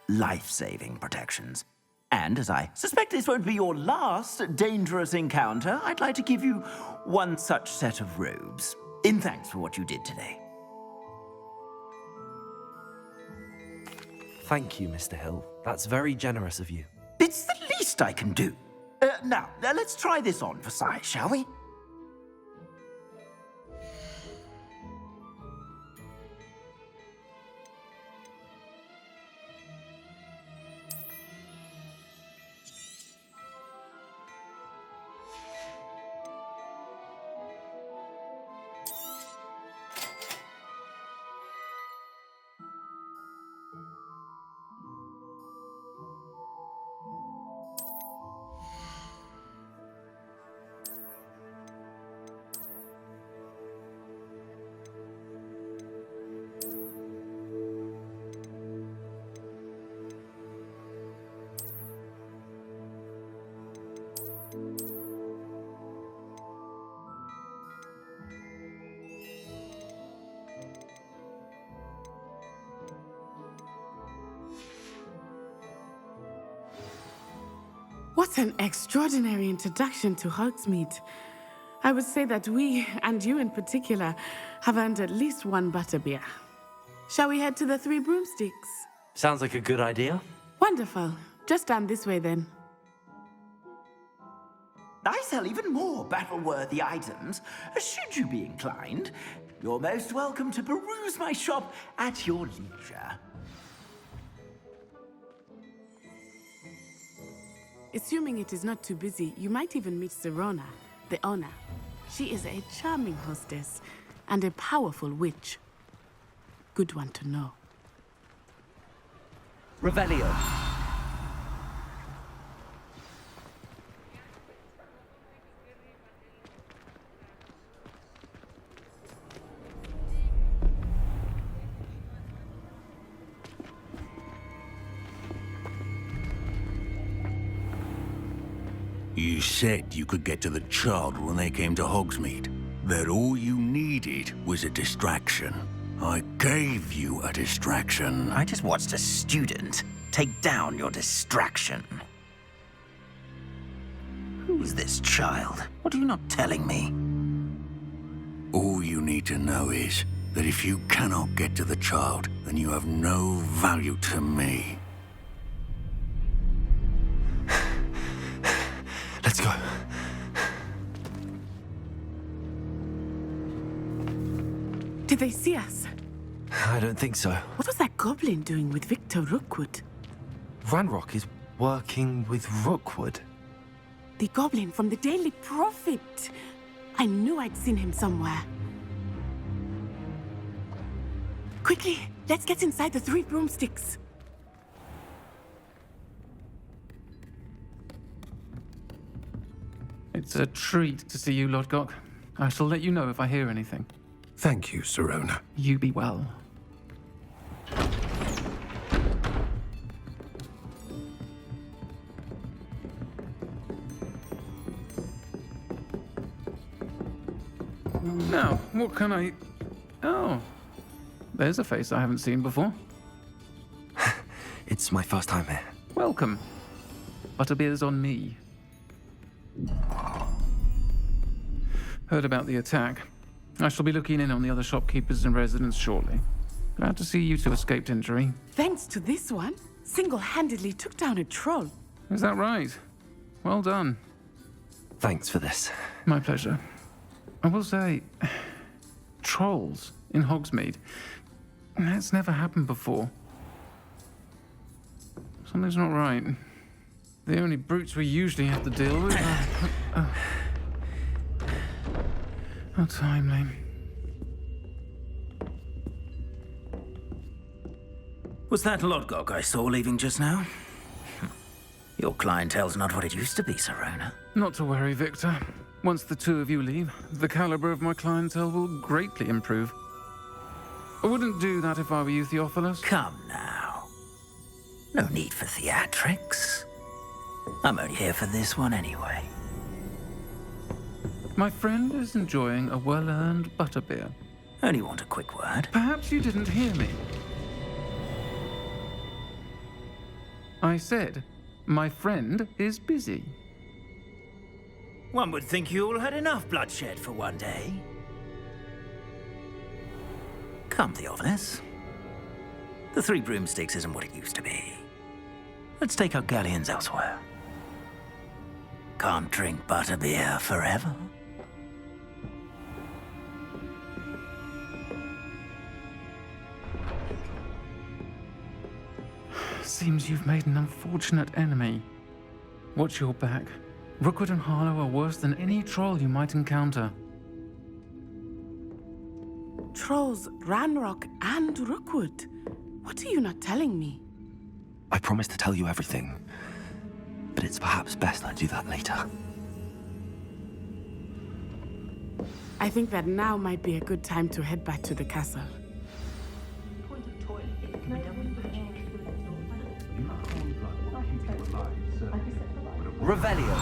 Life-saving protections. And as I suspect this won't be your last dangerous encounter, I'd like to give you one such set of robes, in thanks for what you did today. Thank you, Mr. Hill. That's very generous of you. It's the least I can do. Now, let's try this on for size, shall we? What an extraordinary introduction to Hogsmeade. I would say that we, and you in particular, have earned at least one butterbeer. Shall we head to the Three Broomsticks? Sounds like a good idea. Wonderful. Just down this way then. I sell even more battle-worthy items. Should you be inclined, you're most welcome to peruse my shop at your leisure. Assuming it is not too busy, you might even meet Serona, the owner. She is a charming hostess and a powerful witch. Good one to know. Revelio. You said you could get to the child when they came to Hogsmeade. That all you needed was a distraction. I gave you a distraction. I just watched a student take down your distraction. Who's this child? What are you not telling me? All you need to know is, that if you cannot get to the child, then you have no value to me. Let's go. Did they see us? I don't think so. What was that goblin doing with Victor Rookwood? Ranrock is working with Rookwood. The goblin from the Daily Prophet. I knew I'd seen him somewhere. Quickly, let's get inside the 3 broomsticks. It's a treat to see you, Lodgok. I shall let you know if I hear anything. Thank you, Sirona. You be well. Now, what can I... Oh, there's a face I haven't seen before. It's my first time here. Welcome. Butterbeer's on me. Heard about the attack. I shall be looking in on the other shopkeepers and residents shortly. Glad to see you two escaped injury. Thanks to this one, single-handedly took down a troll. Is that right? Well done. Thanks for this. My pleasure. I will say, trolls in Hogsmeade. That's never happened before. Something's not right. The only brutes we usually have to deal with are... How timely. Was that Lodgok I saw leaving just now? Your clientele's not what it used to be, Sirona. Not to worry, Victor. Once the two of you leave, the caliber of my clientele will greatly improve. I wouldn't do that if I were you, Theophilus. Come now. No need for theatrics. I'm only here for this one anyway. My friend is enjoying a well-earned butterbeer. Only want a quick word. Perhaps you didn't hear me. I said, my friend is busy. One would think you all had enough bloodshed for one day. Come, Theophilus. The 3 broomsticks isn't what it used to be. Let's take our galleons elsewhere. Can't drink butterbeer forever. Seems you've made an unfortunate enemy. Watch your back. Rookwood and Harlow are worse than any troll you might encounter. Trolls, Ranrock, and Rookwood. What are you not telling me? I promise to tell you everything, but it's perhaps best I do that later. I think that now might be a good time to head back to the castle. Revelio.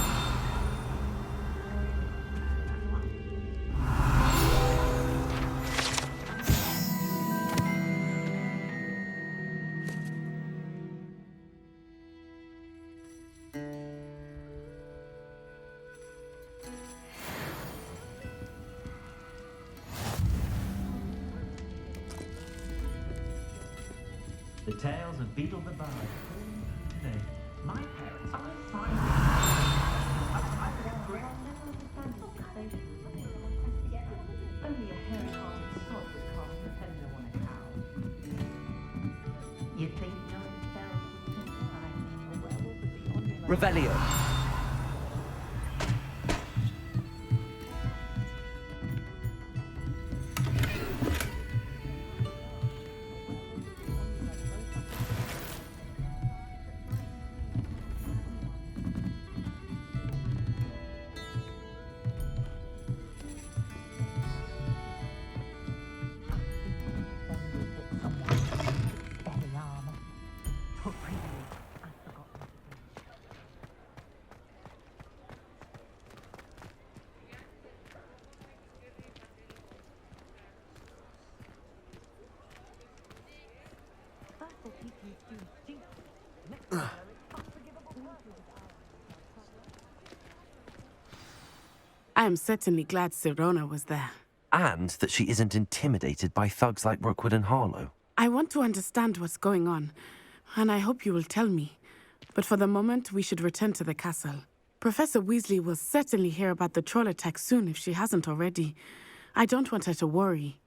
The tales of Beetle the Bard. My parents are only a hairy-hearted sod would cast the tender on a cow. You'd think knowing spells would simplify. A werewolf would be on your Revelio. I am certainly glad Sirona was there. And that she isn't intimidated by thugs like Rookwood and Harlow. I want to understand what's going on, and I hope you will tell me. But for the moment, we should return to the castle. Professor Weasley will certainly hear about the troll attack soon if she hasn't already. I don't want her to worry.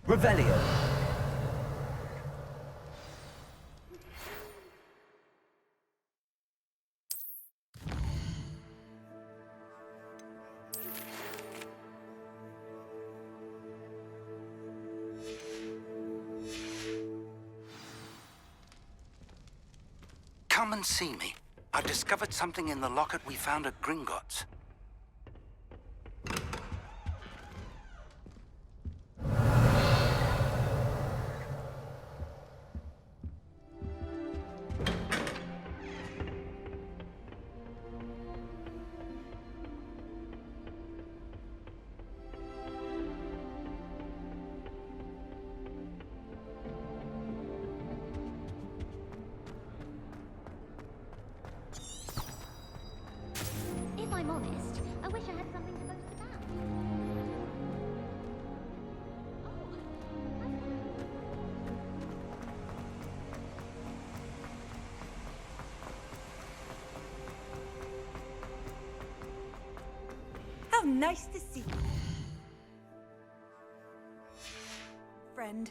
Revelio. Come and see me. I've discovered something in the locket we found at Gringotts. If I'm honest, I wish I had something to boast about. How nice to see you. Friend.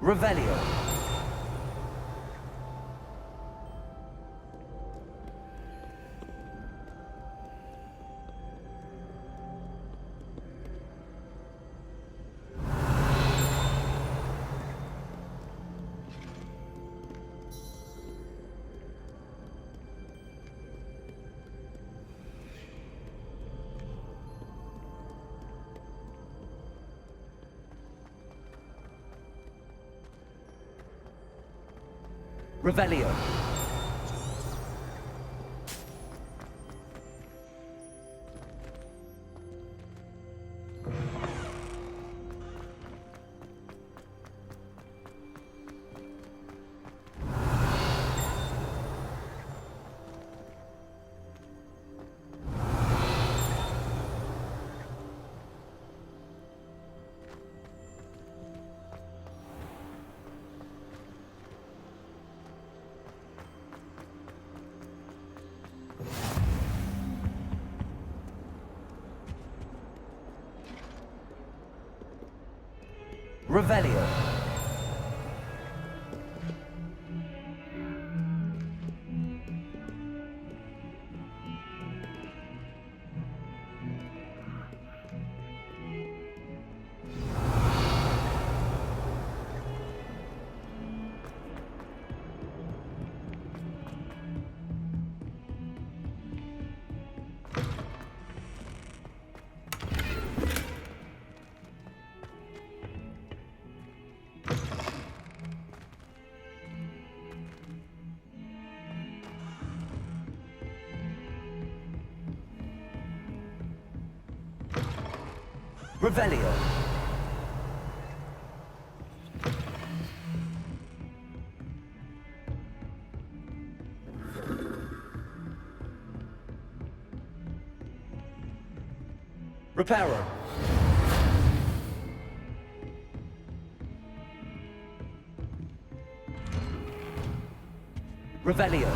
Revelio. Revelio. Revelio. Revelio. Reparo. Revelio.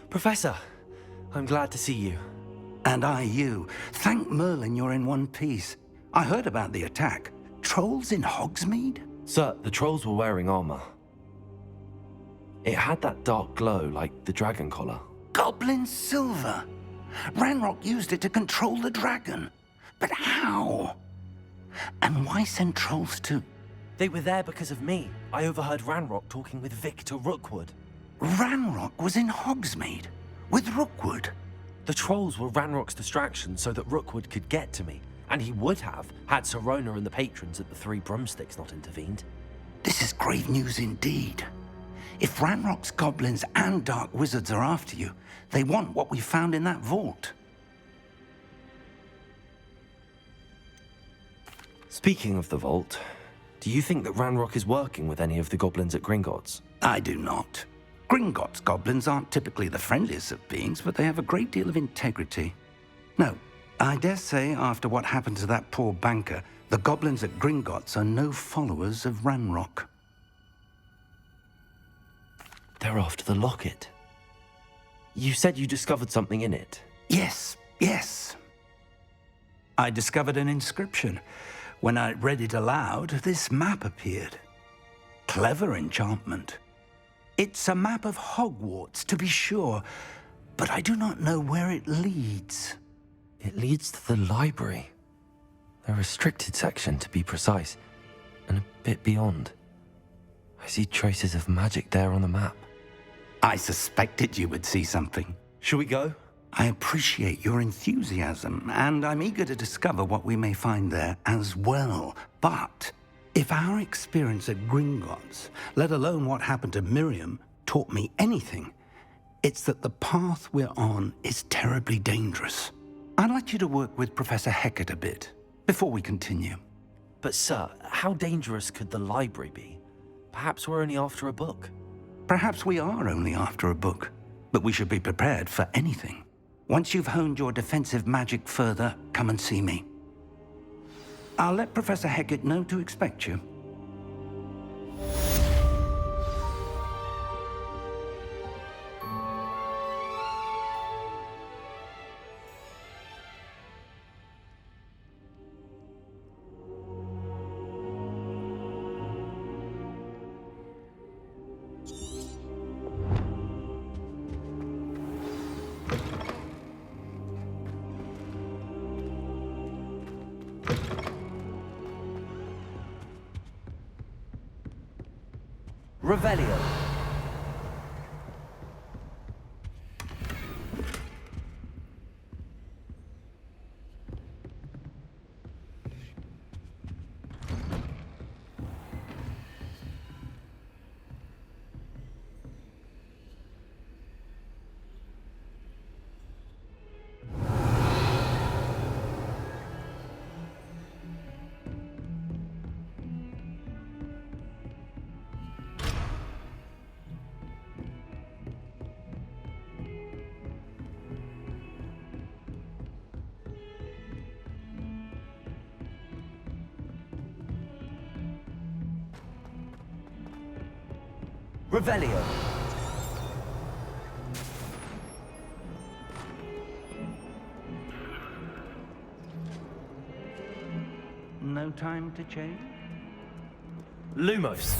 Professor, I'm glad to see you. And I you. Thank Merlin you're in one piece. I heard about the attack. Trolls in Hogsmeade? Sir, the trolls were wearing armor. It had that dark glow like the dragon collar. Goblin silver. Ranrock used it to control the dragon. But how? And why send trolls to... They were there because of me. I overheard Ranrock talking with Victor Rookwood. Ranrock was in Hogsmeade? With Rookwood? The trolls were Ranrock's distraction so that Rookwood could get to me. And he would have, had Sirona and the patrons at the Three Broomsticks not intervened. This is grave news indeed. If Ranrock's goblins and dark wizards are after you, they want what we found in that vault. Speaking of the vault, do you think that Ranrock is working with any of the goblins at Gringotts? I do not. Gringotts goblins aren't typically the friendliest of beings, but they have a great deal of integrity. No, I dare say after what happened to that poor banker, the goblins at Gringotts are no followers of Ranrock. They're after the locket. You said you discovered something in it. Yes. I discovered an inscription. When I read it aloud, this map appeared. Clever enchantment. It's a map of Hogwarts, to be sure, but I do not know where it leads. It leads to the library. A restricted section, to be precise, and a bit beyond. I see traces of magic there on the map. I suspected you would see something. Shall we go? I appreciate your enthusiasm, and I'm eager to discover what we may find there as well. But if our experience at Gringotts, let alone what happened to Miriam, taught me anything, it's that the path we're on is terribly dangerous. I'd like you to work with Professor Hecat a bit before we continue. But sir, how dangerous could the library be? Perhaps we're only after a book. Perhaps we are only after a book, but we should be prepared for anything. Once you've honed your defensive magic further, come and see me. I'll let Professor Hecat know to expect you. Revelio. Revelio. No time to change? Lumos.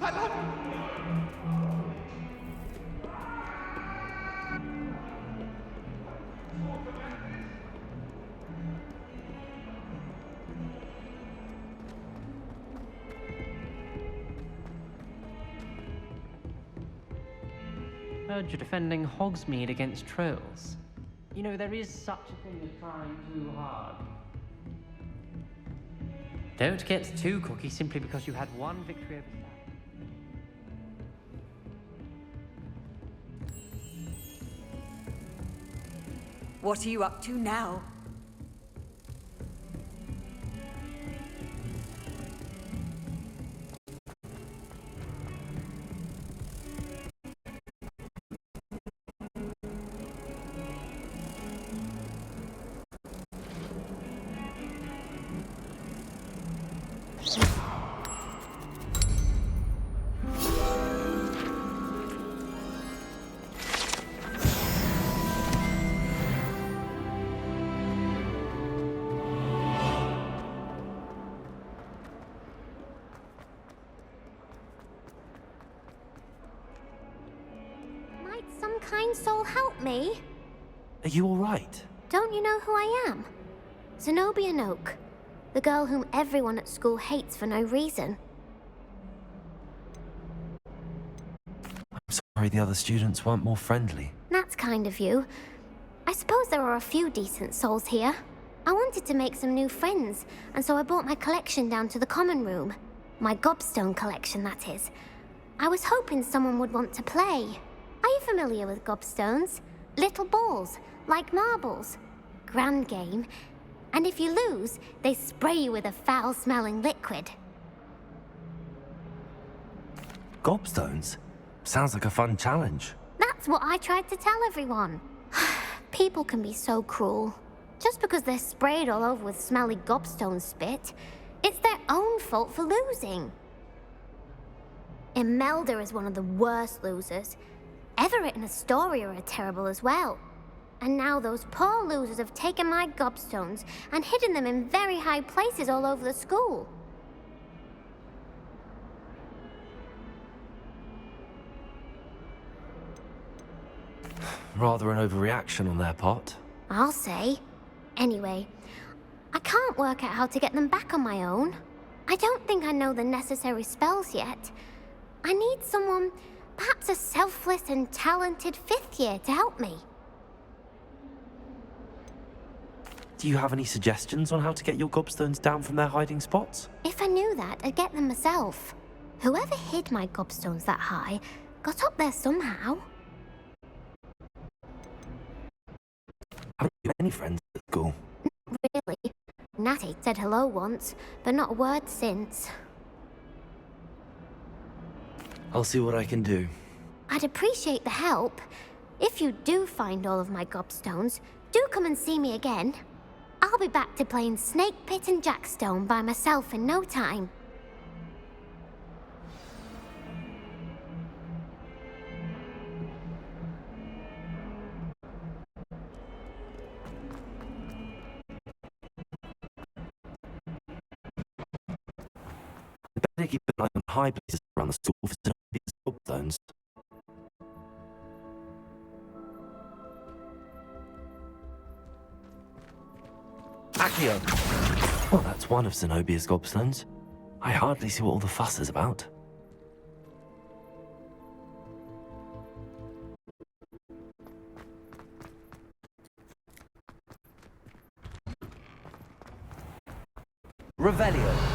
I love Heard you're defending Hogsmeade against trolls. You know, there is such a thing as trying too hard. Don't get too cocky simply because you had one victory over What are you up to now? Might some kind soul help me? Are you alright? Don't you know who I am? Zenobia Noak, the girl whom everyone at school hates for no reason. I'm sorry the other students weren't more friendly. That's kind of you. I suppose there are a few decent souls here. I wanted to make some new friends, and so I brought my collection down to the common room. My gobstone collection, that is. I was hoping someone would want to play. Are you familiar with gobstones? Little balls, like marbles. Grand game. And if you lose, they spray you with a foul-smelling liquid. Gobstones? Sounds like a fun challenge. That's what I tried to tell everyone. People can be so cruel. Just because they're sprayed all over with smelly gobstone spit, it's their own fault for losing. Imelda is one of the worst losers. Everett and Astoria are terrible as well. And now those poor losers have taken my gobstones and hidden them in very high places all over the school. Rather an overreaction on their part. I'll say. Anyway, I can't work out how to get them back on my own. I don't think I know the necessary spells yet. I need someone, perhaps a selfless and talented fifth year to help me. Do you have any suggestions on how to get your gobstones down from their hiding spots? If I knew that, I'd get them myself. Whoever hid my gobstones that high got up there somehow. Haven't you any friends at school? Not really. Natty said hello once, but not a word since. I'll see what I can do. I'd appreciate the help. If you do find all of my gobstones, do come and see me again. I'll be back to playing Snake Pit and Jackstone by myself in no time. I'd better keep an eye on high places around the school for gobstones. Accio! Well, that's one of Zenobia's gobstones. I hardly see what all the fuss is about. Revelio.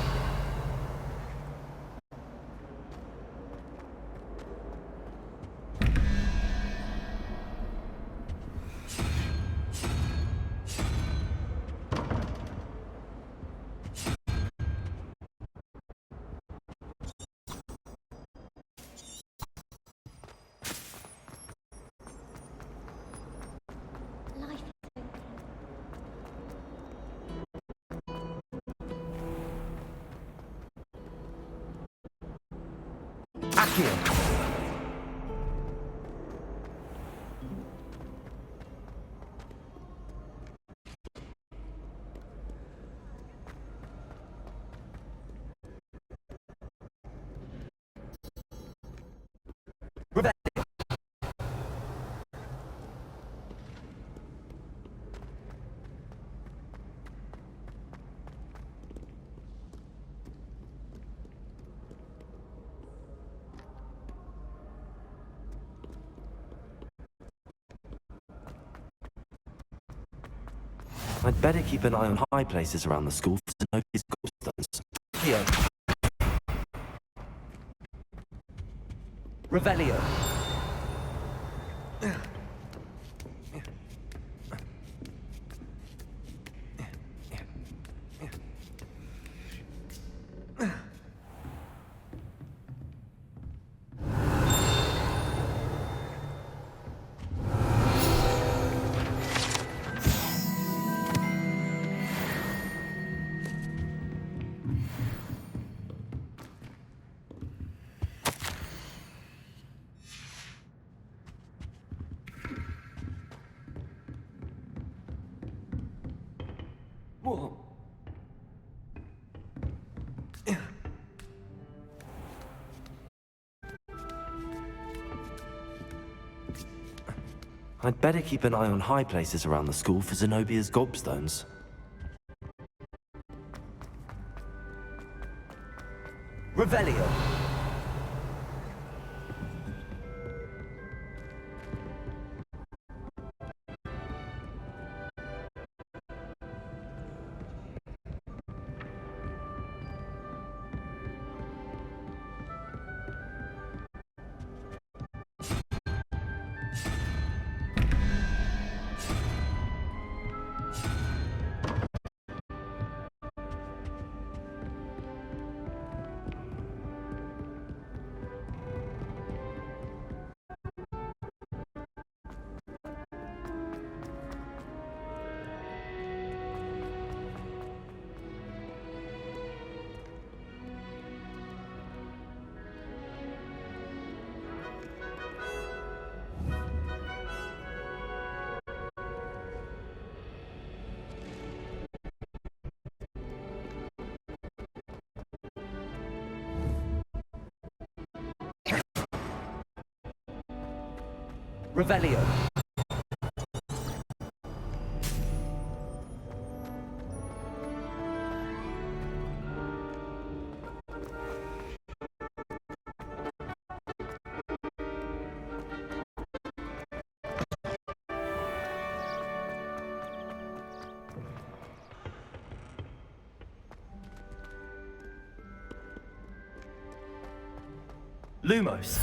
Accio. I'd better keep an eye on high places around the school for Zenobia's gobstones. Here. Revelio. Whoa. I'd better keep an eye on high places around the school for Zenobia's gobstones. Revelio. Revelio. Lumos.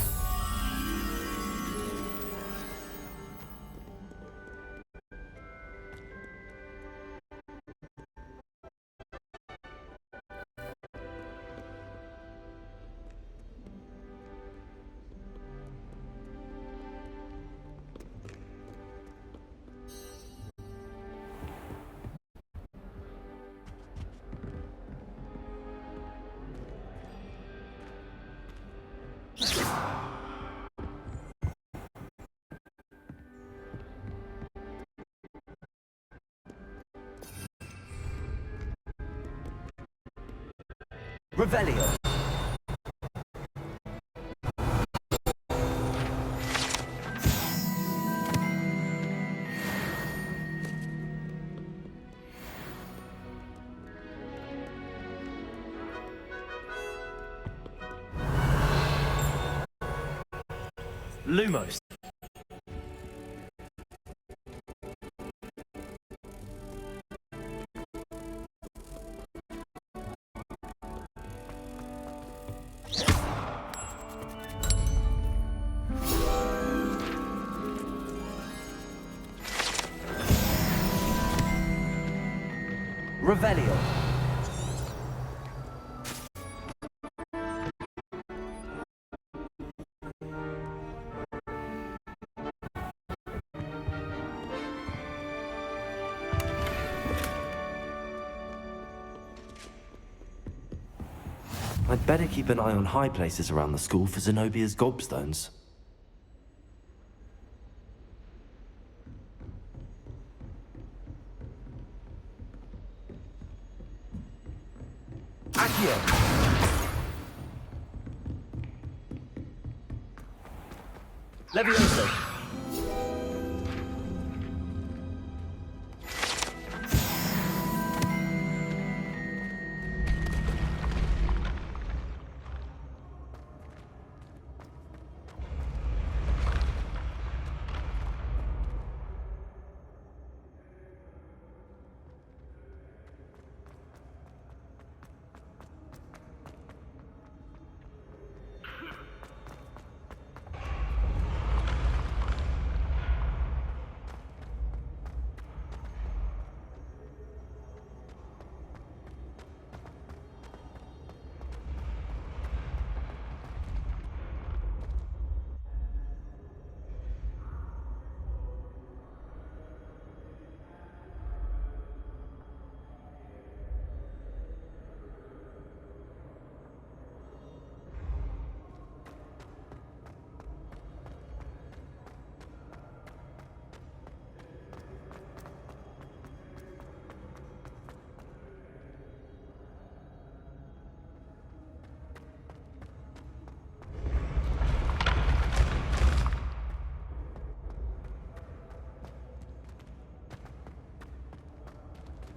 Revelio. Lumos. Revelio. I'd better keep an eye on high places around the school for Zenobia's gobstones. Accio! Levioso!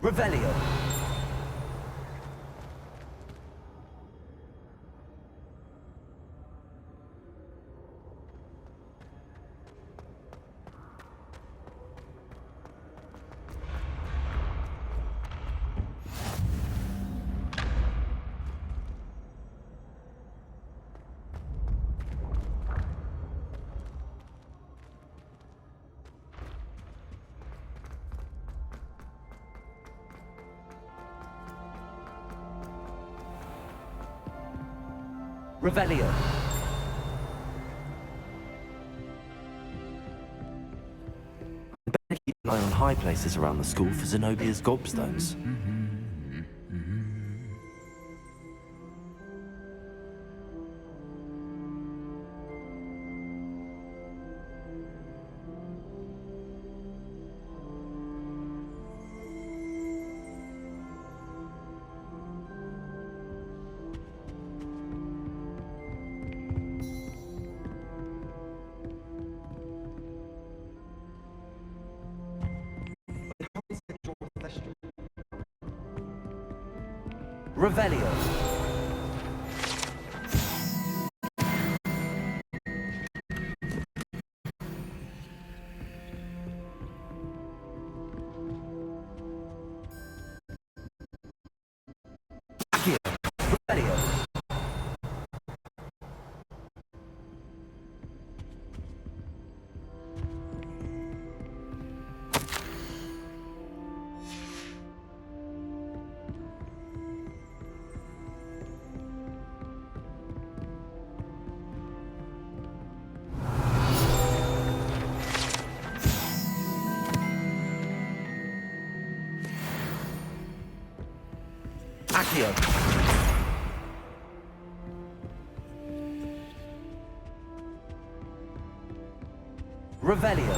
Revelio. Revelio. Better keep an eye on high places around the school for Zenobia's gobstones. Revelio. Revelio. Accio. Revelio.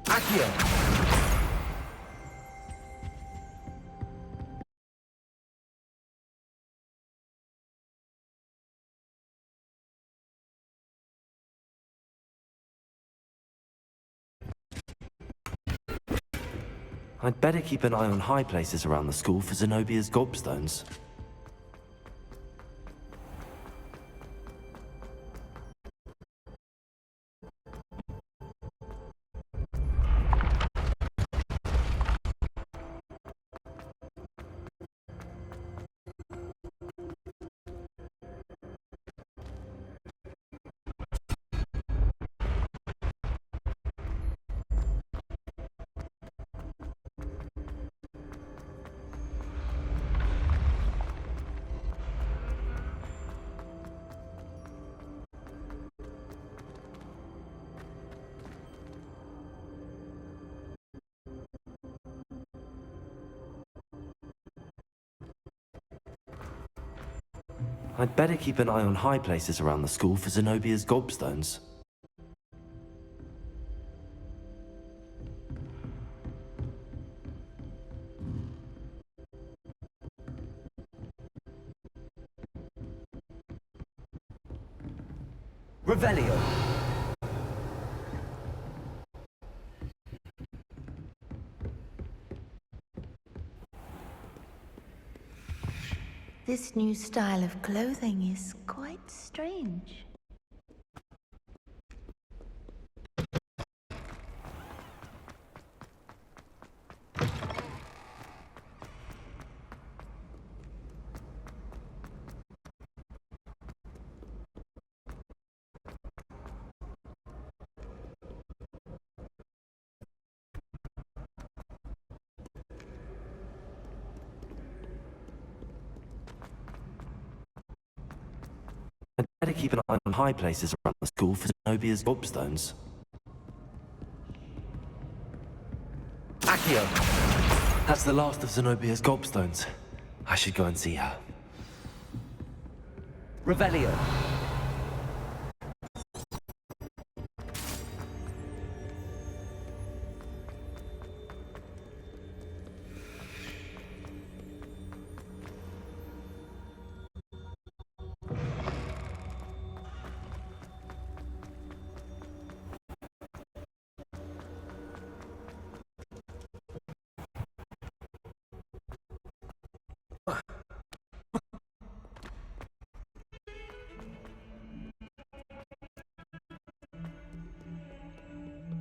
Accio. I'd better keep an eye on high places around the school for Zenobia's gobstones. I'd better keep an eye on high places around the school for Zenobia's gobstones. Revelio. This new style of clothing is quite strange. I'd better keep an eye on high places around the school for Zenobia's gobstones. Accio! That's the last of Zenobia's gobstones. I should go and see her. Revelio.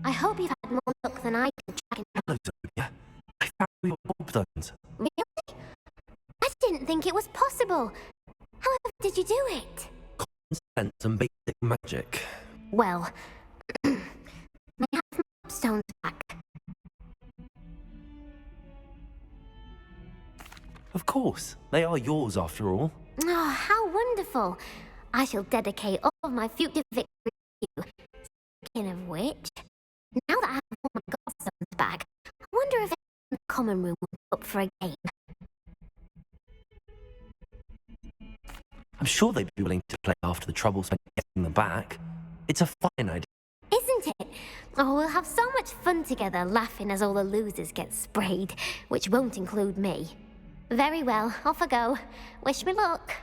I hope you've had more luck than I did tracking him. Hello, Zobia. I found your bob stones. Really? I didn't think it was possible. However did you do it? Common sense and basic magic. Well, may I have my stones back? Of course. They are yours, after all. Oh, how wonderful. I shall dedicate all of my future victories to you. Speaking of which, now that I have all my godstones back, I wonder if anyone in the common room would be up for a game. I'm sure they'd be willing to play after the trouble spent getting them back. It's a fine idea. Isn't it? Oh, we'll have so much fun together, laughing as all the losers get sprayed, which won't include me. Very well, off I go. Wish me luck.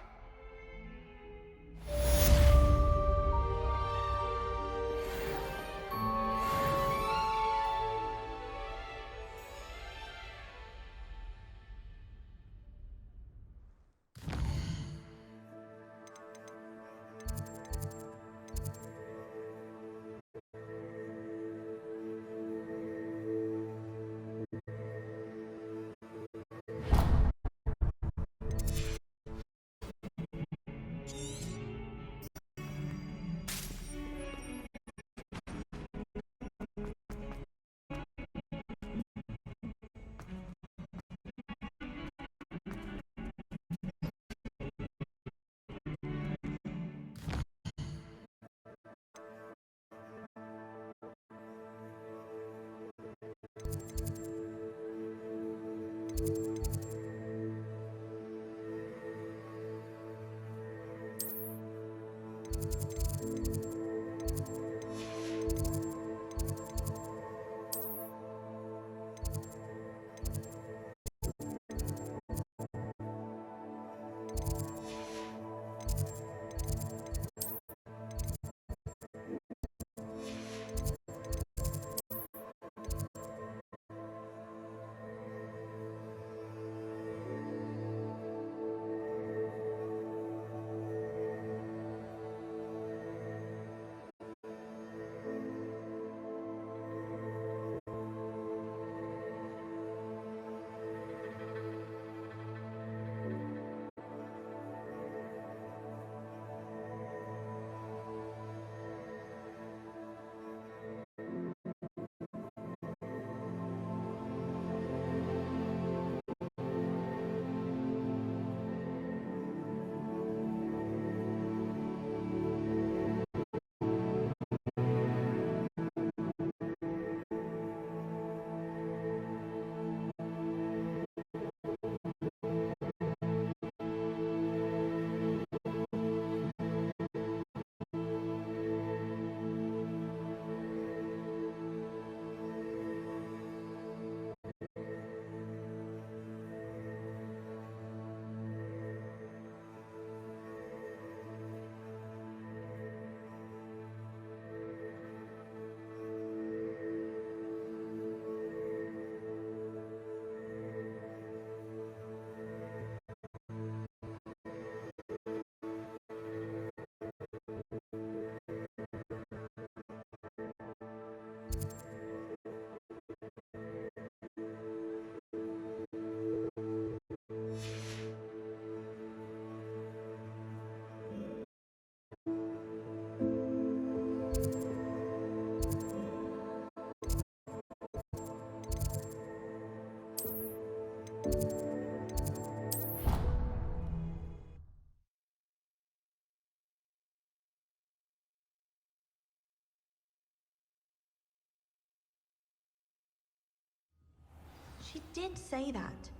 She did say that.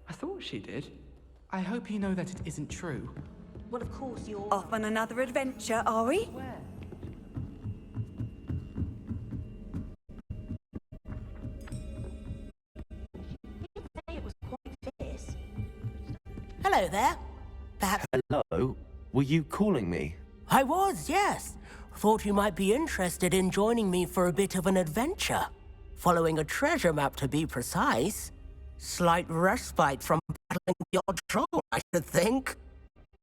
I thought she did. I hope you know that it isn't true. Well, of course you're... Off on another adventure, are we? Where? It was quite fierce. Hello there. Perhaps... Hello? Were you calling me? I was, yes. Thought you might be interested in joining me for a bit of an adventure. Following a treasure map, to be precise. Slight respite from battling the odd troll, I should think.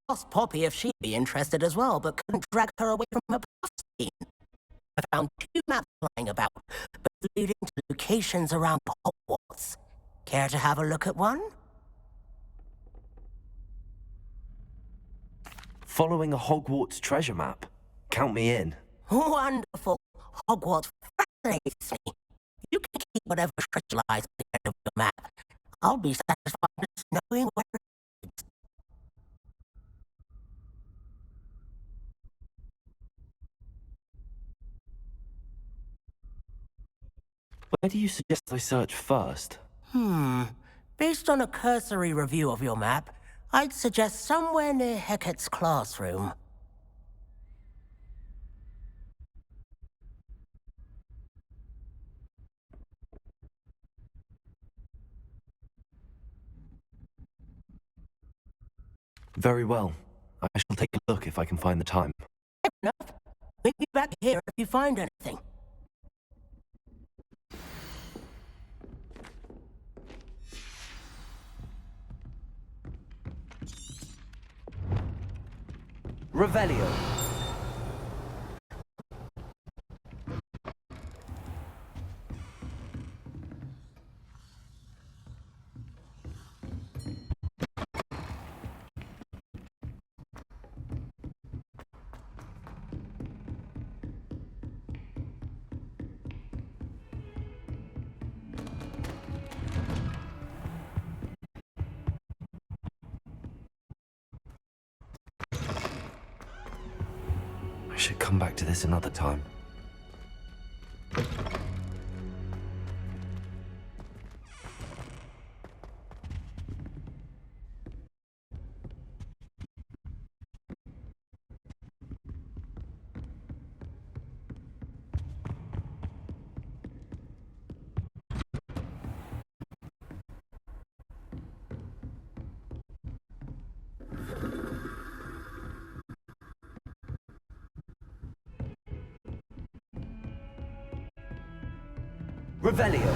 Asked Poppy if she'd be interested as well, but couldn't drag her away from her past scene. I found 2 maps lying about, both leading to locations around Hogwarts. Care to have a look at one? Following a Hogwarts treasure map? Count me in. Wonderful. Hogwarts fascinates me. You can keep whatever treasure lies at the end of your map. I'll be satisfied just knowing where it is. Where do you suggest I search first? Based on a cursory review of your map, I'd suggest somewhere near Hecat's classroom. Very well. I shall take a look if I can find the time. Enough. Meet me back here if you find anything. Revelio. I should come back to this another time. Revelio.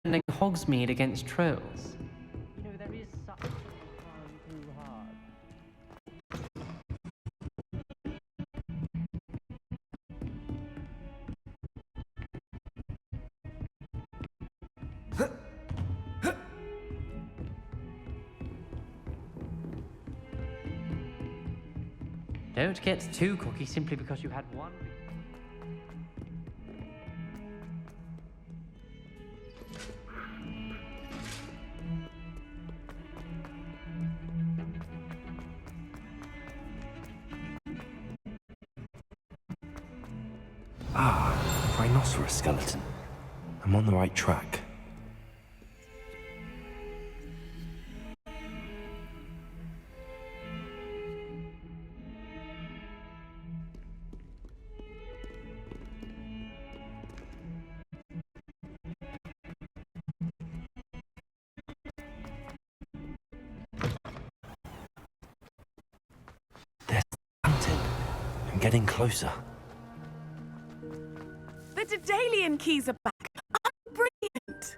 Defending Hogsmeade against trolls. You know, there is such a thing as trying too hard. Don't get too cocky simply because you had one. Ah, rhinoceros skeleton. I'm on the right track. There's the fountain. I'm getting closer. The Daedalian keys are back. I'm brilliant.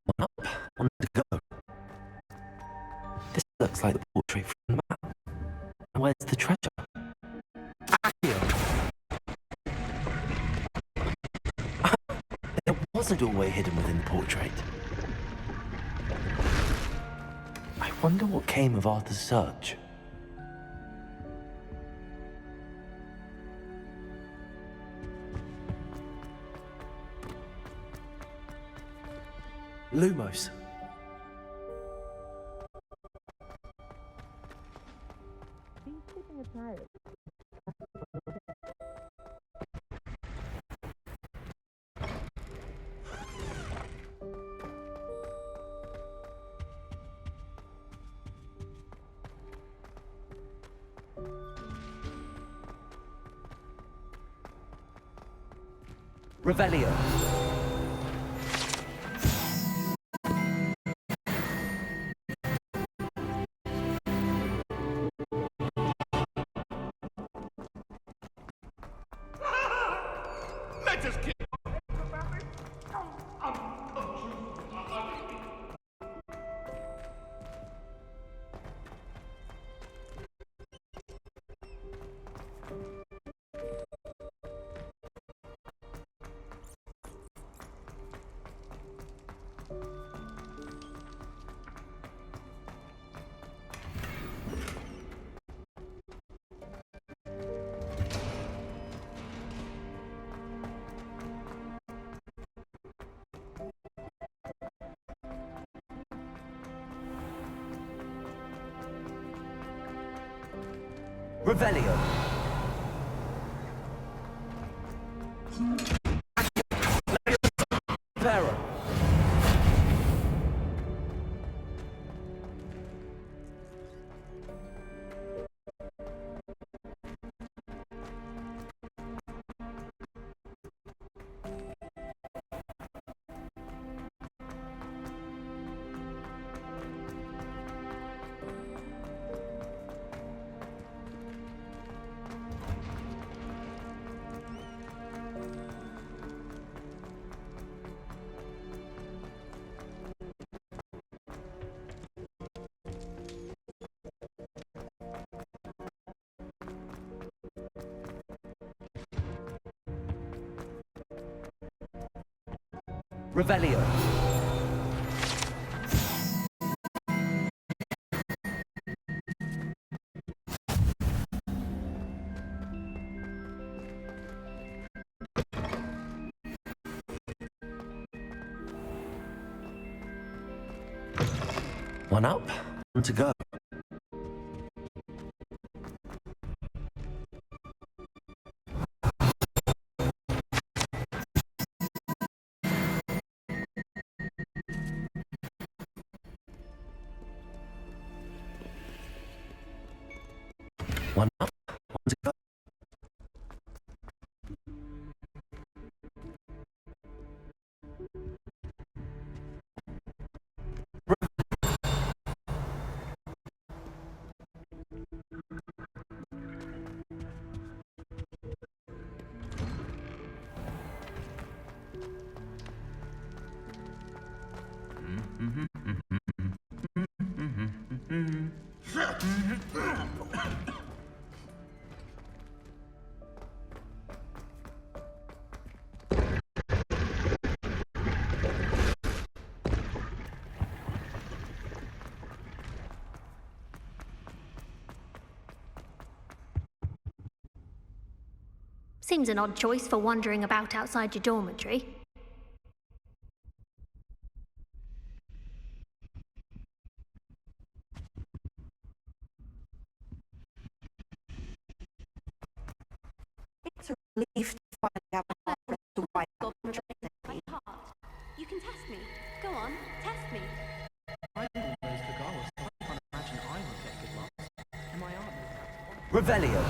One up, one to go. This looks like the portrait from the map. Where's the treasure? It wasn't all the way hidden within the portrait. I wonder what came of Arthur's search. Lumos. Revelio. Revelio. Pharaoh. Revelio. One up, one to go. One up, one to go. Seems an odd choice for wandering about outside your dormitory. It's a relief to find out how to wipe up. You can test me. Go on, test me. I almost regardless. I can't imagine I would get good marks. And my art Revelio.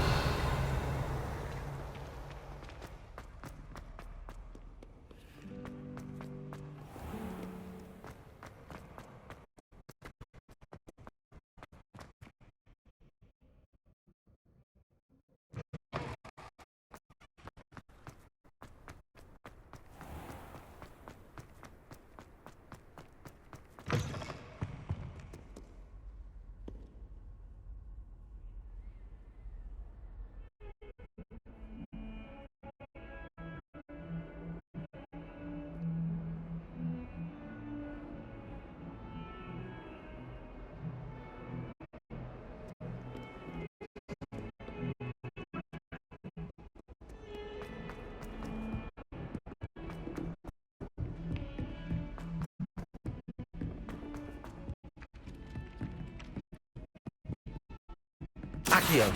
Accio.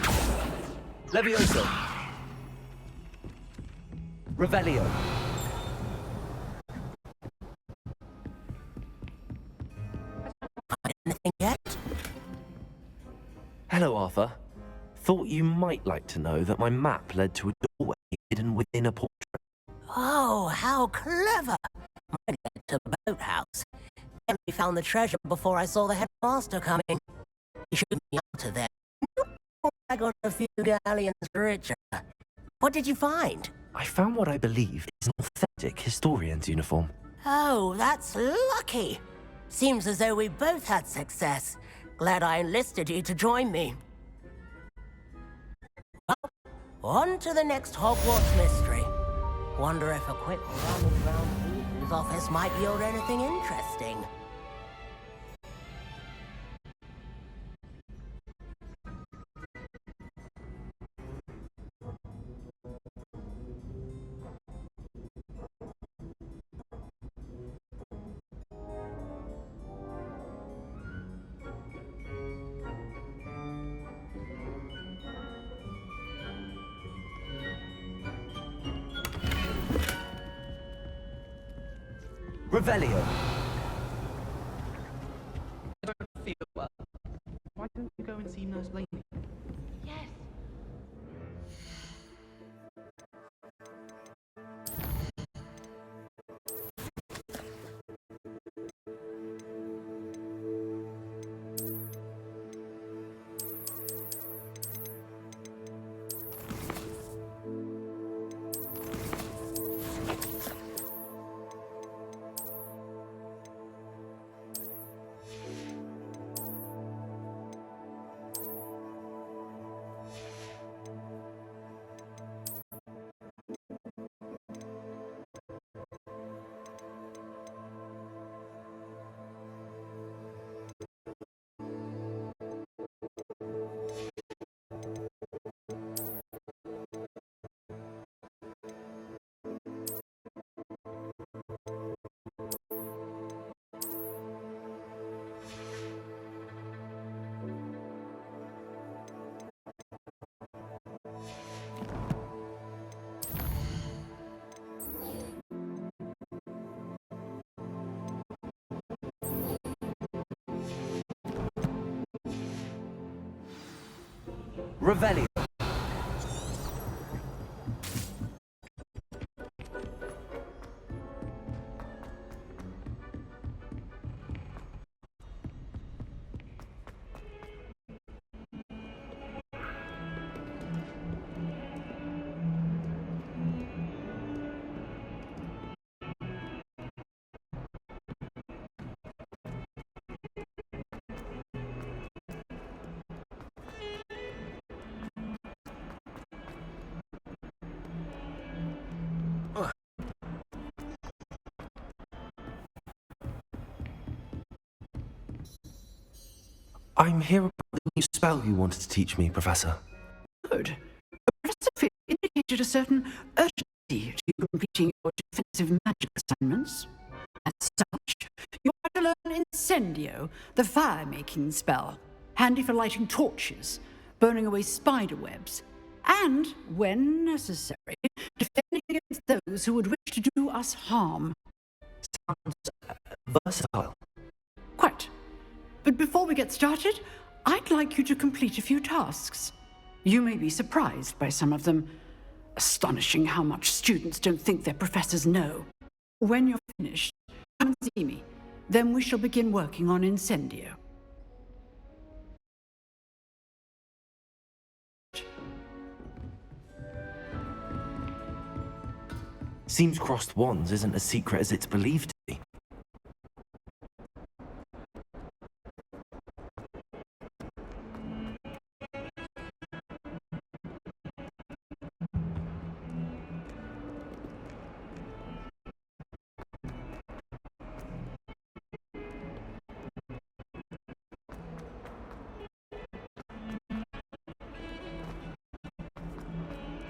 Levioso. Revelio. Anything yet? Hello, Arthur. Thought you might like to know that my map led to a doorway hidden within a portrait. Oh, how clever! Mine led to the boathouse. We found the treasure before I saw the headmaster coming. He showed me out to there. I got a few galleons richer. What did you find? I found what I believe is an authentic historian's uniform. Oh, that's lucky. Seems as though we both had success. Glad I enlisted you to join me. Well, on to the next Hogwarts mystery. Wonder if a quick rummage around Weasley's office might yield anything interesting. Revelio. I don't feel well. Why don't you go and see Nurse Blaney? Yes. Revelio. I'm here about the new spell you wanted to teach me, Professor. Good. Professor Fick indicated a certain urgency to completing your defensive magic assignments. As such, you are to learn Incendio, the fire-making spell, handy for lighting torches, burning away spider webs, and, when necessary, defending against those who would wish to do us harm. Sounds versatile. Quite. But before we get started, I'd like you to complete a few tasks. You may be surprised by some of them. Astonishing how much students don't think their professors know. When you're finished, come and see me. Then we shall begin working on Incendio. Seems crossed wands isn't as secret as it's believed to be.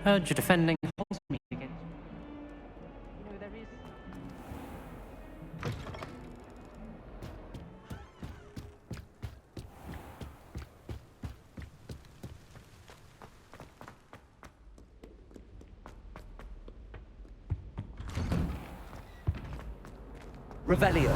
Heard you're defending Hogsmeade against... You know, there is... Revelio.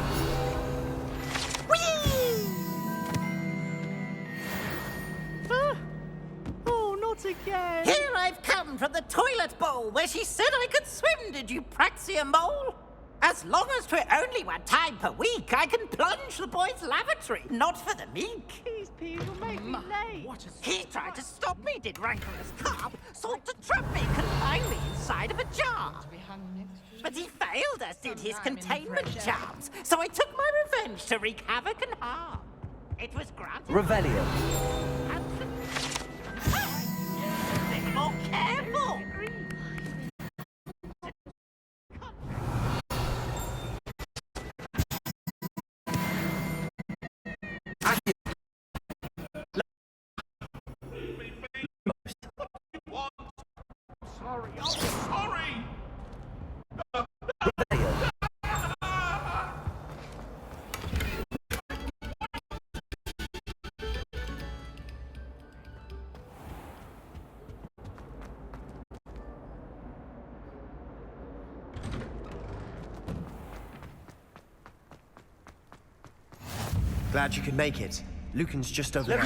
Oh, not again! Here I've come from the toilet bowl where she said I could swim, did you praxia mole? As long as 'twere only one time per week, I can plunge the boy's lavatory, not for the meek. These people make me late. He tried to stop me, did rancorous carp, sought to trap me, confine me inside of a jar. But he failed us, did his containment charms, so I took my revenge to wreak havoc and harm. It was granted... Revelio. Be more careful! Sorry, I'm sorry! Glad you could make it. Lucan's just over there.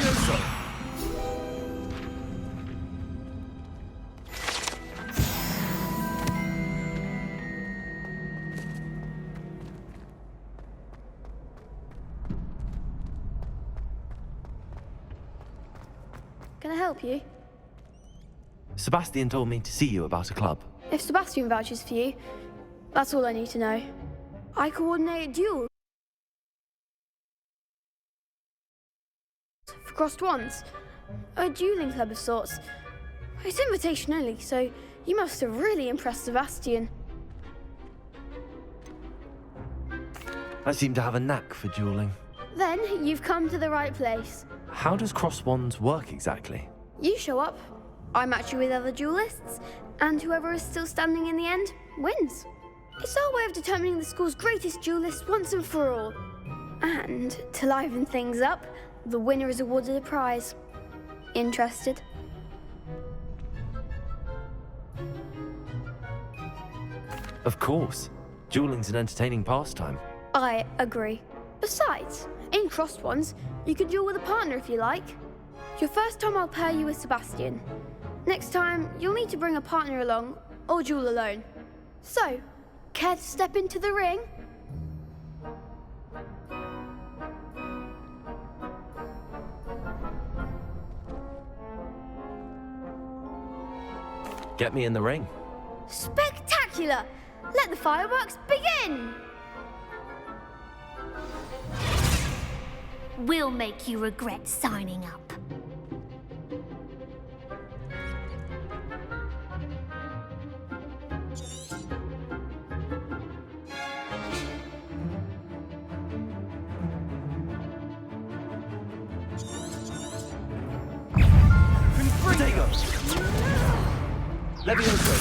Can I help you? Sebastian told me to see you about a club. If Sebastian vouches for you, that's all I need to know. I coordinate duels for crossed wands. A dueling club of sorts. It's invitation only, so you must have really impressed Sebastian. I seem to have a knack for dueling. Then you've come to the right place. How does cross wands work exactly? You show up, I match you with other duelists, and whoever is still standing in the end wins. It's our way of determining the school's greatest duelist once and for all. And to liven things up, the winner is awarded a prize. Interested? Of course. Dueling's an entertaining pastime. I agree. Besides, in crossed ones, you can duel with a partner if you like. Your first time I'll pair you with Sebastian. Next time, you'll need to bring a partner along, or duel alone. So, care to step into the ring? Get me in the ring. Spectacular! Let the fireworks begin! We'll make you regret signing up. Protego! Levioso!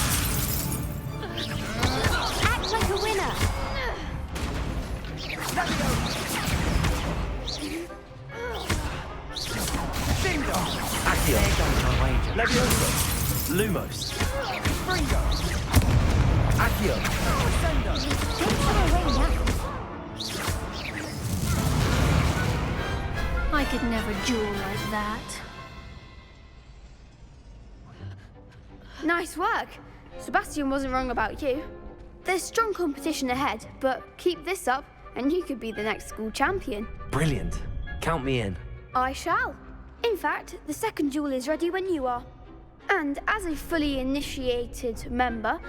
Act like a winner! Accio! Levioso! Lumos! Accio! I could never duel like that. Nice work. Sebastian wasn't wrong about you. There's strong competition ahead, but keep this up and you could be the next school champion. Brilliant. Count me in. I shall. In fact, the second duel is ready when you are. And as a fully initiated member,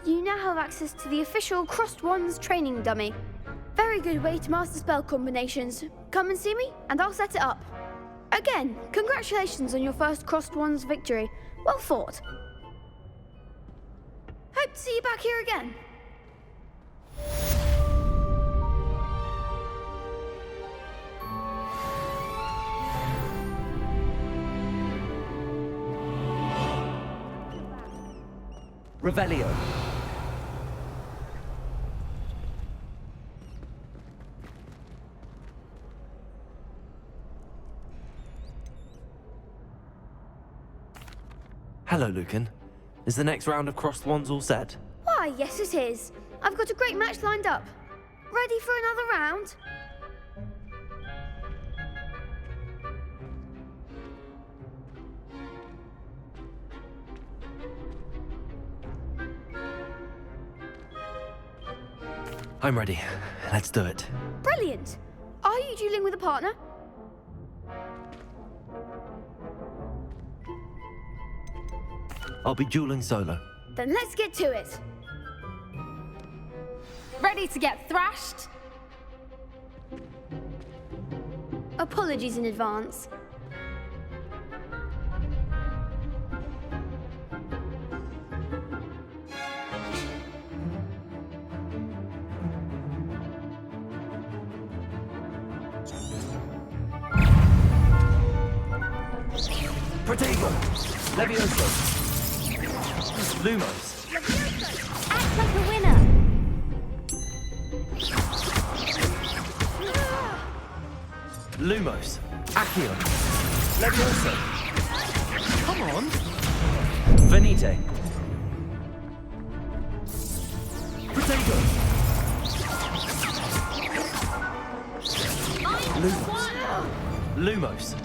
you now have access to the official Crossed Wands training dummy. Very good way to master spell combinations. Come and see me, and I'll set it up. Again, congratulations on your first Crossed Wands victory. Well fought. Hope to see you back here again. Revelio. Hello, Lucan. Is the next round of Crossed Wands all set? Why, yes it is. I've got a great match lined up. Ready for another round? I'm ready. Let's do it. Brilliant. Are you dueling with a partner? I'll be dueling solo. Then let's get to it. Ready to get thrashed? Apologies in advance. Protego! Levioso! Lumos! Act like a winner! Lumos! Accio! Levioso! Come on! Venite! Protego! Lumos! Lumos.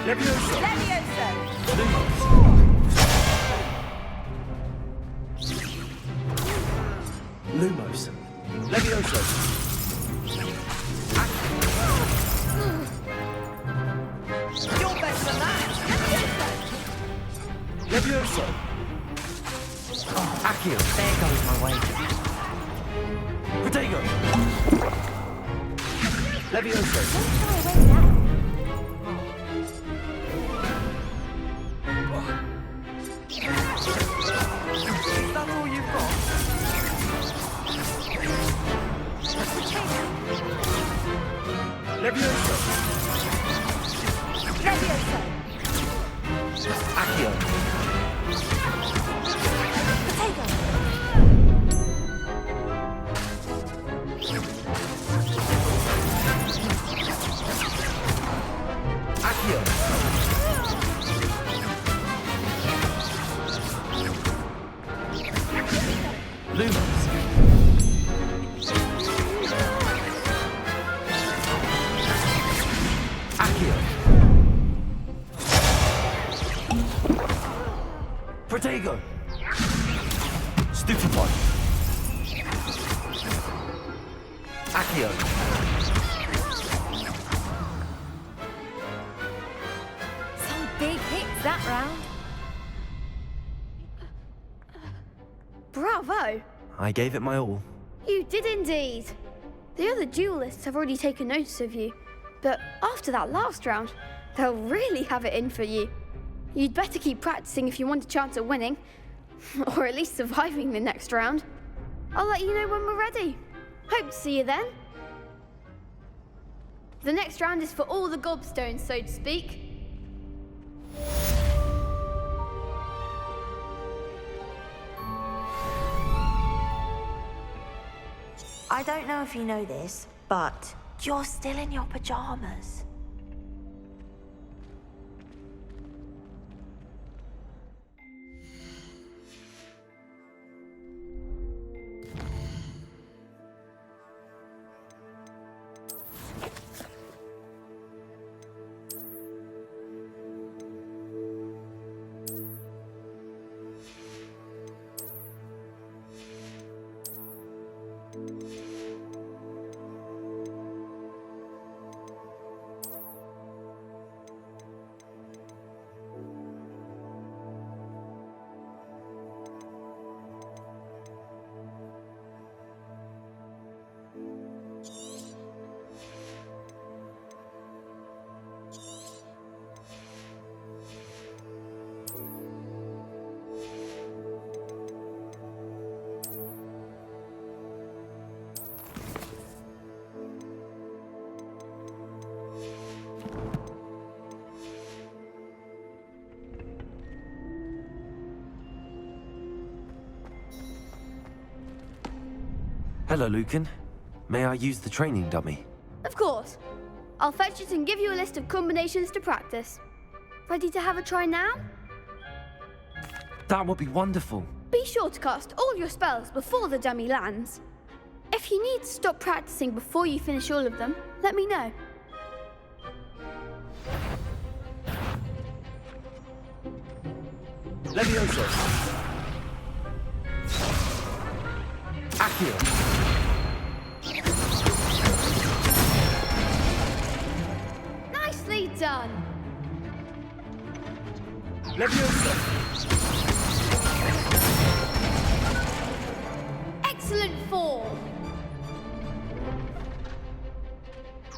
Levioso. Levioso! Lumos. Lumos. Levioso. You're better than that! Levioso. Oh, Accio. There goes my way. Protego. Levioso. Is that all you've got? Levioso. Levioso! Accio. Accio. Lumos. Accio. Protego. Stupefy. Accio. Some big hits that round. Bravo! I gave it my all. You did indeed. The other duelists have already taken notice of you, but after that last round, they'll really have it in for you. You'd better keep practicing if you want a chance at winning, or at least surviving the next round. I'll let you know when we're ready. Hope to see you then. The next round is for all the gobstones, so to speak. I don't know if you know this, but you're still in your pajamas. Hello, Lucan. May I use the training dummy? Of course. I'll fetch it and give you a list of combinations to practice. Ready to have a try now? That would be wonderful. Be sure to cast all your spells before the dummy lands. If you need to stop practicing before you finish all of them, let me know. Levioso. Accio. Nicely done. Levioso. Excellent form.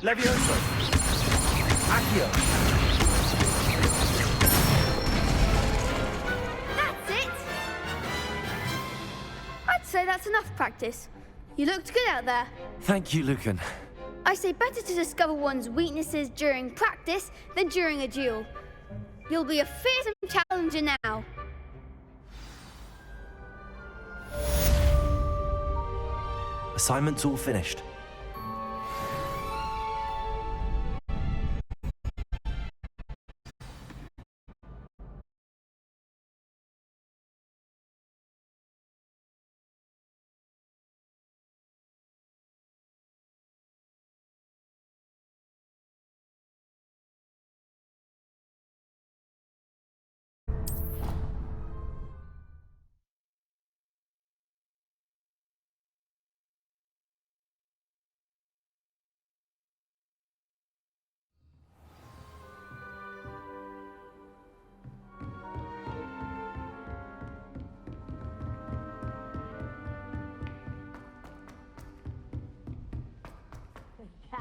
Levioso. Accio. That's it. I'd say that's enough practice. You looked good out there. Thank you, Lucan. I say better to discover one's weaknesses during practice than during a duel. You'll be a fearsome challenger now. Assignment's all finished.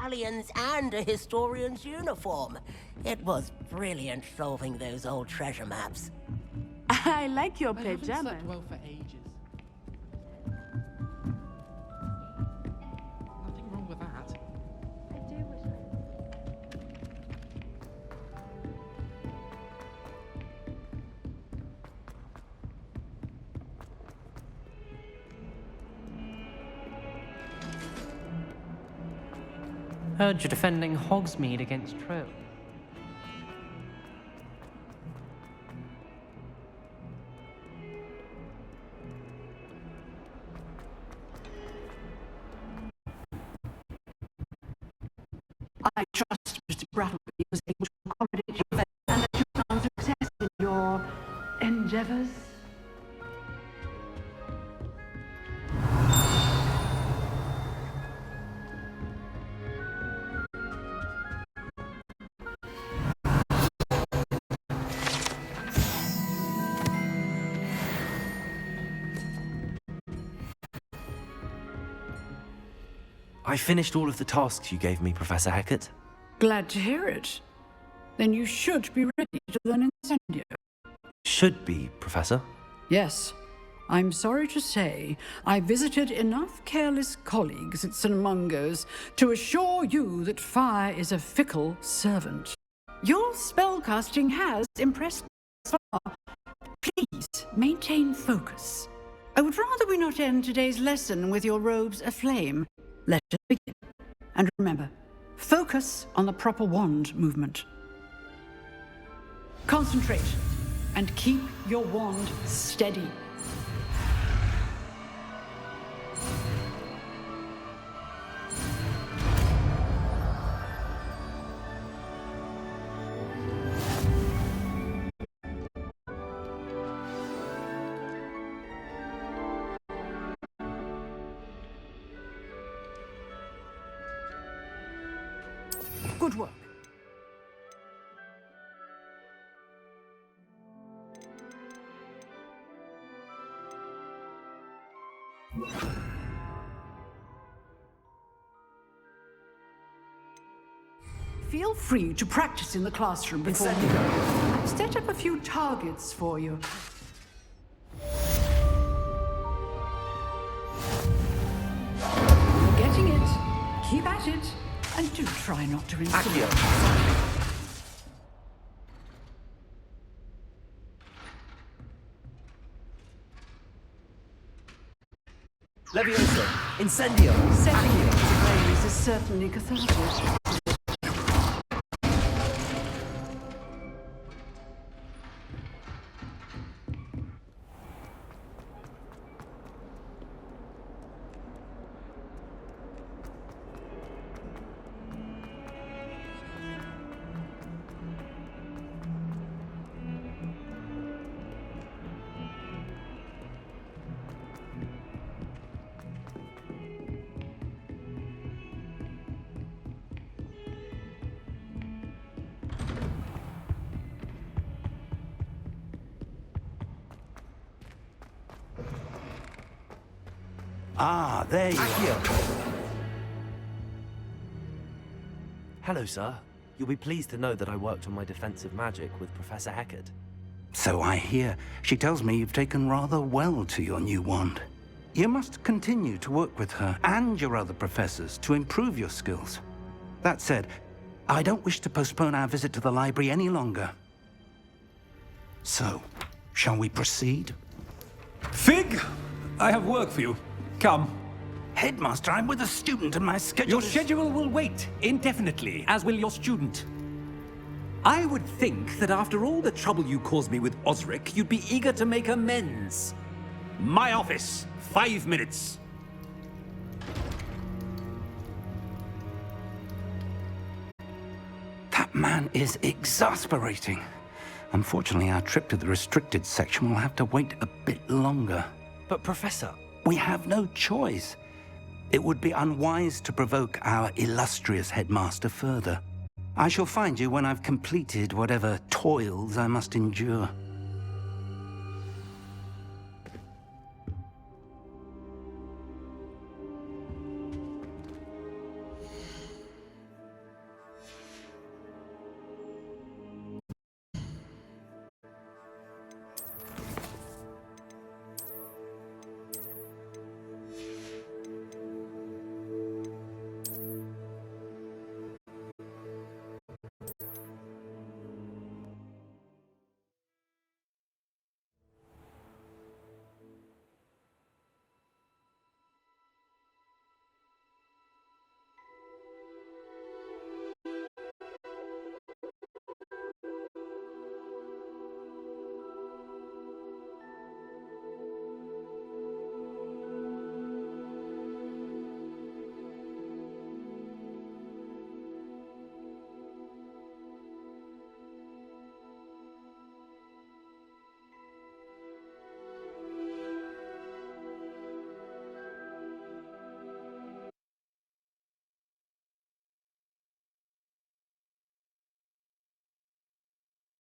medallions and a historian's uniform. It was brilliant solving those old treasure maps. I like your I haven't pajamas. slept well for ages. Nothing wrong with that. I do wish Heard you're defending Hogsmeade against trolls. I trust Mr. Brattleby was able to accommodate you and that you found success in your endeavors. I finished all of the tasks you gave me, Professor Hecat. Glad to hear it. Then you should be ready to learn Incendio. Should be, Professor. Yes. I'm sorry to say, I visited enough careless colleagues at St. Mungo's to assure you that fire is a fickle servant. Your spellcasting has impressed me so far. Please maintain focus. I would rather we not end today's lesson with your robes aflame. Let us begin. And remember, focus on the proper wand movement. Concentrate and keep your wand steady. Good work. Feel free to practice in the classroom before you go. I've set up a few targets for you. You're getting it. Keep at it. And do try not to insult. Levioso! Incendio! Setting it ablaze is certainly cathartic. Ah, there you are. Hello, sir. You'll be pleased to know that I worked on my defensive magic with Professor Hecat. So I hear. She tells me you've taken rather well to your new wand. You must continue to work with her and your other professors to improve your skills. That said, I don't wish to postpone our visit to the library any longer. So, shall we proceed? Fig, I have work for you. Come. Headmaster, I'm with a student and my schedule Your schedule will wait indefinitely, as will your student. I would think that after all the trouble you caused me with Osric, you'd be eager to make amends. My office, 5 minutes. That man is exasperating. Unfortunately, our trip to the restricted section will have to wait a bit longer. But, Professor... We have no choice. It would be unwise to provoke our illustrious headmaster further. I shall find you when I've completed whatever toils I must endure.